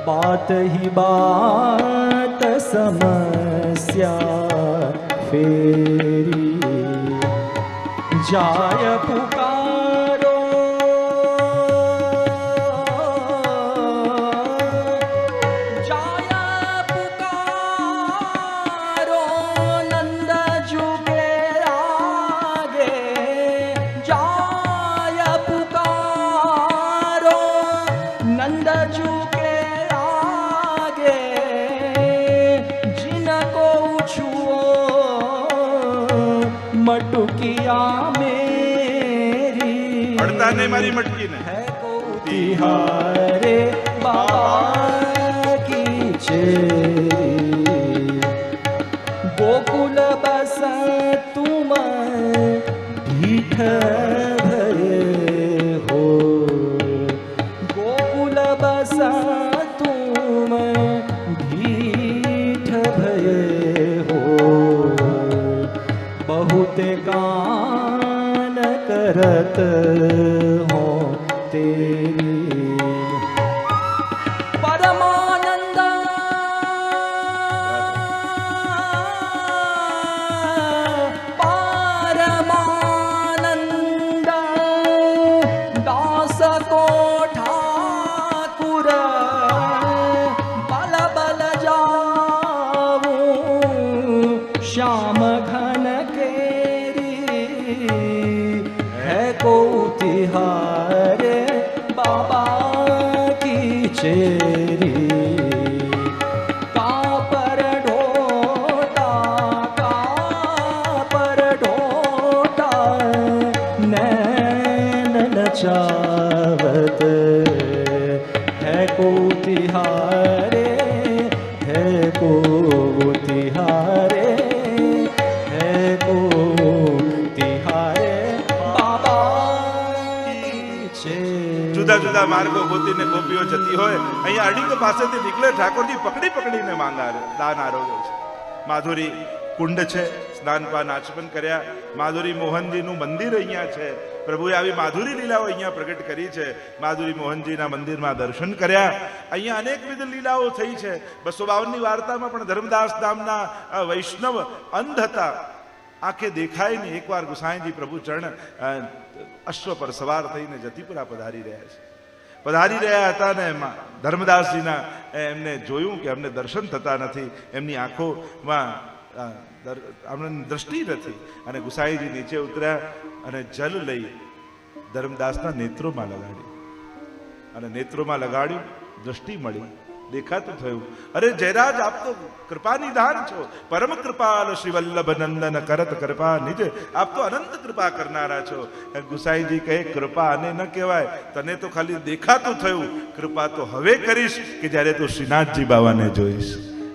बात ही बात समस्या फेरी। जाय पुकारो मटुकिया मेरी। અડતા નહીં મારી મટકીને. है को तिहारे बाबा की चेरी। गोकुल बस तुम भीठ भये हो, गोकुल बस तुम भीठ भये हो। बहुते गान करत हो तेरी। परमानंद परमानंद दास को ठाकुर बल बल जाऊं श्याम घन है को तिहारे बाबा की चेरी। कापर ढोटा नैन नचावत है को तिहारे, है को तिहारे, है को तिहारे જુદા જુદા માર્ગો ગોતીને ગોપીઓ જતી હોય, અહીંયા અડીકો પાસેથી નીકળે ઠાકોરજી પકડી પકડીને માંગારે દાન આરોગ્ય છે. માધુરી કુંડ છે, સ્નાનપાન આચમન કર્યા. માધુરી મોહનજીનું મંદિર અહીંયા છે. પ્રભુએ આવી માધુરી લીલાઓ અહીંયા પ્રગટ કરી છે. માધુરી મોહનજીના મંદિરમાં દર્શન કર્યા. અહીંયા અનેકવિધ લીલાઓ થઈ છે. 252ની વાર્તામાં પણ ધર્મદાસ નામના વૈષ્ણવ અંધ હતા, આંખે દેખાય નહીં. એકવાર ગુસાઈજી પ્રભુ ચરણ અશ્વ પર સવાર થઈને જતીપુરા પધારી રહ્યા છે. પધારી રહ્યા હતા ને ધર્મદાસજીના એમને જોયું કે અમને દર્શન થતા નથી, એમની આંખોમાં દ્રષ્ટિ નથી. અને ગુસાઈજી નીચે ઉતર્યા અને જલ લઈ ધર્મદાસના નેત્રોમાં લગાડ્યું. અને નેત્રોમાં લગાડ્યું, દ્રષ્ટિ મળી, દેખાતું થયું. અરે જયરાજ, આપ તો કૃપા નિધાન છો, પરમ કૃપાલ શ્રી વલ્લભ નંદન કરત કૃપા નિજ, આપ તો અનંત કૃપા કરનારા છો. ગુસાઈજી કહે, કૃપા આને ન કહેવાય, તને તો ખાલી દેખાતું થયું, કૃપા તો હવે કરીશ કે જ્યારે તું શ્રીનાથજી બાવાને જોઈશ.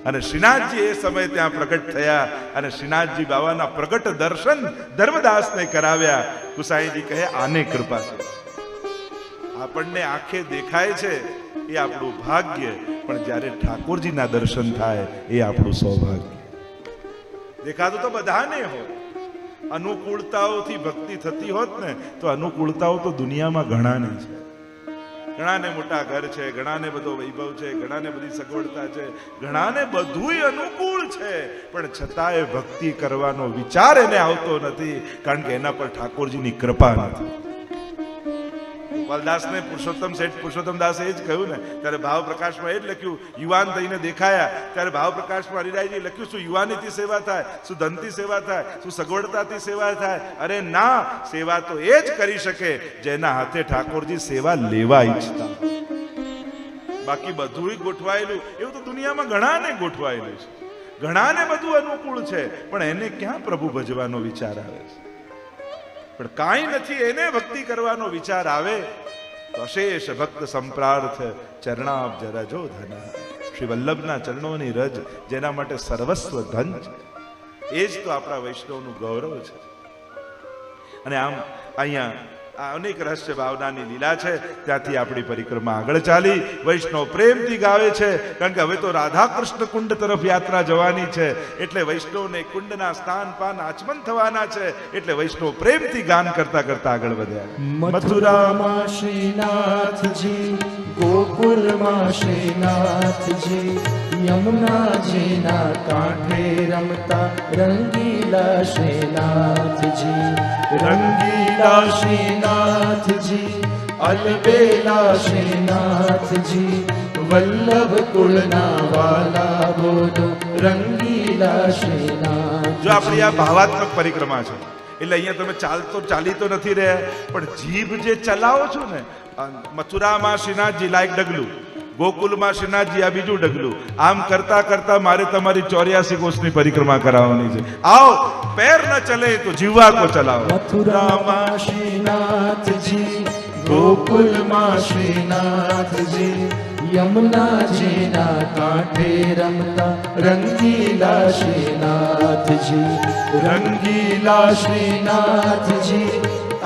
અને શ્રીનાથજી એ સમય ત્યાં પ્રગટ થયા અને શ્રીનાથજી બાવાના પ્રગટ દર્શન ધર્મદાસને કરાવ્યા. ગુસાઈજી કહે, આને કૃપા છે. આપણને આંખે દેખાય છે એ આપણું ભાગ્ય, પણ જ્યારે ઠાકોરજીના દર્શન થાય એ આપણું સૌભાગ્ય. દેખાતું તો બધાને હોય. અનુકૂળતાઓથી ભક્તિ થતી હોત ને તો અનુકૂળતાઓ તો દુનિયામાં ઘણાને છે. ઘણાને મોટા ઘર છે, ઘણાને બધો વૈભવ છે, ઘણાને બધી સગવડતા છે, ઘણાને બધુંય અનુકૂળ છે, પણ છતાંય ભક્તિ કરવાનો વિચાર એને આવતો નથી, કારણ કે એના પર ઠાકોરજીની કૃપા નથી. ગોપાલદાસને પુરુષોત્તમ શેઠ પુરુષોત્તમદાસે એ જ કહ્યું ને, ત્યારે ભાવ પ્રકાશમાં એ જ લખ્યું, યુવાન થઈને દેખાયા. ત્યારે ભાવ પ્રકાશમાં હરિરાયજી લખ્યું, શું યુવાનીથી સેવા થાય, શું ધનથી સેવા થાય, શું સગવડતાથી સેવા થાય? અરે ના, સેવા તો એ જ કરી શકે જેના હાથે ઠાકોરજી સેવા લેવા ઈચ્છતા. બાકી બધું ગોઠવાયેલું એવું તો દુનિયામાં ઘણાને ગોઠવાયેલું છે, ઘણાને બધું અનુકૂળ છે, પણ એને ક્યાં પ્રભુ ભજવાનો વિચાર આવે છે? પણ કાંઈ નથી, એને ભક્તિ કરવાનો વિચાર આવે તો અશેષ ભક્ત સંપ્રાર્થ ચરણાબ્જ રજો ધન. શ્રી વલ્લભના ચરણોની રજ જેના માટે સર્વસ્વ ધન છે, એ જ તો આપણા વૈષ્ણવનું ગૌરવ છે. અને આમ અહીંયા આ અનેક રહસ્ય ભાવનાની લીલા છે. ત્યાંથી આપણી પરિક્રમા આગળ ચાલી. વૈષ્ણવ પ્રેમથી ગાવે છે, કારણ કે હવે તો રાધા કૃષ્ણ કુંડ તરફ યાત્રા જવાની છે. એટલે વૈષ્ણવને કુંડના સ્નાન પાન આચમન થવાના છે. એટલે વૈષ્ણવ પ્રેમથી ગાન કરતા કરતા આગળ વધ્યા. મથુરામાં શ્રીનાથજી, ગોકુલમાં શ્રીનાથજી, યમુનાજીના કાંઠે રમતા રંગીલા શ્રીનાથજી, રંગીલા શ્રીનાથજી, અલબેલા શ્રીનાથજી, વલ્લભ કુળના વાલા બોલો રંગીલા શ્રીનાથ. જો આપણી આ ભાવાત્મક પરિક્રમા છે, એટલે અહીંયા તમે ચાલી તો નથી રહ્યા, પણ જીભ જે ચલાવો છો ને, મથુરામાં શ્રીનાથજી લાયક ડગલું, ગોકુલમાં શ્રીનાથજી આ બીજું ડગલું, આમ કરતા કરતા મારે તમારી 84 કોષની પરિક્રમા કરાવવાની છે. આવો, પેર ન ચલે તો જીવા કો ચલાવો. મથુરામાં શ્રીનાથજી, ગોકુલમાં શ્રીનાથજી, યમુનાજીના કાંઠે રમતા રંગીલા શ્રીનાથજી, રંગીલા શ્રીનાથજી,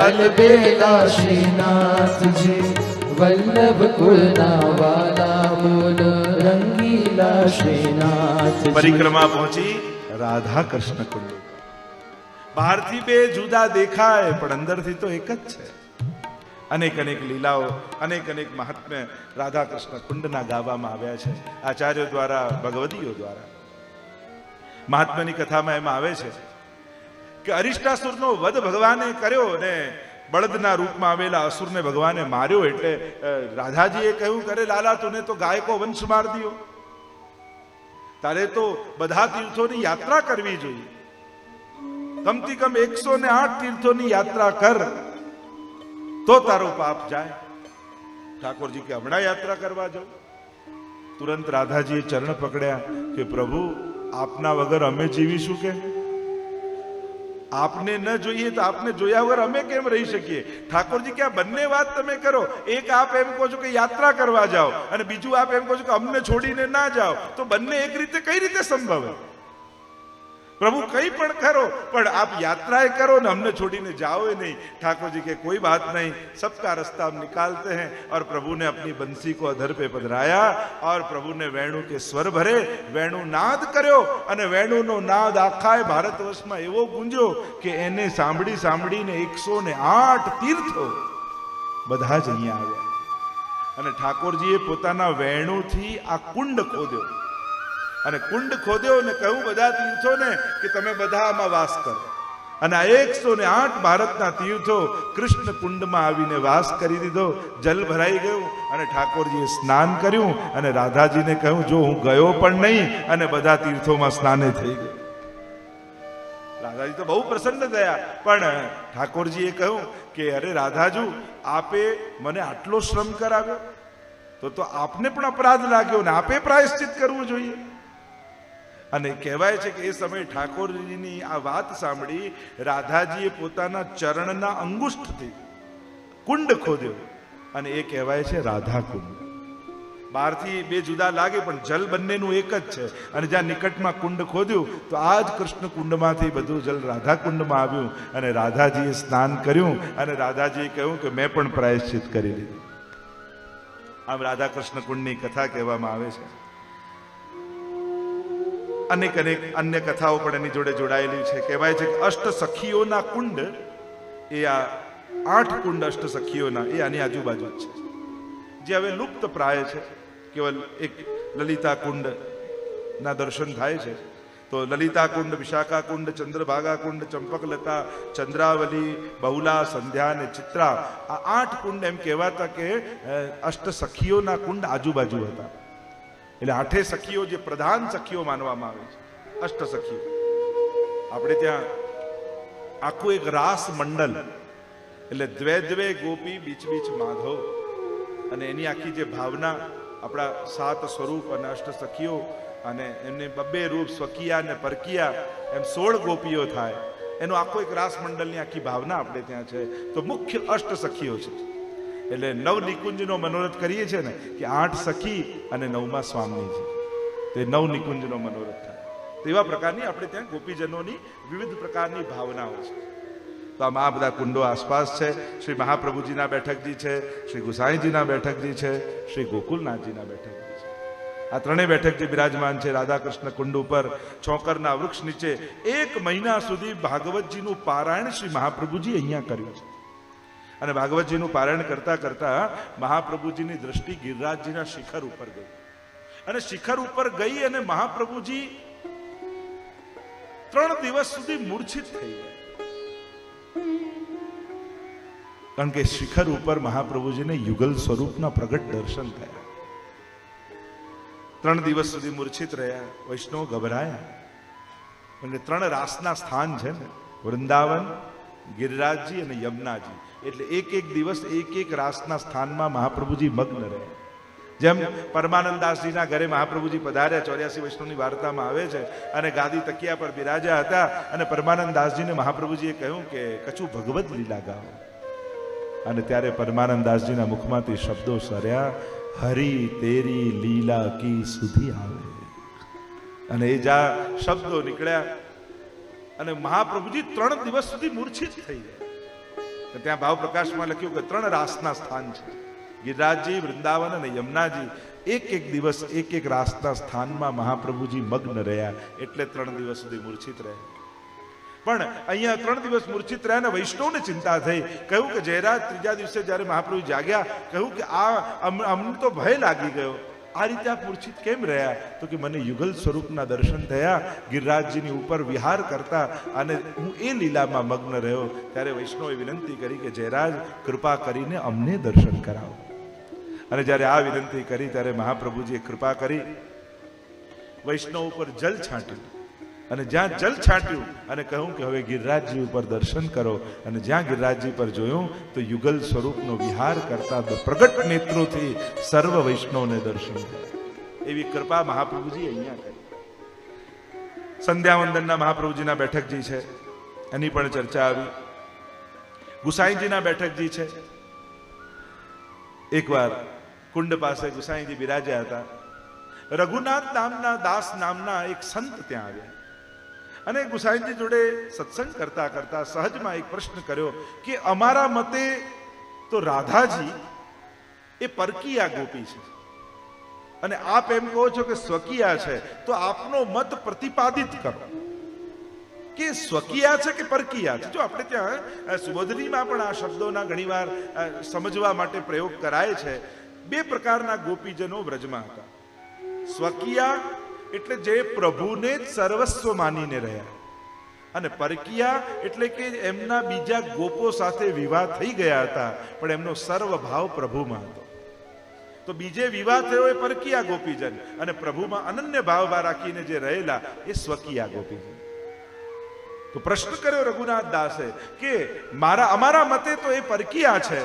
અલબેલા શ્રીનાથજી, વલ્લભ કુળના વાલા બોલો રંગીલા શ્રીનાથ. પરિક્રમા પહોંચી રાધા કૃષ્ણ કુંડ. બહારથી બે જુદા દેખાય, પણ અંદરથી તો એક જ છે. અનેક અનેક લીલાઓ, અનેક અનેક મહાત્મ્ય રાધા કૃષ્ણ કુંડના ગાવામાં આવ્યા છે આચાર્યો દ્વારા, ભગવદીઓ દ્વારા. મહાત્મ્યની કથામાં એમાં આવે છે કે અરિષ્ટાસુરનો વધ ભગવાને કર્યો ને બળદના રૂપમાં આવેલા અસુરને ભગવાને માર્યો. એટલે રાધાજીએ કહ્યું, કરે લાલા, તુને તો ગાય કો વંશ માર દિયો, તારે તો બધા તીર્થોની યાત્રા કરવી જોઈએ. કમથી કમ 108 તીર્થોની યાત્રા કર, તો તારો પાપ જાય. ઠાકોરજી કે હમણાં યાત્રા કરવા જાઉં? તુરંત રાધાજીએ ચરણ પકડ્યા કે પ્રભુ, આપના વગર અમે જીવીશું કે? આપને ન જોઈએ તો આપને જોયા વગર અમે કેમ રહી શકીએ? ઠાકોરજી કે આ બંને વાત તમે કરો. એક આપ એમ કહો છો કે યાત્રા કરવા જાઓ, અને બીજું આપ એમ કહો છો કે અમને છોડીને ના જાઓ, તો બંને એક રીતે કઈ રીતે સંભવ? પ્રભુ કઈ પણ કરો, પણ આપ યાત્રાએ કરો ને અમને છોડીને જાओ नहीं. ठाकुर जी के कोई बात नहीं, सबका रास्ता हम निकालते हैं. और प्रभु ने अपनी बंसी को अधर पे पधराया और प्रभु ने वेणु के स्वर भरे, वेणु नाद કર્યો, અને વેણુનો નાદ આખા ભારતવર્ષમાં એવો ગુંજ્યો કે એને સાંભળી સાંભળીને 108 તીર્થો બધા જ અહીંયા આવ્યા. અને ઠાકોરજીએ પોતાના વેણુથી આ કુંડ ખોદ્યો, અને કુંડ ખોદ્યો અને કહ્યું બધા તીર્થોને કે તમે બધા આમાં વાસ કરો. અને આ 108 ભારતના તીર્થો કૃષ્ણ કુંડમાં આવીને વાસ કરી દીધો. જલ ભરાઈ ગયું અને ઠાકોરજીએ સ્નાન કર્યું, અને રાધાજીને કહ્યું, જો હું ગયો પણ નહીં અને બધા તીર્થોમાં સ્નાને થઈ ગયું. રાધાજી તો બહુ પ્રસન્ન થયા, પણ ઠાકોરજીએ કહ્યું કે અરે રાધાજુ, આપે મને આટલો શ્રમ કરાવ્યો, તો આપને પણ અપરાધ લાગ્યો ને આપે પ્રાયશ્ચિત કરવું જોઈએ. અને કહેવાય છે કે એ સમયે ઠાકોરજીની આ વાત સાંભળી રાધાજીએ પોતાના ચરણના અંગુષ્ઠથી કુંડ ખોદ્યો, અને એ કહેવાય છે રાધા કુંડ. બહારથી બે જુદા લાગે પણ જલ બંનેનું એક જ છે. અને જ્યાં નિકટમાં કુંડ ખોદ્યું તો આ જ કૃષ્ણ કુંડમાંથી બધું જલ રાધા કુંડમાં આવ્યું, અને રાધાજીએ સ્નાન કર્યું, અને રાધાજીએ કહ્યું કે મેં પણ પ્રાયશ્ચિત કરી લીધું. આમ રાધા કૃષ્ણ કુંડની કથા કહેવામાં આવે છે. અનેક અનેક અન્ય કથાઓ પણ એની જોડે જોડાયેલી છે. કહેવાય છે કે અષ્ટ સખીઓના કુંડ, એ આ 8 કુંડ અષ્ટ સખીઓના એ આની આજુબાજુ જ છે, જે હવે લુપ્ત પ્રાય છે. કેવલ એક લલિતા કુંડ ના દર્શન થાય છે. તો લલિતા કુંડ, વિશાખા કુંડ, ચંદ્રભાગા કુંડ, ચંપકલતા, ચંદ્રાવલી, બહુલા, સંધ્યા અને ચિત્રા, આ 8 કુંડ એમ કહેવાતા કે અષ્ટ સખીઓના કુંડ આજુબાજુ હતા. એટલે 8 સખીઓ જે પ્રધાન સખીઓ માનવામાં આવે છે, અષ્ટ સખીઓ. આપણે ત્યાં આખું એક રાસ મંડલ, એટલે દ્વે દ્વે ગોપી બીચ બીચ માધવ, અને એની આખી જે ભાવના, આપણા 7 સ્વરૂપ અને અષ્ટ સખીઓ, અને એમને 2 રૂપ, સ્વકીયા અને પરકીયા, એમ 16 ગોપીઓ થાય. એનો આખો એક રાસ મંડળની આખી ભાવના આપણે ત્યાં છે. તો મુખ્ય અષ્ટ સખીઓ છે. એટલે નવ નિકુંજનો મનોરથ કરીએ છીએ ને કે 8 સખી અને 9માં સ્વામીજી, તે 9 નિકુંજનો મનોરથ થાય. તો એવા પ્રકારની આપણે ત્યાં ગોપીજનોની વિવિધ પ્રકારની ભાવનાઓ છે. તો આમ આ બધા કુંડો આસપાસ છે. શ્રી મહાપ્રભુજીના બેઠકજી છે, શ્રી ગુસાઈજીના બેઠકજી છે, શ્રી ગોકુલનાથજીના બેઠકજી છે. આ ત્રણેય બેઠકજી બિરાજમાન છે રાધા કૃષ્ણ કુંડ ઉપર. ચોકરના વૃક્ષ નીચે 1 મહિના સુધી ભાગવતજીનું પારાયણ શ્રી મહાપ્રભુજી અહીંયા કર્યું છે. અને ભાગવતજીનું પારાયણ કરતા કરતા મહાપ્રભુજીની દ્રષ્ટિ ગિરિરાજજીના શિખર ઉપર ગઈ. અને શિખર ઉપર ગઈ અને મહાપ્રભુજી 3 દિવસ સુધી મૂર્છિત થઈ ગયા. કારણ કે શિખર ઉપર મહાપ્રભુજીને યુગલ સ્વરૂપના પ્રગટ દર્શન થયા. 3 દિવસ સુધી મૂર્છિત રહ્યા. વૈષ્ણવ ગભરાયા. અને 3 રાસના સ્થાન છે ને, વૃંદાવન, ગિરિરાજજી અને યમુનાજી. એટલે એક દિવસ એક રાસના સ્થાનમાં મહાપ્રભુજી મગ્ન રહ્યા. જેમ પરમાનંદાસજીના ઘરે મહાપ્રભુજી પધાર્યા, 84 વૈષ્ણવની વાર્તામાં આવે છે, અને ગાદી તકિયા પર બિરાજ્યા હતા. અને પરમાનંદાસજીને મહાપ્રભુજીએ કહ્યું કે કછું ભગવત લીલા ગાઓ. અને ત્યારે પરમાનંદાસજીના મુખમાંથી શબ્દો સર્યા, હરી તેરી લીલા કી સુધી આવે. અને એ જા શબ્દો નીકળ્યા અને મહાપ્રભુજી 3 દિવસ સુધી મૂર્છિત થઈ ગયા. ત્યાં ભાવ પ્રકાશમાં લખ્યું કે 3 રાસના સ્થાન છે, ગિરિરાજજી, વૃંદાવન અને યમુનાજી. એક દિવસ એક રાસના સ્થાનમાં મહાપ્રભુજી મગ્ન રહ્યા. એટલે 3 દિવસ સુધી મૂર્છિત રહ્યા. પણ અહીંયા 3 દિવસ મૂર્છિત રહ્યા ને વૈષ્ણવને ચિંતા થઈ. કહ્યું કે જયરાજ, 3જા દિવસે જ્યારે મહાપ્રભુ જાગ્યા, કહ્યું કે અમને તો ભય લાગી ગયો. આ રીતે આપ મૂર્છિત કેમ રહ્યા? તો કે મને યુગલ સ્વરૂપના દર્શન થયા, ગિરિરાજજીની ઉપર વિહાર કરતા, અને હું એ લીલામાં મગ્ન રહ્યો. ત્યારે વૈષ્ણવે વિનંતી કરી કે જયરાજ, કૃપા કરીને અમને દર્શન કરાવો. અને જ્યારે આ વિનંતી કરી ત્યારે મહાપ્રભુજીએ કૃપા કરી વૈષ્ણવ ઉપર જલ છાંટ્યું. અને જ્યાં જલ છાંટ્યું અને કહ્યું કે હવે ગિરિરાજજી ઉપર દર્શન કરો. અને જ્યાં ગિરિરાજજી પર જોયું તો યુગલ સ્વરૂપનો વિહાર કરતા પ્રગટ નેત્રોથી સર્વ વૈષ્ણવને દર્શન થયા. એવી કૃપા મહાપ્રભુજી અહીંયા કરી. સંધ્યાવંદનના મહાપ્રભુજીના બેઠકજી છે, એની પણ ચર્ચા આવી. ગુસાઈજીના બેઠકજી છે. એકવાર કુંડ પાસે ગુસાઈજી બિરાજ્યા હતા. રઘુનાથ નામના દાસ નામના એક સંત ત્યાં આવ્યા અને ગુસાઈજી જોડે સત્સંગ કરતા કરતા સહજમાં એક પ્રશ્ન કર્યો કે અમારા મતે તો રાધાજી એ પરકીયા ગોપી છે અને આપ એમ કહો છો કે સ્વકીયા છે, તો આપનો મત પ્રતિપાદિત કરો કે સ્વકીયા છે કે પરકીયા છે. જો આપણે ત્યાં સુબોધનીમાં પણ આ શબ્દોના ઘણીવાર સમજવા માટે પ્રયોગ કરાય છે. 2 પ્રકારના ગોપીજનો વ્રજમાં હતા. સ્વકીયા એટલે જે પ્રભુને જ સર્વસ્વ માનીને રહ્યા, અને પરકીયા એટલે કે એમના બીજા ગોપો સાથે વિવાહ થઈ ગયા હતા પણ એમનો સર્વ ભાવ પ્રભુમાં હતો. તો બીજે વિવાહ થયો એ પરકીયા ગોપીજન, અને પ્રભુમાં અનન્ય ભાવ રાખીને જે રહેલા એ સ્વકીયા ગોપીજન. તો પ્રશ્ન કર્યો રઘુનાથ દાસે કે અમારા મતે તો એ પરકીયા છે,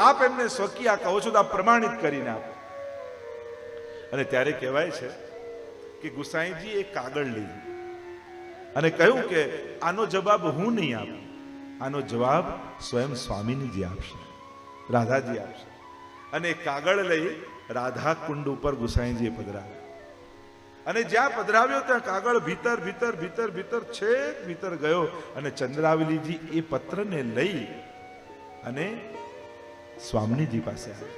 આપ એમને સ્વકીયા કહો છો તો આપ પ્રમાણિત કરીને આપો. અને ત્યારે કહેવાય છે કે ગુસાઈજી એક કાગળ લીધું અને કહ્યું કે આનો જવાબ હું નહીં આપું, આનો જવાબ સ્વયં સ્વામીજી આપશે, રાધાજી આપશે. અને કાગળ લઈ રાધા કુંડ ઉપર ગુસાઈજીએ પધરાવ્યો. અને જ્યાં પધરાવ્યો ત્યાં કાગળ ભીતર ભીતર ભીતર ભીતર છેક ભીતર ગયો. અને ચંદ્રાવલીજી એ પત્રને લઈ અને સ્વામીજી પાસે આવ્યા.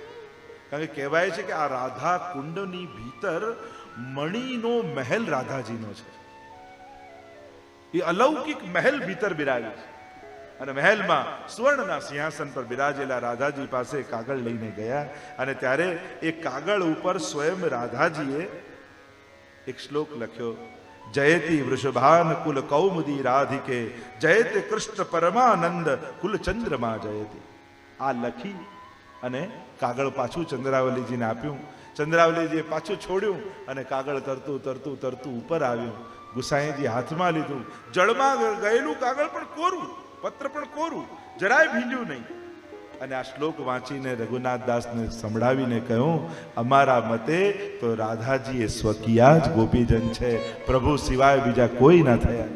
કારણ કે કહેવાય છે કે આ રાધા કુંડની ભીતર મણીનો મહેલ રાધાજીનો છે. એ અલૌકિક મહેલ ભીતર બિરાજ્યો છે. અને મહેલમાં સુવર્ણના સિંહાસન પર બિરાજેલા રાધાજી પાસે કાગળ લઈને ગયા. અને ત્યારે એ કાગળ ઉપર સ્વયં રાધાજીએ એક શ્લોક લખ્યો, જયતિ વૃષભાન કુલ કૌમુદી રાધિકે, જયતે કૃષ્ણ પરમાનંદ કુલ ચંદ્રમા જયતિ. આ લખી અને કાગળ પાછું ચંદ્રાવલીજીને આપ્યું. ચંદ્રાવલીજીએ પાછું છોડ્યું અને કાગળ તરતું તરતું તરતું ઉપર આવ્યું. ગુસાઈજી હાથમાં લીધું. જળમાં ગયેલું કાગળ પણ કોરું, પત્ર પણ કોરું, જરાય ભીંજ્યું નહીં. અને આ શ્લોક વાંચીને રઘુનાથ દાસને સંભળાવીને કહ્યું, અમારા મતે તો રાધાજી એ સ્વકીયા જ ગોપીજન છે, પ્રભુ સિવાય બીજા કોઈ ના થયા.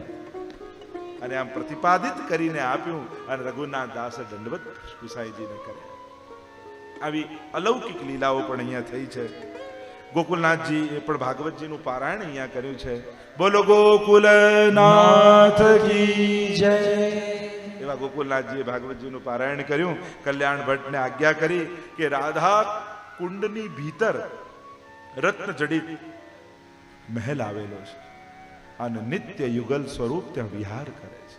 અને આમ પ્રતિપાદિત કરીને આપ્યું. અને રઘુનાથ દાસે દંડવત ગુસાઈજીને કર્યા. આવી અલૌકિક લીલાઓ પણ અહીંયા થઈ છે. ગોકુલનાથજી એ પણ ભાગવતજીનું પારાયણ અહીંયા કર્યું છે. બોલો ગોકુલનાથ કી જય. એવા ગોકુલનાથજીએ ભાગવતજીનું પારાયણ કર્યું. કલ્યાણ ભટ્ટને આજ્ઞા કરી કે રાધા કુંડની ભીતર રત્ન જડિત મહેલ આવેલો છે અને નિત્ય યુગલ સ્વરૂપ ત્યાં વિહાર કરે છે.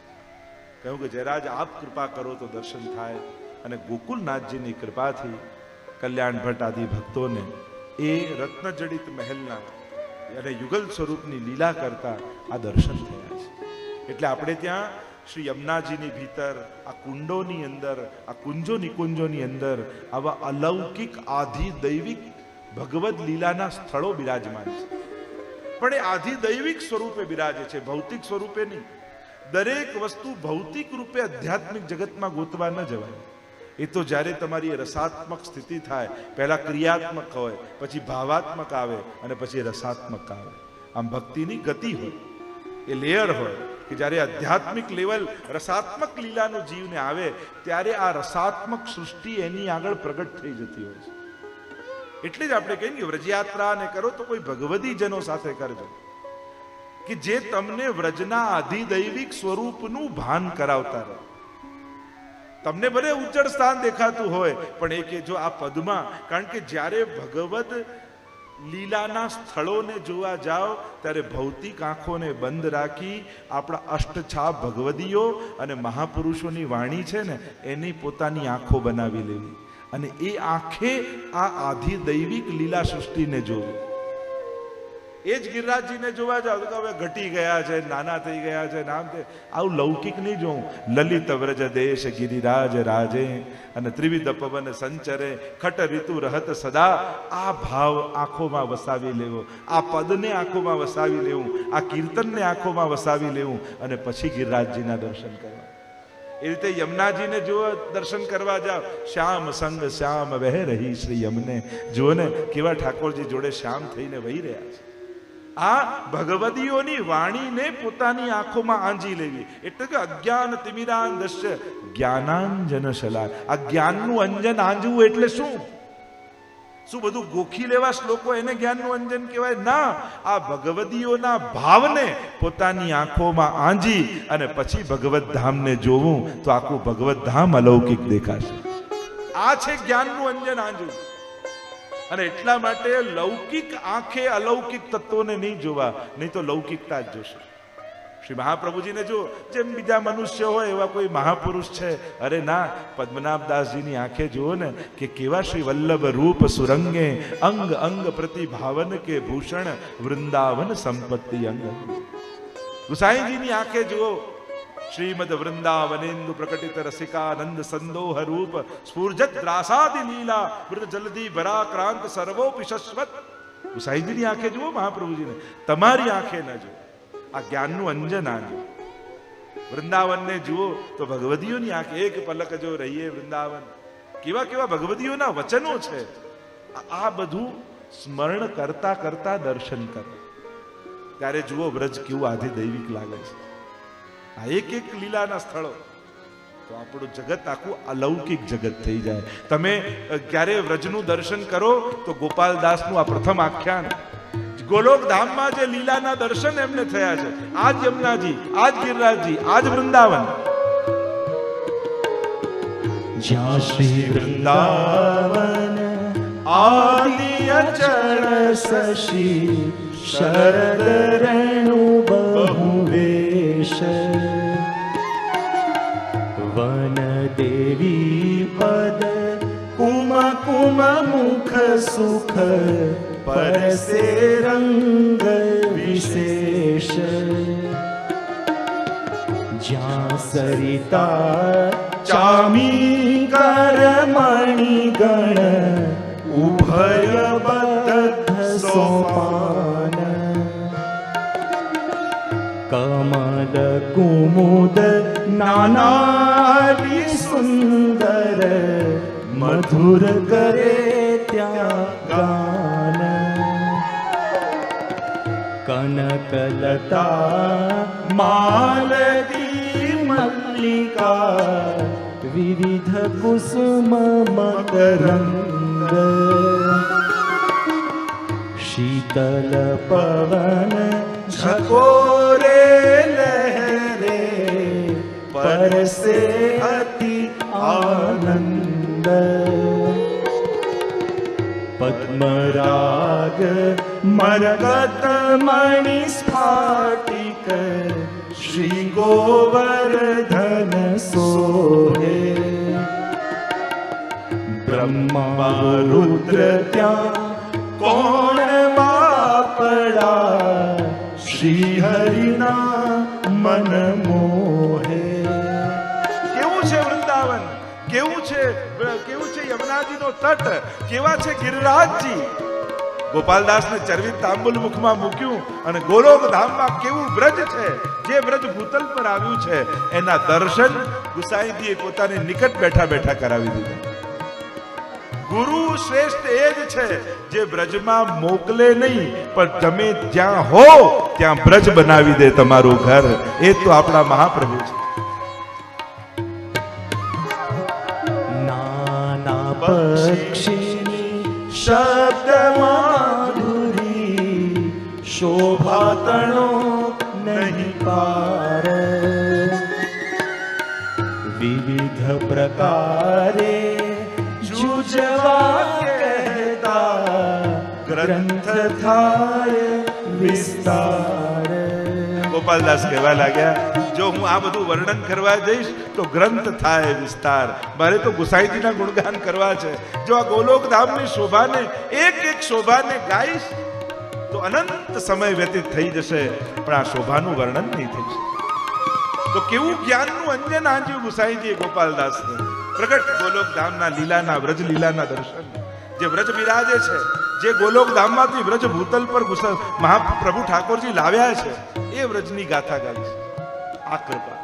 કહ્યું કે જયરાજ આપ કૃપા કરો તો દર્શન થાય. અને ગોકુલનાથજીની કૃપાથી કલ્યાણ ભટ્ટ આદિ ભક્તોને એ રત્નજડિત મહેલના અને યુગલ સ્વરૂપની લીલા કરતા આ દર્શન થયા છે. એટલે આપણે ત્યાં શ્રી યમુનાજીની ભીતર આ કુંડોની અંદર, આ કુંજો નિકુંજોની અંદર આવા અલૌકિક આધિ દૈવિક ભગવદ લીલાના સ્થળો બિરાજમાન છે. પણ એ આધિ દૈવિક સ્વરૂપે બિરાજે છે, ભૌતિક સ્વરૂપે નહીં. દરેક વસ્તુ ભૌતિક રૂપે આધ્યાત્મિક જગતમાં ગોતવા ન જવાય. એ તો જ્યારે તમારી રસાત્મક સ્થિતિ થાય, પહેલા ક્રિયાત્મક હોય, પછી ભાવાત્મક આવે અને પછી રસાત્મક આવે. આમ ભક્તિની ગતિ હોય, એ લેયર હોય કે જ્યારે આધ્યાત્મિક લેવલ રસાત્મક લીલાનો જીવને આવે ત્યારે આ રસાત્મક સૃષ્ટિ એની આગળ પ્રગટ થઈ જતી હોય છે. એટલે જ આપણે કહીએ કે વ્રજયાત્રાને કરો તો કોઈ ભગવદી જનો સાથે કરજો કે જે તમને વ્રજના આધિદૈવિક સ્વરૂપનું ભાન કરાવતા રહે. તમને ભલે ઉજ્જડ સ્થાન દેખાતું હોય પણ એ કે જો આ પદમાં, કારણ કે જ્યારે ભગવદ લીલાના સ્થળોને જોવા જાઓ ત્યારે ભૌતિક આંખોને બંધ રાખી આપણા અષ્ટછાપ ભગવદીઓ અને મહાપુરુષોની વાણી છે ને એની પોતાની આંખો બનાવી લેવી અને એ આંખે આ આધિ દૈવિક લીલા સૃષ્ટિને જોવી. એ જ ગિરિરાજજીને જોવા જાવ તો હવે ઘટી ગયા છે, નાના થઈ ગયા છે, નામ છે. આવું લૌકિક નહીં જોવું. લલિત વ્રજ દેશ ગિરિરાજ રાજે અને ત્રિવિધ પવન સંચરે ખટ ઋતુ રહત સદા. આ ભાવ આંખોમાં વસાવી લેવો, આ પદને આંખોમાં વસાવી લેવું, આ કીર્તનને આંખોમાં વસાવી લેવું અને પછી ગિરિરાજજીના દર્શન કરવા. એ રીતે યમુનાજીને જો દર્શન કરવા જાવ, શ્યામ સંગ શ્યામ વહે રહી શ્રી યમને. જુઓ ને કેવા ઠાકોરજી જોડે શ્યામ થઈને વહી રહ્યા છે. આ ભગવદીઓની વાણીને પોતાની આંખોમાં આંજી લેવી. એટલે કે અજ્ઞાન તિમિરાન દશ્ય જ્ઞાનાંજન શલાલ. આ જ્ઞાનનું અંજન આંજવું એટલે શું? શું બધું ગોખી લેવા શ્લોકો એને જ્ઞાનનું અંજન કહેવાય? ના, આ ભગવદીઓના ભાવને પોતાની આંખોમાં આંજી અને પછી ભગવત ધામને જોવું તો આખું ભગવત ધામ અલૌકિક દેખાશે. આ છે જ્ઞાનનું અંજન આંજવું. અને એટલા માટે લૌકિક આંખે અલૌકિક તત્વોને નહીં જોવા, નહીં તો લૌકિકતા જ જોશે. શ્રી મહાપ્રભુજીને જો જેમ બીજા મનુષ્ય હોય એવા કોઈ મહાપુરુષ છે? અરે ના, પદ્મનાભદાસજીની આંખે જુઓ ને કે કેવા શ્રી વલ્લભ રૂપ સુરંગે અંગ અંગ પ્રતિભાવન કે ભૂષણ વૃંદાવન સંપત્તિ અંગ. ગુસાઈજીની આંખે જુઓ શ્રીમદ વૃંદાવનેન્દુ પ્રકટિત રસિકાનંદ સંદોહ રૂપ સ્ફુર્જત દ્રાસાદિ લીલા વૃત જલદી ભરાક્રાંત સર્વોપી શશ્વત. ગુસાઈજીની આંખે જુઓ મહાપ્રભુજીને, તમારી આંખે ન જુઓ. આ જ્ઞાનનું અંજન આંજો. વૃંદાવનને જુઓ તો ભગવદીઓની આંખે એક પલક જો રહીએ વૃંદાવન. કેવા કેવા ભગવદીઓના વચનો છે. આ બધું સ્મરણ કરતા કરતા દર્શન કરો ત્યારે જુઓ વ્રજ કેવું આધિ દૈવિક લાગે છે. આ એક એક લીલાના સ્થળો તો આપણું જગત આખું અલૌકિક જગત થઈ જાય. તમે ક્યારે વ્રજનું દર્શન કરો તો ગોપાલદાસનું આ પ્રથમ આખ્યાન, ગોલોક ધામમાં જે લીલાના દર્શન એમને થયા છે, આજ યમુનાજી, આજ ગિરિરાજજી, આજ વૃંદાવન. જ્યાં શ્રી વૃંદાવન આદિ અચળ શશી શરદ રેણુ બહુ વેશ વન દેવી પદ કુમ કુમ મુખ સુખ પરસે રંગ વિશેષ. જ્યાં સરિતા ચામી કરમણી ગણ ઉભય બદ્ધ સોપાન. કમલ કુમુદ નાનાદિ સુંદર મધુર કરે ત્યાં ગાન. કનકલતા માલતી મલ્લિકા વિવિધ કુસુમ મકરંદ શીતલ પવન ઝકોરે લહેરે પરસે અતિ આનંદ પદ્મરાગ મરકત મણિ સ્ફાટિક શ્રી ગોવર્ધન સોહે બ્રહ્મા રુદ્ર ત્યાં કોણ બાપડા શ્રી હરિના મન મોહે. કેવું છે વૃંદાવન, કેવું છે યમુનાજીનો તટ, કેવા છે ગિરિરાજજી. ગોપાલદાસને ચરવિત તાંબુલ મુખમાં મૂક્યું અને ગોલોક ધામમાં કેવું બ્રજ છે, જે બ્રજ ભૂતલ પર આવ્યું છે એના દર્શન ગુસાઈજીએ પોતાની નિકટ બેઠા બેઠા કરાવી દીધા. ગુરુ શ્રેષ્ઠ એ જ છે જે બ્રજમાં મોકલે નહીં, પણ તમે જ્યાં હો ત્યાં બ્રજ બનાવી દે તમારું ઘર. એ તો આપણા મહાપ્રભુ છે. નાના પક્ષીની શબ્દ માધુરી શોભાતણો નહીં પાર વિવિધ પ્રકારે જુજવા કહેતા ગ્રંથ થાય વિસ્તાર. ગોપાલદાસ કહેવા લાગ્યા, જો હું આ બધું વર્ણન કરવા જઈશ તો ગ્રંથ થાય વિસ્તાર. મારે તો ગુસાઈજીના ગુણગાન કરવા છે. જો આ ગોલોક ધામની શોભાને એક એક શોભાને ગાઈશ તો અનંત સમય વ્યતીત થઈ જશે, પણ આ શોભાનું વર્ણન નહીં થઈ શકે. તો કેવું જ્ઞાનનું અંજન આંજ્યું ગુસાઈજીએ ગોપાલદાસને. પ્રગટ ગોલોક ધામના લીલાના વ્રજ લીલાના દર્શન, જે વ્રજ બિરાજે છે, જે ગોલોક ધામમાંથી વ્રજ ભૂતલ પર મહાપ્રભુ ઠાકોરજી લાવ્યા છે, એ વ્રજની ગાથા ગાઈશ. આ કૃપા.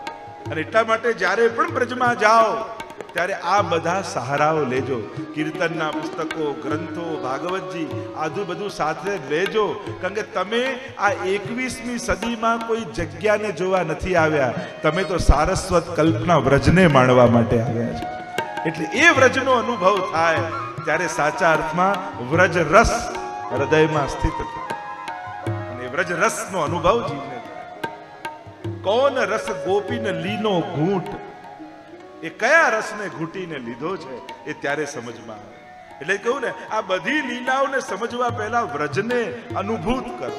અને એટલા માટે જ્યારે પણ બ્રજમાં જાઓ ત્યારે આ બધા સહારાઓ લેજો. કીર્તનના પુસ્તકો, ગ્રંથો, ભાગવતજી આદુ બધું સાથે લેજો. કારણ કે તમે આ 21મી સદીમાં કોઈ જગ્યાને જોવા નથી આવ્યા, તમે તો સારસ્વત કલ્પના વ્રજને માણવા માટે આવ્યા છો. એટલે એ વ્રજનો અનુભવ થાય ત્યારે સાચા અર્થમાં વ્રજ રસ હૃદયમાં સ્થિત થાય. અને વ્રજ રસનો અનુભવ જીવને થાય. કોણ રસ ગોપીને લીનો ઘૂંટ, એ કયા રસને ઘૂંટીને લીધો છે એ ત્યારે સમજમાં આવે. એટલે કહું ને, આ બધી લીલાઓને સમજવા પહેલા વ્રજને અનુભૂત કરો,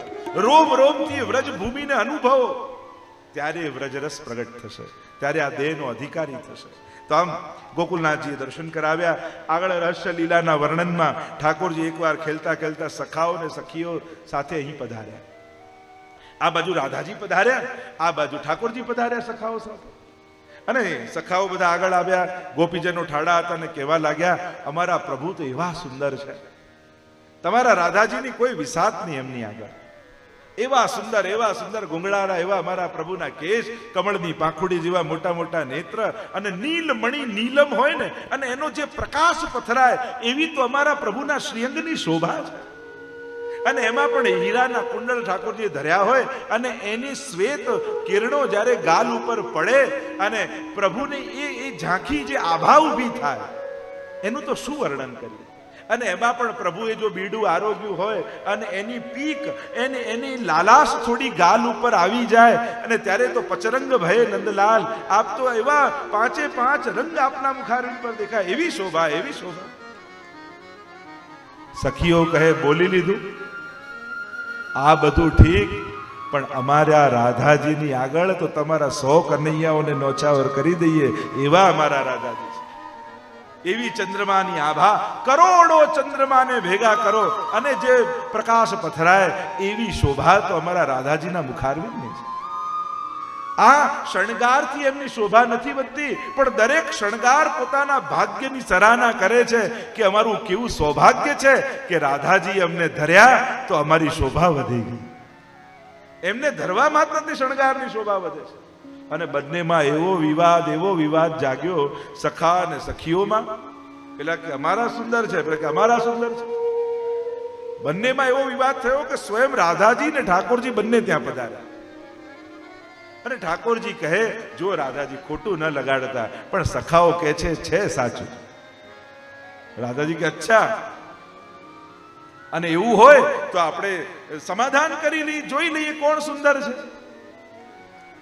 રોમ રોમથી વ્રજ ભૂમિને અનુભવો, ત્યારે વ્રજરસ પ્રગટ થશે, ત્યારે આ દેહનો અધિકારી થશે. તો આમ ગોકુલનાથજીએ દર્શન કરાવ્યા. આગળ રહસ્ય લીલાના વર્ણનમાં ઠાકોરજી એકવાર ખેલતા ખેલતા સખાઓ ને સખીઓ સાથે અહીં પધાર્યા. આ બાજુ રાધાજી પધાર્યા, આ બાજુ ઠાકોરજી પધાર્યા સખાઓ સાથે. અને સખાઓ બધા આગળ આવ્યા, ગોપીજનો ઠાડા હતા અને કહેવા લાગ્યા, અમારા પ્રભુ તો એવા સુંદર છે, તમારા રાધાજીની કોઈ વિસાત નહીં એમની આગળ. એવા સુંદર ગુંગળારા એવા અમારા પ્રભુના કેશ, કમળની પાંખુડી જેવા મોટા મોટા નેત્ર, અને નીલમણી નીલમ હોય ને, અને એનો જે પ્રકાશ પથરાય એવી તો અમારા પ્રભુના શ્રીઅંગની શોભા છે. અને એમાં પણ હીરાના કુંડળ ઠાકોરજીએ ધર્યા હોય, અને એની શ્વેત કિરણો જ્યારે ગાલ ઉપર પડે અને પ્રભુની એ ઝાંખી જે આભા ઊભી થાય, એનું તો શું વર્ણન કરીએ. અને એમાં પણ પ્રભુએ જો બીડું આરોગ્યું હોય અને એની પીક એની લાલાશ થોડી ગાલ ઉપર આવી જાય, અને ત્યારે તો પચરંગ ભય નંદલાલ, આપ તો એવા 5 રંગ આપના મુખારવિંદ પર દેખાય, એવી શોભા, એવી શોભા. સખીઓ કહે, બોલી લીધું, આ બધું ઠીક, પણ અમારા રાધાજીની આગળ તો તમારા 100 કનૈયાઓને નોછાવર કરી દઈએ એવા અમારા રાધાજી છે. એવી ચંદ્રમાની આભા, કરોડો ચંદ્રમાને ભેગા કરો અને જે પ્રકાશ પથરાય એવી શોભા તો અમારા રાધાજીના મુખારવિંદની છે. આ શણગારથી એમની શોભા નથી વધતી, પણ દરેક શણગાર પોતાના ભાગ્યની સરાહના કરે છે કે અમારું કેવું સૌભાગ્ય છે કે રાધાજી અમને ધર્યા તો અમારી શોભા વધી ગઈ. એમને ધરવામાં જ નથી, શણગારની શોભા વધે છે. અને બંનેમાં એવો વિવાદ જાગ્યો, સખા અને સખીઓમાં. પેલા કે અમારા સુંદર છે, પેલા કે અમારા સુંદર છે. બંનેમાં એવો વિવાદ થયો કે સ્વયં રાધાજી ને ઠાકોરજી બંને ત્યાં પધાર્યા. અને ઠાકોરજી કહે, જો રાધાજી ખોટું ન લગાડતા, પણ સખાઓ કહે છે સાચું. રાધાજી કે અચ્છા, અને એવું હોય તો આપણે સમાધાન કરી લઈએ, જોઈ લઈએ કોણ સુંદર છે.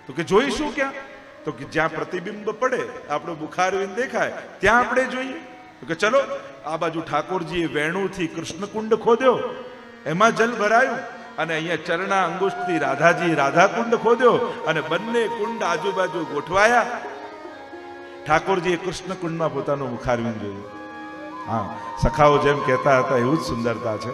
તો કે જોઈશું ક્યાં? તો કે જ્યાં પ્રતિબિંબ પડે, આપણો બુખારવિંદ દેખાય, ત્યાં આપણે જોઈએ. તો કે ચલો, આ બાજુ ઠાકોરજીએ વેણુથી કૃષ્ણકુંડ ખોદ્યો, એમાં જલ ભરાયું, અને અહીંયા ચરણા અંગુષ્ઠથી રાધાજી રાધાકુંડ ખોદ્યો, અને બંને કુંડ આજુબાજુ ગોઠવાયા. ઠાકોરજીએ કૃષ્ણકુંડમાં પોતાનું મુખારવિંદ જોયું. હા, સખાઓ જેમ કહેતા હતા એવું જ સુંદરતા છે.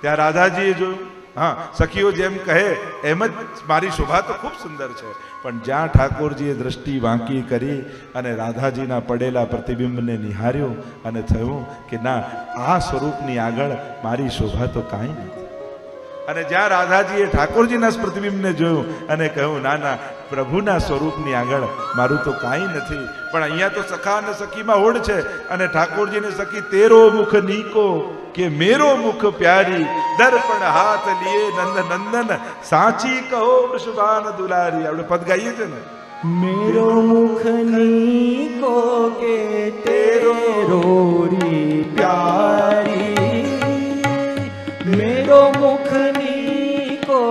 ત્યાં રાધાજીએ જોયું. હા, સખીઓ જેમ કહે એમ જ મારી શોભા તો ખૂબ સુંદર છે. પણ જ્યાં ઠાકોરજીએ દ્રષ્ટિ વાંકી કરી અને રાધાજીના પડેલા પ્રતિબિંબને નિહાળ્યું અને થયું કે ના, આ સ્વરૂપની આગળ મારી શોભા તો કાંઈ નથી. અને જ્યાં રાધાજીએ ઠાકોરજીના પ્રતિબિંબને જોયું અને કહ્યું ના ના, પ્રભુના સ્વરૂપની આગળ મારું તો કાંઈ નથી. પણ અહીંયા તો સખા અને સખીમાં હોડ છે, અને ઠાકોરજીને સખી તેરો મુખ નીકો કે મેરો મુખ પ્યારી, દર્પણ હાથ લીએ નંદ નંદન, સાચી કહો વૃષભાન દુલારી. આપણે પદ ગાઈએ છે ને, મેરો મુખ નીકો કે તેરો રોરી પ્યારી, મેરો મુખ નીકો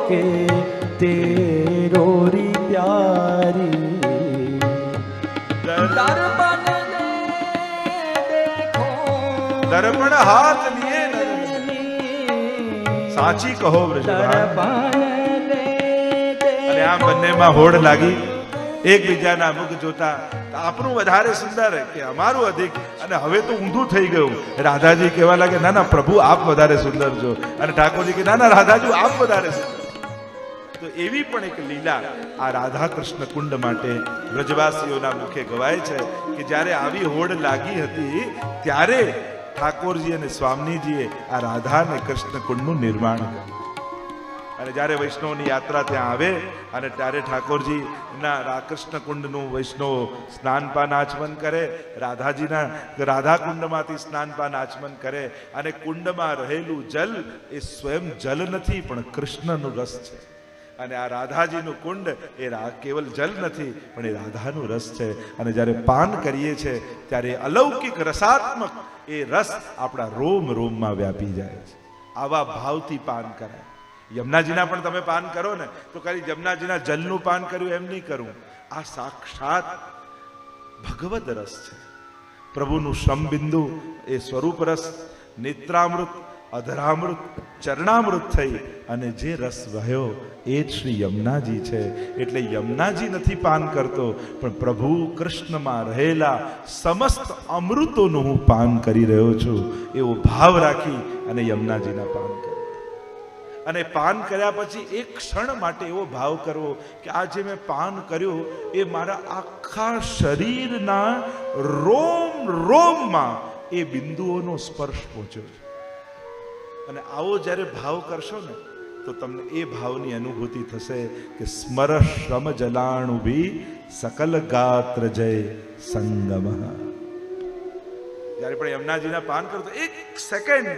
કે તેરો રી પ્યારી, દર્પણ હાથ લીએ સાચી કહો વૃષભાન. અને આમ બંનેમાં હોડ લાગી, એકબીજાના મુખ જોતા. આપણું વધારે સુંદર કે અમારું અધિક? અને હવે તો ઊંધું થઈ ગયું. રાધાજી કહેવા લાગે ના ના પ્રભુ આપ વધારે સુંદર છો, અને ઠાકોરજી કે ના ના રાધાજી આપ વધારે સુંદર. તો એવી પણ એક લીલા આ રાધા કૃષ્ણ કુંડ માટે વ્રજવાસીઓના મુખે ગવાય છે કે જ્યારે આવી હોડ લાગી હતી ત્યારે ઠાકોરજી અને સ્વામીજીએ આ રાધા અને કૃષ્ણ કુંડનું નિર્માણ કર્યું. અને જ્યારે વૈષ્ણવની યાત્રા ત્યાં આવે અને ત્યારે ઠાકોરજીના કૃષ્ણ કુંડનું વૈષ્ણવ સ્નાનપાન આચમન કરે, રાધાજીના રાધા કુંડમાંથી સ્નાનપાન આચમન કરે. અને કુંડમાં રહેલું જલ એ સ્વયં જલ નથી, પણ કૃષ્ણનું રસ છે. અને આ રાધાજીનું કુંડ એ કેવલ જલ નથી, પણ એ રાધાનું રસ છે. અને જ્યારે પાન કરીએ છીએ ત્યારે અલૌકિક રસાત્મક એ રસ આપણા રોમ રોમમાં વ્યાપી જાય છે. આવા ભાવથી પાન કરાય. યમુનાજીના પણ તમે પાન કરો ને તો ખાલી યમુનાજીના જલનું પાન કર્યું એમ નહીં કરવું. આ સાક્ષાત ભગવદ રસ છે. પ્રભુનું શ્રમબિંદુ એ સ્વરૂપ રસ, નેત્રામૃત, અધરામૃત, ચરણામૃત થઈ અને જે રસ વહ્યો એ જ શ્રી યમુનાજી છે. એટલે યમુનાજી નથી પાન કરતો, પણ પ્રભુ કૃષ્ણમાં રહેલા સમસ્ત અમૃતોનું હું પાન કરી રહ્યો છું એવો ભાવ રાખી અને યમુનાજીના પાન કરે. અને પાન કર્યા પછી એક ક્ષણ માટે એવો ભાવ કરવો કે આ જે મેં પાન કર્યું એ મારા આખા શરીરના રોમ રોમમાં એ બિંદુઓનો સ્પર્શ પહોંચ્યો છે. અને આવો જ્યારે ભાવ કરશો ને તો તમને એ ભાવની અનુભૂતિ થશે કે સ્મર શ્રમ જલાણુ ભી સકલ ગાત્ર જય સંગમ. જ્યારે પણ યમુનાજીના પાન કરો તો એક સેકન્ડ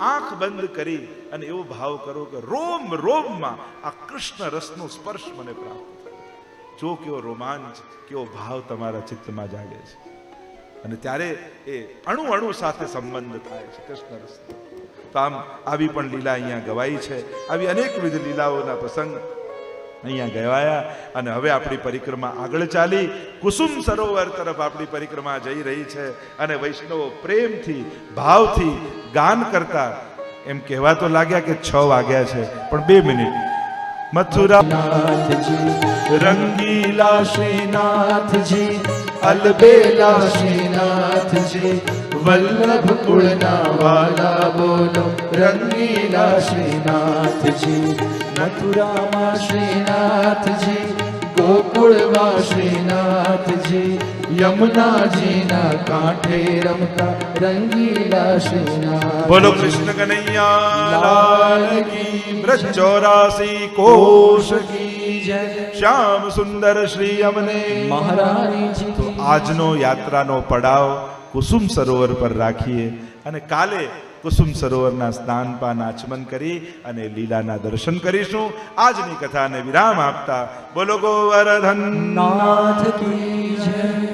આંખ બંધ કરી અને એવો ભાવ કરો કે રોમ રોમમાં આ કૃષ્ણ રસનો સ્પર્શ મને પ્રાપ્ત થયો. જો કેવો રોમાંચ, કેવો ભાવ તમારા ચિત્તમાં જાગે છે. અને ત્યારે એ અણુ અણુ સાથે સંબંધ થાય છે કૃષ્ણ રસ. તો આમ આવી પણ લીલા અહીંયા ગવાઈ છે. આવી અનેકવિધ લીલાઓના પ્રસંગ અહીંયા ગવાયા. અને હવે આપણી પરિક્રમા આગળ ચાલી કુસુમ સરોવર તરફ આપણી પરિક્રમા જઈ રહી છે. અને વૈષ્ણવો પ્રેમથી ભાવથી ગાન કરતા એમ કહેવા તો લાગ્યા કે 6 વાગ્યા છે, પણ 2 મિનિટ. મથુરા નાથજી, રંગીલા શ્રીનાથજી, અલબેલા શ્રીનાથજી, વલ્લભ કુળના વાલા બોલો રંગીલા શ્રીનાથજી. મથુરામાં શ્રીનાથજી, ગોકુળમાં શ્રીનાથજી, યમુનાજીના કાંઠે રમતા રંગીલા શ્રીનાથ. બોલો કૃષ્ણ કનૈયા લાલ કી, બ્રજ 84 કોશ કી જય, શ્યામ સુંદર શ્રી અમને મહારાણીજી. તો આજનો યાત્રાનો પડાવ કુસુમ સરોવર પર રાખીએ અને કાલે કુસુમ સરોવરના સ્નાન પાન આચમન કરી અને લીલાના દર્શન કરીશું. આજની કથાને વિરામ આપતા બોલો ગોવર્ધન નાથ કી જય.